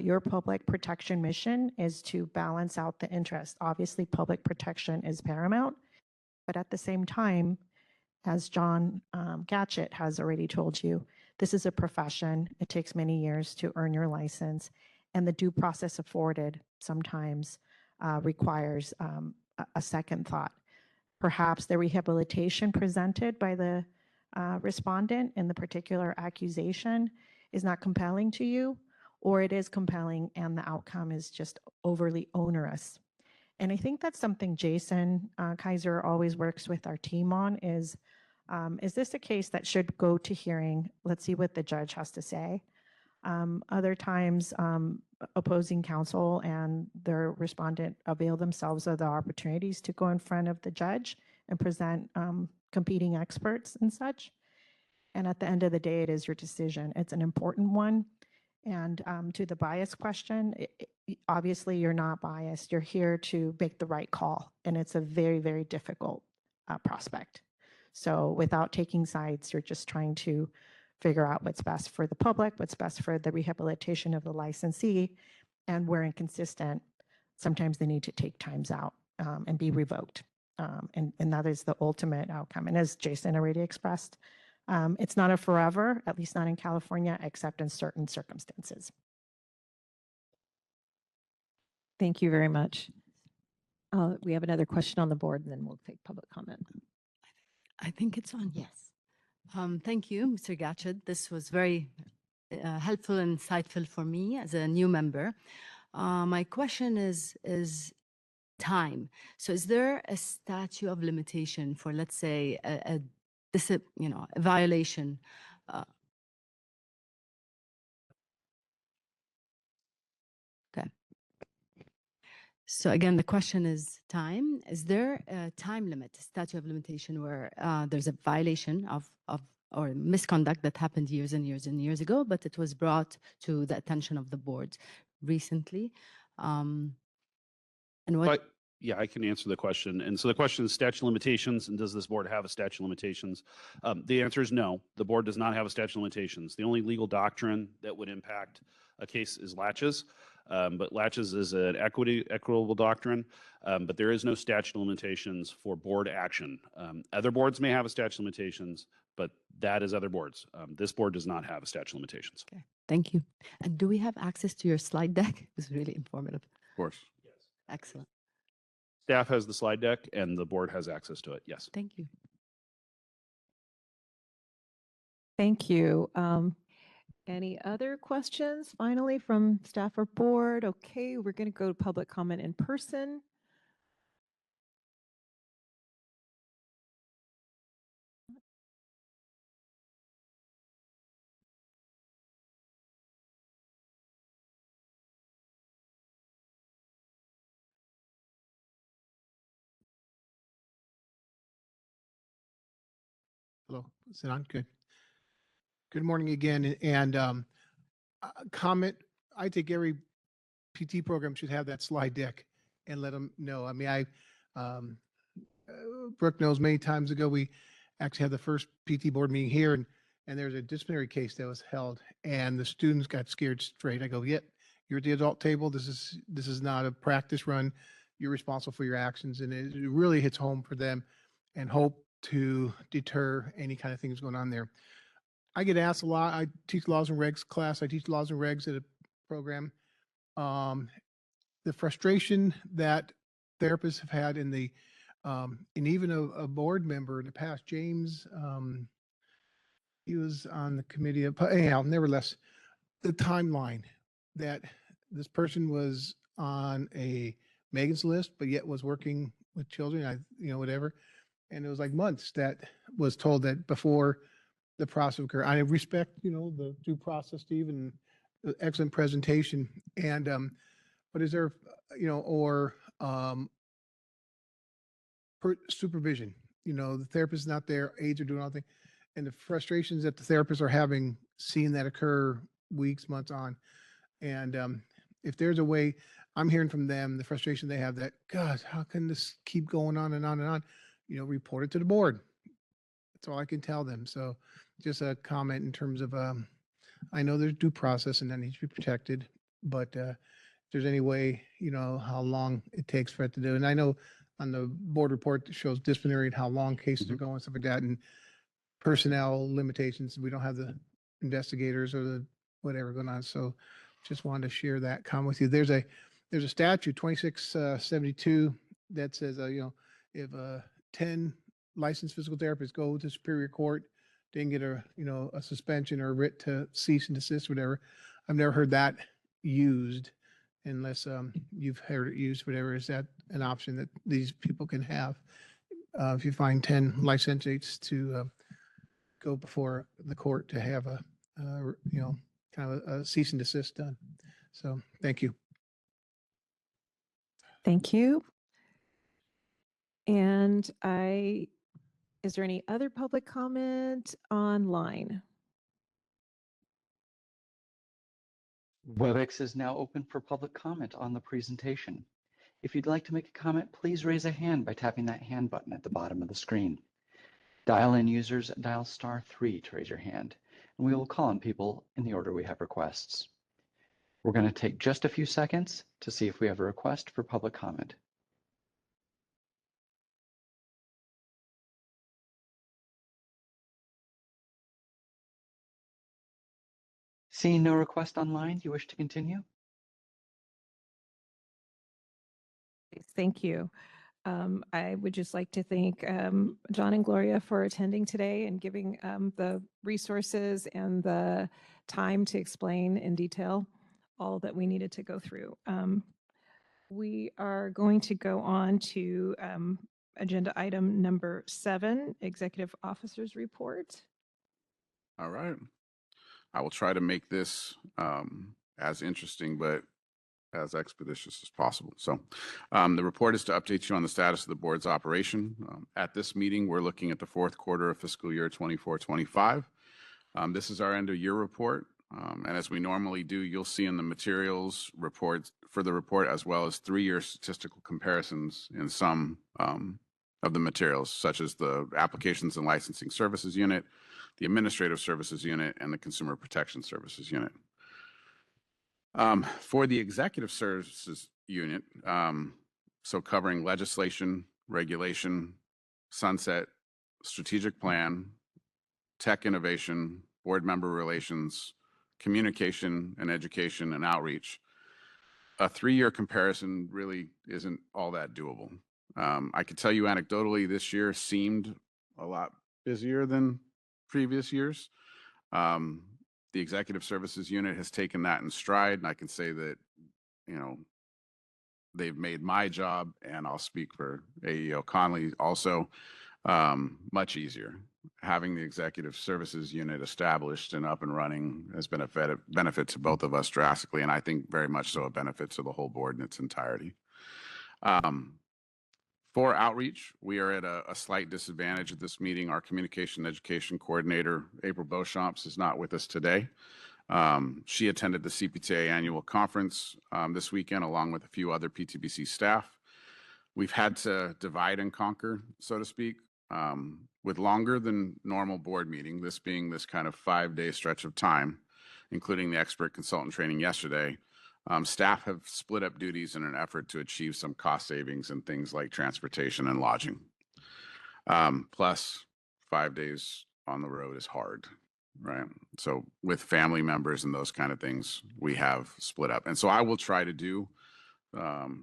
Your public protection mission is to balance out the interest. Obviously, public protection is paramount, But at the same time, as John Gatchett has already told you, this is a profession. It takes many years to earn your license, and the due process afforded sometimes requires a second thought. Perhaps the rehabilitation presented by the respondent in the particular accusation is not compelling to you, or it is compelling and the outcome is just overly onerous. And I think that's something Jason Kaiser always works with our team on is this a case that should go to hearing? Let's see what the judge has to say. Other times, opposing counsel and their respondent avail themselves of the opportunities to go in front of the judge and present competing experts and such. And at the end of the day, it is your decision. It's an important one. And to the bias question, obviously you're not biased. You're here to make the right call. And it's a very, very difficult prospect. So without taking sides, you're just trying to figure out what's best for the public, what's best for the rehabilitation of the licensee. And where inconsistent, sometimes they need to take times out and be revoked. And that is the ultimate outcome. And as Jason already expressed, it's not a forever, at least not in California, except in certain circumstances. Thank you very much. We have another question on the board, and then we'll take public comment. I think it's on, yes. Thank you, Mr. Gatchett. This was very helpful and insightful for me as a new member. My question is time. So is there a statute of limitation for, let's say, a violation? Okay. So again, the question is time. Is there a time limit, a statute of limitation where there's a violation of or misconduct that happened years and years and years ago, but it was brought to the attention of the board recently? And what? Yeah, I can answer the question. And so the question is statute of limitations, and does this board have a statute of limitations? The answer is no. The board does not have a statute of limitations. The only legal doctrine that would impact a case is laches. But laches is an equitable doctrine, but there is no statute of limitations for board action. Other boards may have a statute of limitations, but that is other boards. This board does not have a statute of limitations. Okay, thank you. And do we have access to your slide deck? It was really informative. Of course. Yes. Excellent. Staff has the slide deck and the board has access to it. Yes. Thank you. Thank you. Any other questions finally from staff or board? Okay, we're going to go to public comment in person. Hello, sit on, good. Good morning again, and comment, I think every PT program should have that slide deck and let them know. I mean, Brooke knows many times ago, we actually had the first PT board meeting here, and there's a disciplinary case that was held, and the students got scared straight. I go, yep, you're at the adult table, this is not a practice run, you're responsible for your actions, and it really hits home for them, and hope to deter any kind of things going on there. I get asked a lot. I teach laws and regs class. I teach laws and regs at a program. The frustration that therapists have had in the, and even a board member in the past, James, he was on the committee, anyhow, nevertheless, the timeline that this person was on a Megan's list, but yet was working with children, whatever. And it was like months that was told that before the process occurred. I respect, the due process, Steve, and the excellent presentation. And, but is there, supervision, the therapist is not there, aides are doing all things. And the frustrations that the therapists are having, seeing that occur weeks, months on. And if there's a way, I'm hearing from them, the frustration they have that, God, how can this keep going on and on and on? Report it to the board. That's all I can tell them. So just a comment in terms of, I know there's due process and that needs to be protected, but if there's any way, how long it takes for it to do. And I know on the board report that shows disciplinary and how long cases are going, stuff like that, and personnel limitations. We don't have the investigators or the whatever going on. So just wanted to share that comment with you. There's a statute 2672 that says, if 10 licensed physical therapists go to Superior Court, didn't get a suspension or a writ to cease and desist, whatever. I've never heard that used unless you've heard it used, whatever. Is that an option that these people can have? If you find 10 licentiates to go before the court to have a, kind of a cease and desist done. So thank you. Thank you. And is there any other public comment online? WebEx is now open for public comment on the presentation. If you'd like to make a comment, please raise a hand by tapping that hand button at the bottom of the screen. Dial-in users dial *3 to raise your hand, and we will call on people in the order we have requests. We're going to take just a few seconds to see if we have a request for public comment. Seeing no request online, do you wish to continue? Thank you. I would just like to thank John and Gloria for attending today and giving the resources and the time to explain in detail all that we needed to go through. We are going to go on to agenda item number 7, Executive Officer's Report. All right. I will try to make this as interesting, but as expeditious as possible. So the report is to update you on the status of the board's operation. At this meeting, we're looking at the fourth quarter of fiscal year 24-25. This is our end of year report. And as we normally do, you'll see in the materials reports for the report, as well as 3-year statistical comparisons in some of the materials, such as the Applications and Licensing Services Unit, the Administrative Services Unit, and the Consumer Protection Services Unit. For the Executive Services Unit, so covering legislation, regulation, sunset, strategic plan, tech innovation, board member relations, communication and education and outreach, a 3-year comparison really isn't all that doable. I could tell you anecdotally, this year seemed a lot busier than previous years. The Executive Services Unit has taken that in stride, and I can say that, they've made my job, and I'll speak for AEO Conley also, much easier. Having the Executive Services Unit established and up and running has been a benefit to both of us drastically, and I think very much so a benefit to the whole board in its entirety. For outreach, we are at a slight disadvantage at this meeting. Our Communication Education Coordinator, April Beauchamps, is not with us today. She attended the CPTA annual conference this weekend, along with a few other PTBC staff. We've had to divide and conquer, so to speak, with longer than normal board meeting, this being this kind of 5-day stretch of time, including the expert consultant training yesterday. Staff have split up duties in an effort to achieve some cost savings in things like transportation and lodging. Plus, 5 days on the road is hard, right? So with family members and those kind of things, we have split up. And so I will try to do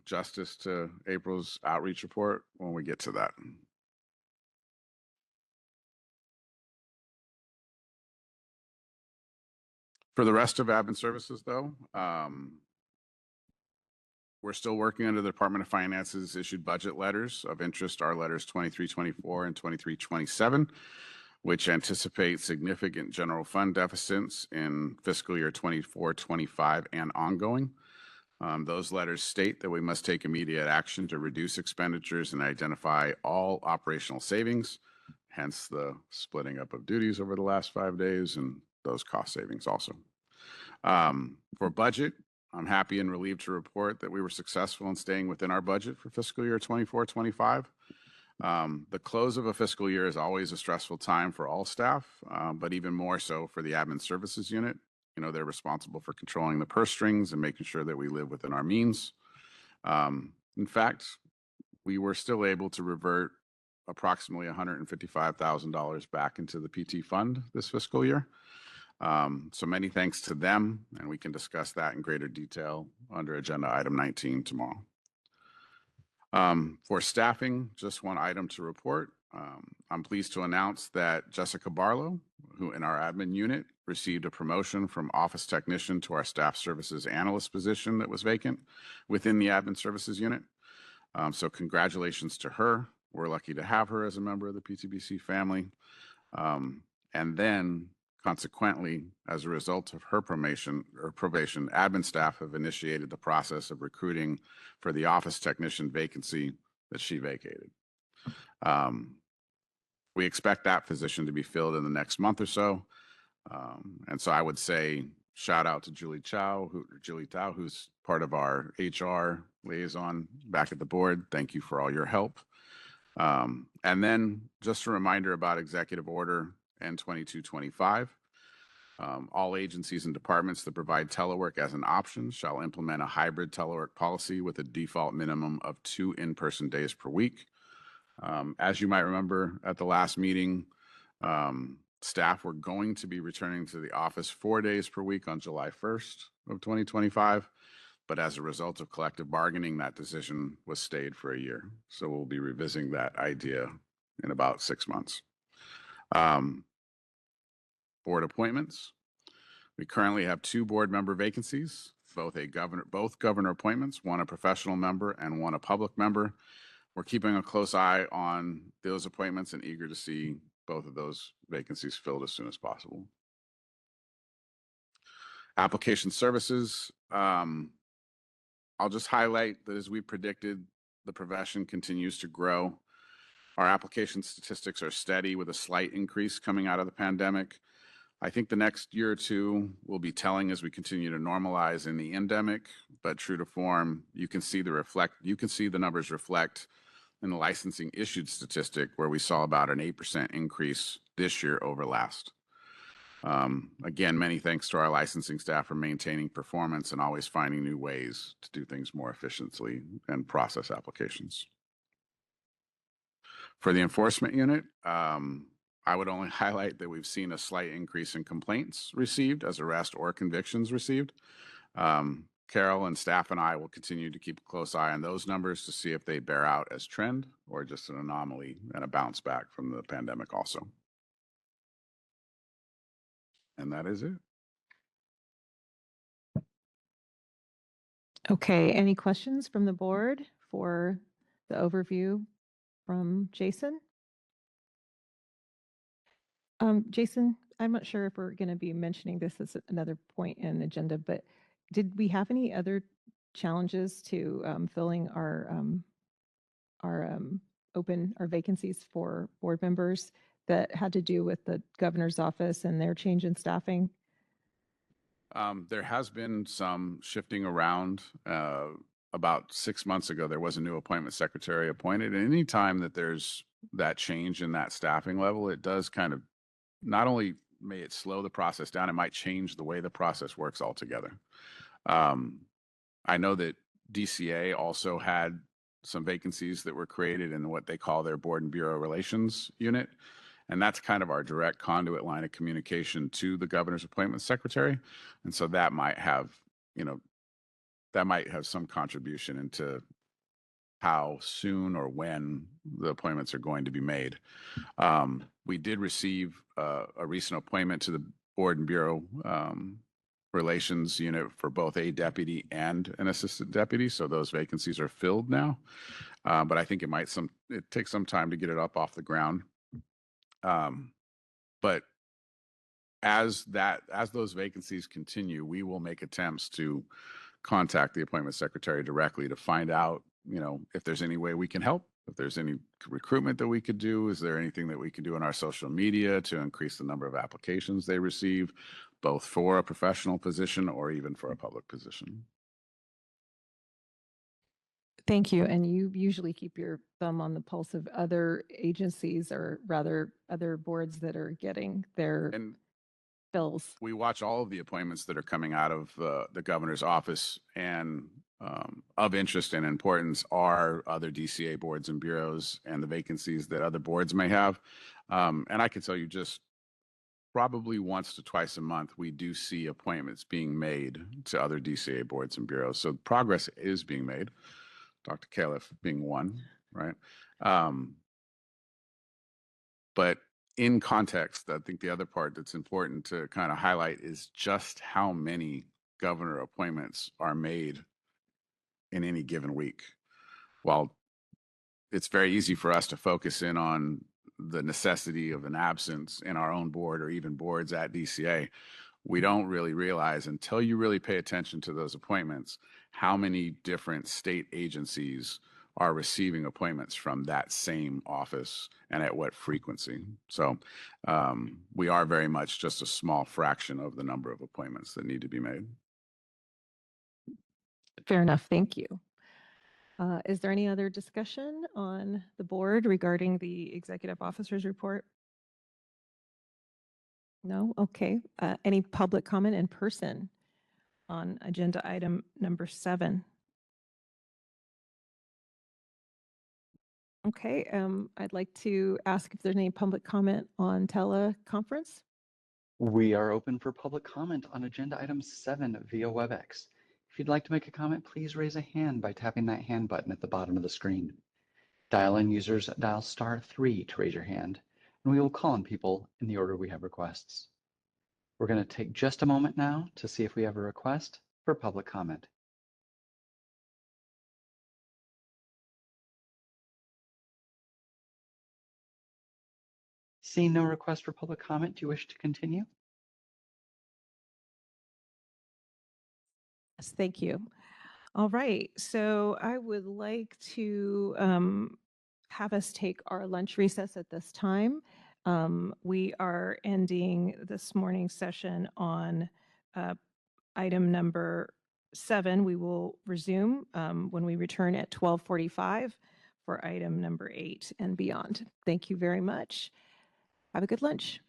justice to April's outreach report when we get to that. For the rest of admin services, though, we're still working under the Department of Finance's issued budget letters of interest, our letters 2324 and 2327, which anticipate significant general fund deficits in fiscal year 24-25 and ongoing. Those letters state that we must take immediate action to reduce expenditures and identify all operational savings, hence the splitting up of duties over the last 5 days and those cost savings also. For budget, I'm happy and relieved to report that we were successful in staying within our budget for fiscal year 24-25. The close of a fiscal year is always a stressful time for all staff, but even more so for the admin services unit. They're responsible for controlling the purse strings and making sure that we live within our means. In fact, we were still able to revert approximately $155,000 back into the PT fund this fiscal year. So many thanks to them, and we can discuss that in greater detail under agenda item 19 tomorrow. For staffing, just one item to report. I'm pleased to announce that Jessica Barlow, who in our admin unit received a promotion from office technician to our staff services analyst position that was vacant within the admin services unit. So congratulations to her. We're lucky to have her as a member of the PTBC family. And then consequently, as a result of her probation, admin staff have initiated the process of recruiting for the office technician vacancy that she vacated. We expect that position to be filled in the next month or so. And so I would say shout out to Julie Tao, who's part of our HR liaison back at the board. Thank you for all your help. And then just a reminder about Executive Order N2225. All agencies and departments that provide telework as an option shall implement a hybrid telework policy with a default minimum of 2 in-person days per week. As you might remember at the last meeting, staff were going to be returning to the office 4 days per week on July 1st of 2025. But as a result of collective bargaining, that decision was stayed for a year. So we'll be revisiting that idea in about 6 months. Board appointments. We currently have 2 board member vacancies, both governor appointments, one a professional member and one a public member. We're keeping a close eye on those appointments and eager to see both of those vacancies filled as soon as possible. Application services. I'll just highlight that as we predicted, the profession continues to grow. Our application statistics are steady with a slight increase coming out of the pandemic. I think the next year or two will be telling as we continue to normalize in the endemic, but true to form, you can see the numbers reflect in the licensing issued statistic where we saw about an 8% increase this year over last. Again, many thanks to our licensing staff for maintaining performance and always finding new ways to do things more efficiently and process applications. For the enforcement unit, I would only highlight that we've seen a slight increase in complaints received as arrest or convictions received. Carol and staff and I will continue to keep a close eye on those numbers to see if they bear out as trend or just an anomaly and a bounce back from the pandemic also. And that is it. Okay, any questions from the board for the overview from Jason? Jason, I'm not sure if we're going to be mentioning this as another point in the agenda, but did we have any other challenges to filling our vacancies for board members that had to do with the governor's office and their change in staffing? There has been some shifting around. About 6 months ago, there was a new appointment secretary appointed. And any time that there's that change in that staffing level, it does kind of not only may it slow the process down, it might change the way the process works altogether. I know that DCA also had some vacancies that were created in what they call their board and bureau relations unit. And that's kind of our direct conduit line of communication to the governor's appointment secretary. And so that might have, some contribution into how soon or when the appointments are going to be made. We did receive a recent appointment to the board and bureau relations unit for both a deputy and an assistant deputy. So those vacancies are filled now. But I think it takes some time to get it up off the ground. But as those vacancies continue, we will make attempts to contact the appointment secretary directly to find out, if there's any way we can help, if there's any recruitment that we could do, is there anything that we could do in our social media to increase the number of applications they receive, both for a professional position or even for a public position. Thank you. And you usually keep your thumb on the pulse of other agencies, or rather other boards that are getting their fills. We watch all of the appointments that are coming out of the governor's office, and of interest and importance are other DCA boards and bureaus and the vacancies that other boards may have. And I can tell you just probably once to twice a month, we do see appointments being made to other DCA boards and bureaus. So progress is being made. Dr. Califf being one, right? But in context, I think the other part that's important to kind of highlight is just how many governor appointments are made in any given week. While it's very easy for us to focus in on the necessity of an absence in our own board or even boards at DCA, we don't really realize until you really pay attention to those appointments, how many different state agencies are receiving appointments from that same office and at what frequency. So we are very much just a small fraction of the number of appointments that need to be made. Fair enough. Thank you. Is there any other discussion on the board regarding the executive officer's report? No? Okay. Any public comment in person on agenda item number 7? Okay. I'd like to ask if there's any public comment on teleconference. We are open for public comment on agenda item 7 via WebEx. If you'd like to make a comment, please raise a hand by tapping that hand button at the bottom of the screen. Dial-in users dial *3 to raise your hand, and we will call on people in the order we have requests. We're going to take just a moment now to see if we have a request for public comment. Seeing no request for public comment, do you wish to continue? Yes, thank you. All right. So I would like to have us take our lunch recess at this time. We are ending this morning's session on item number 7. We will resume when we return at 12:45 for item number 8 and beyond. Thank you very much. Have a good lunch.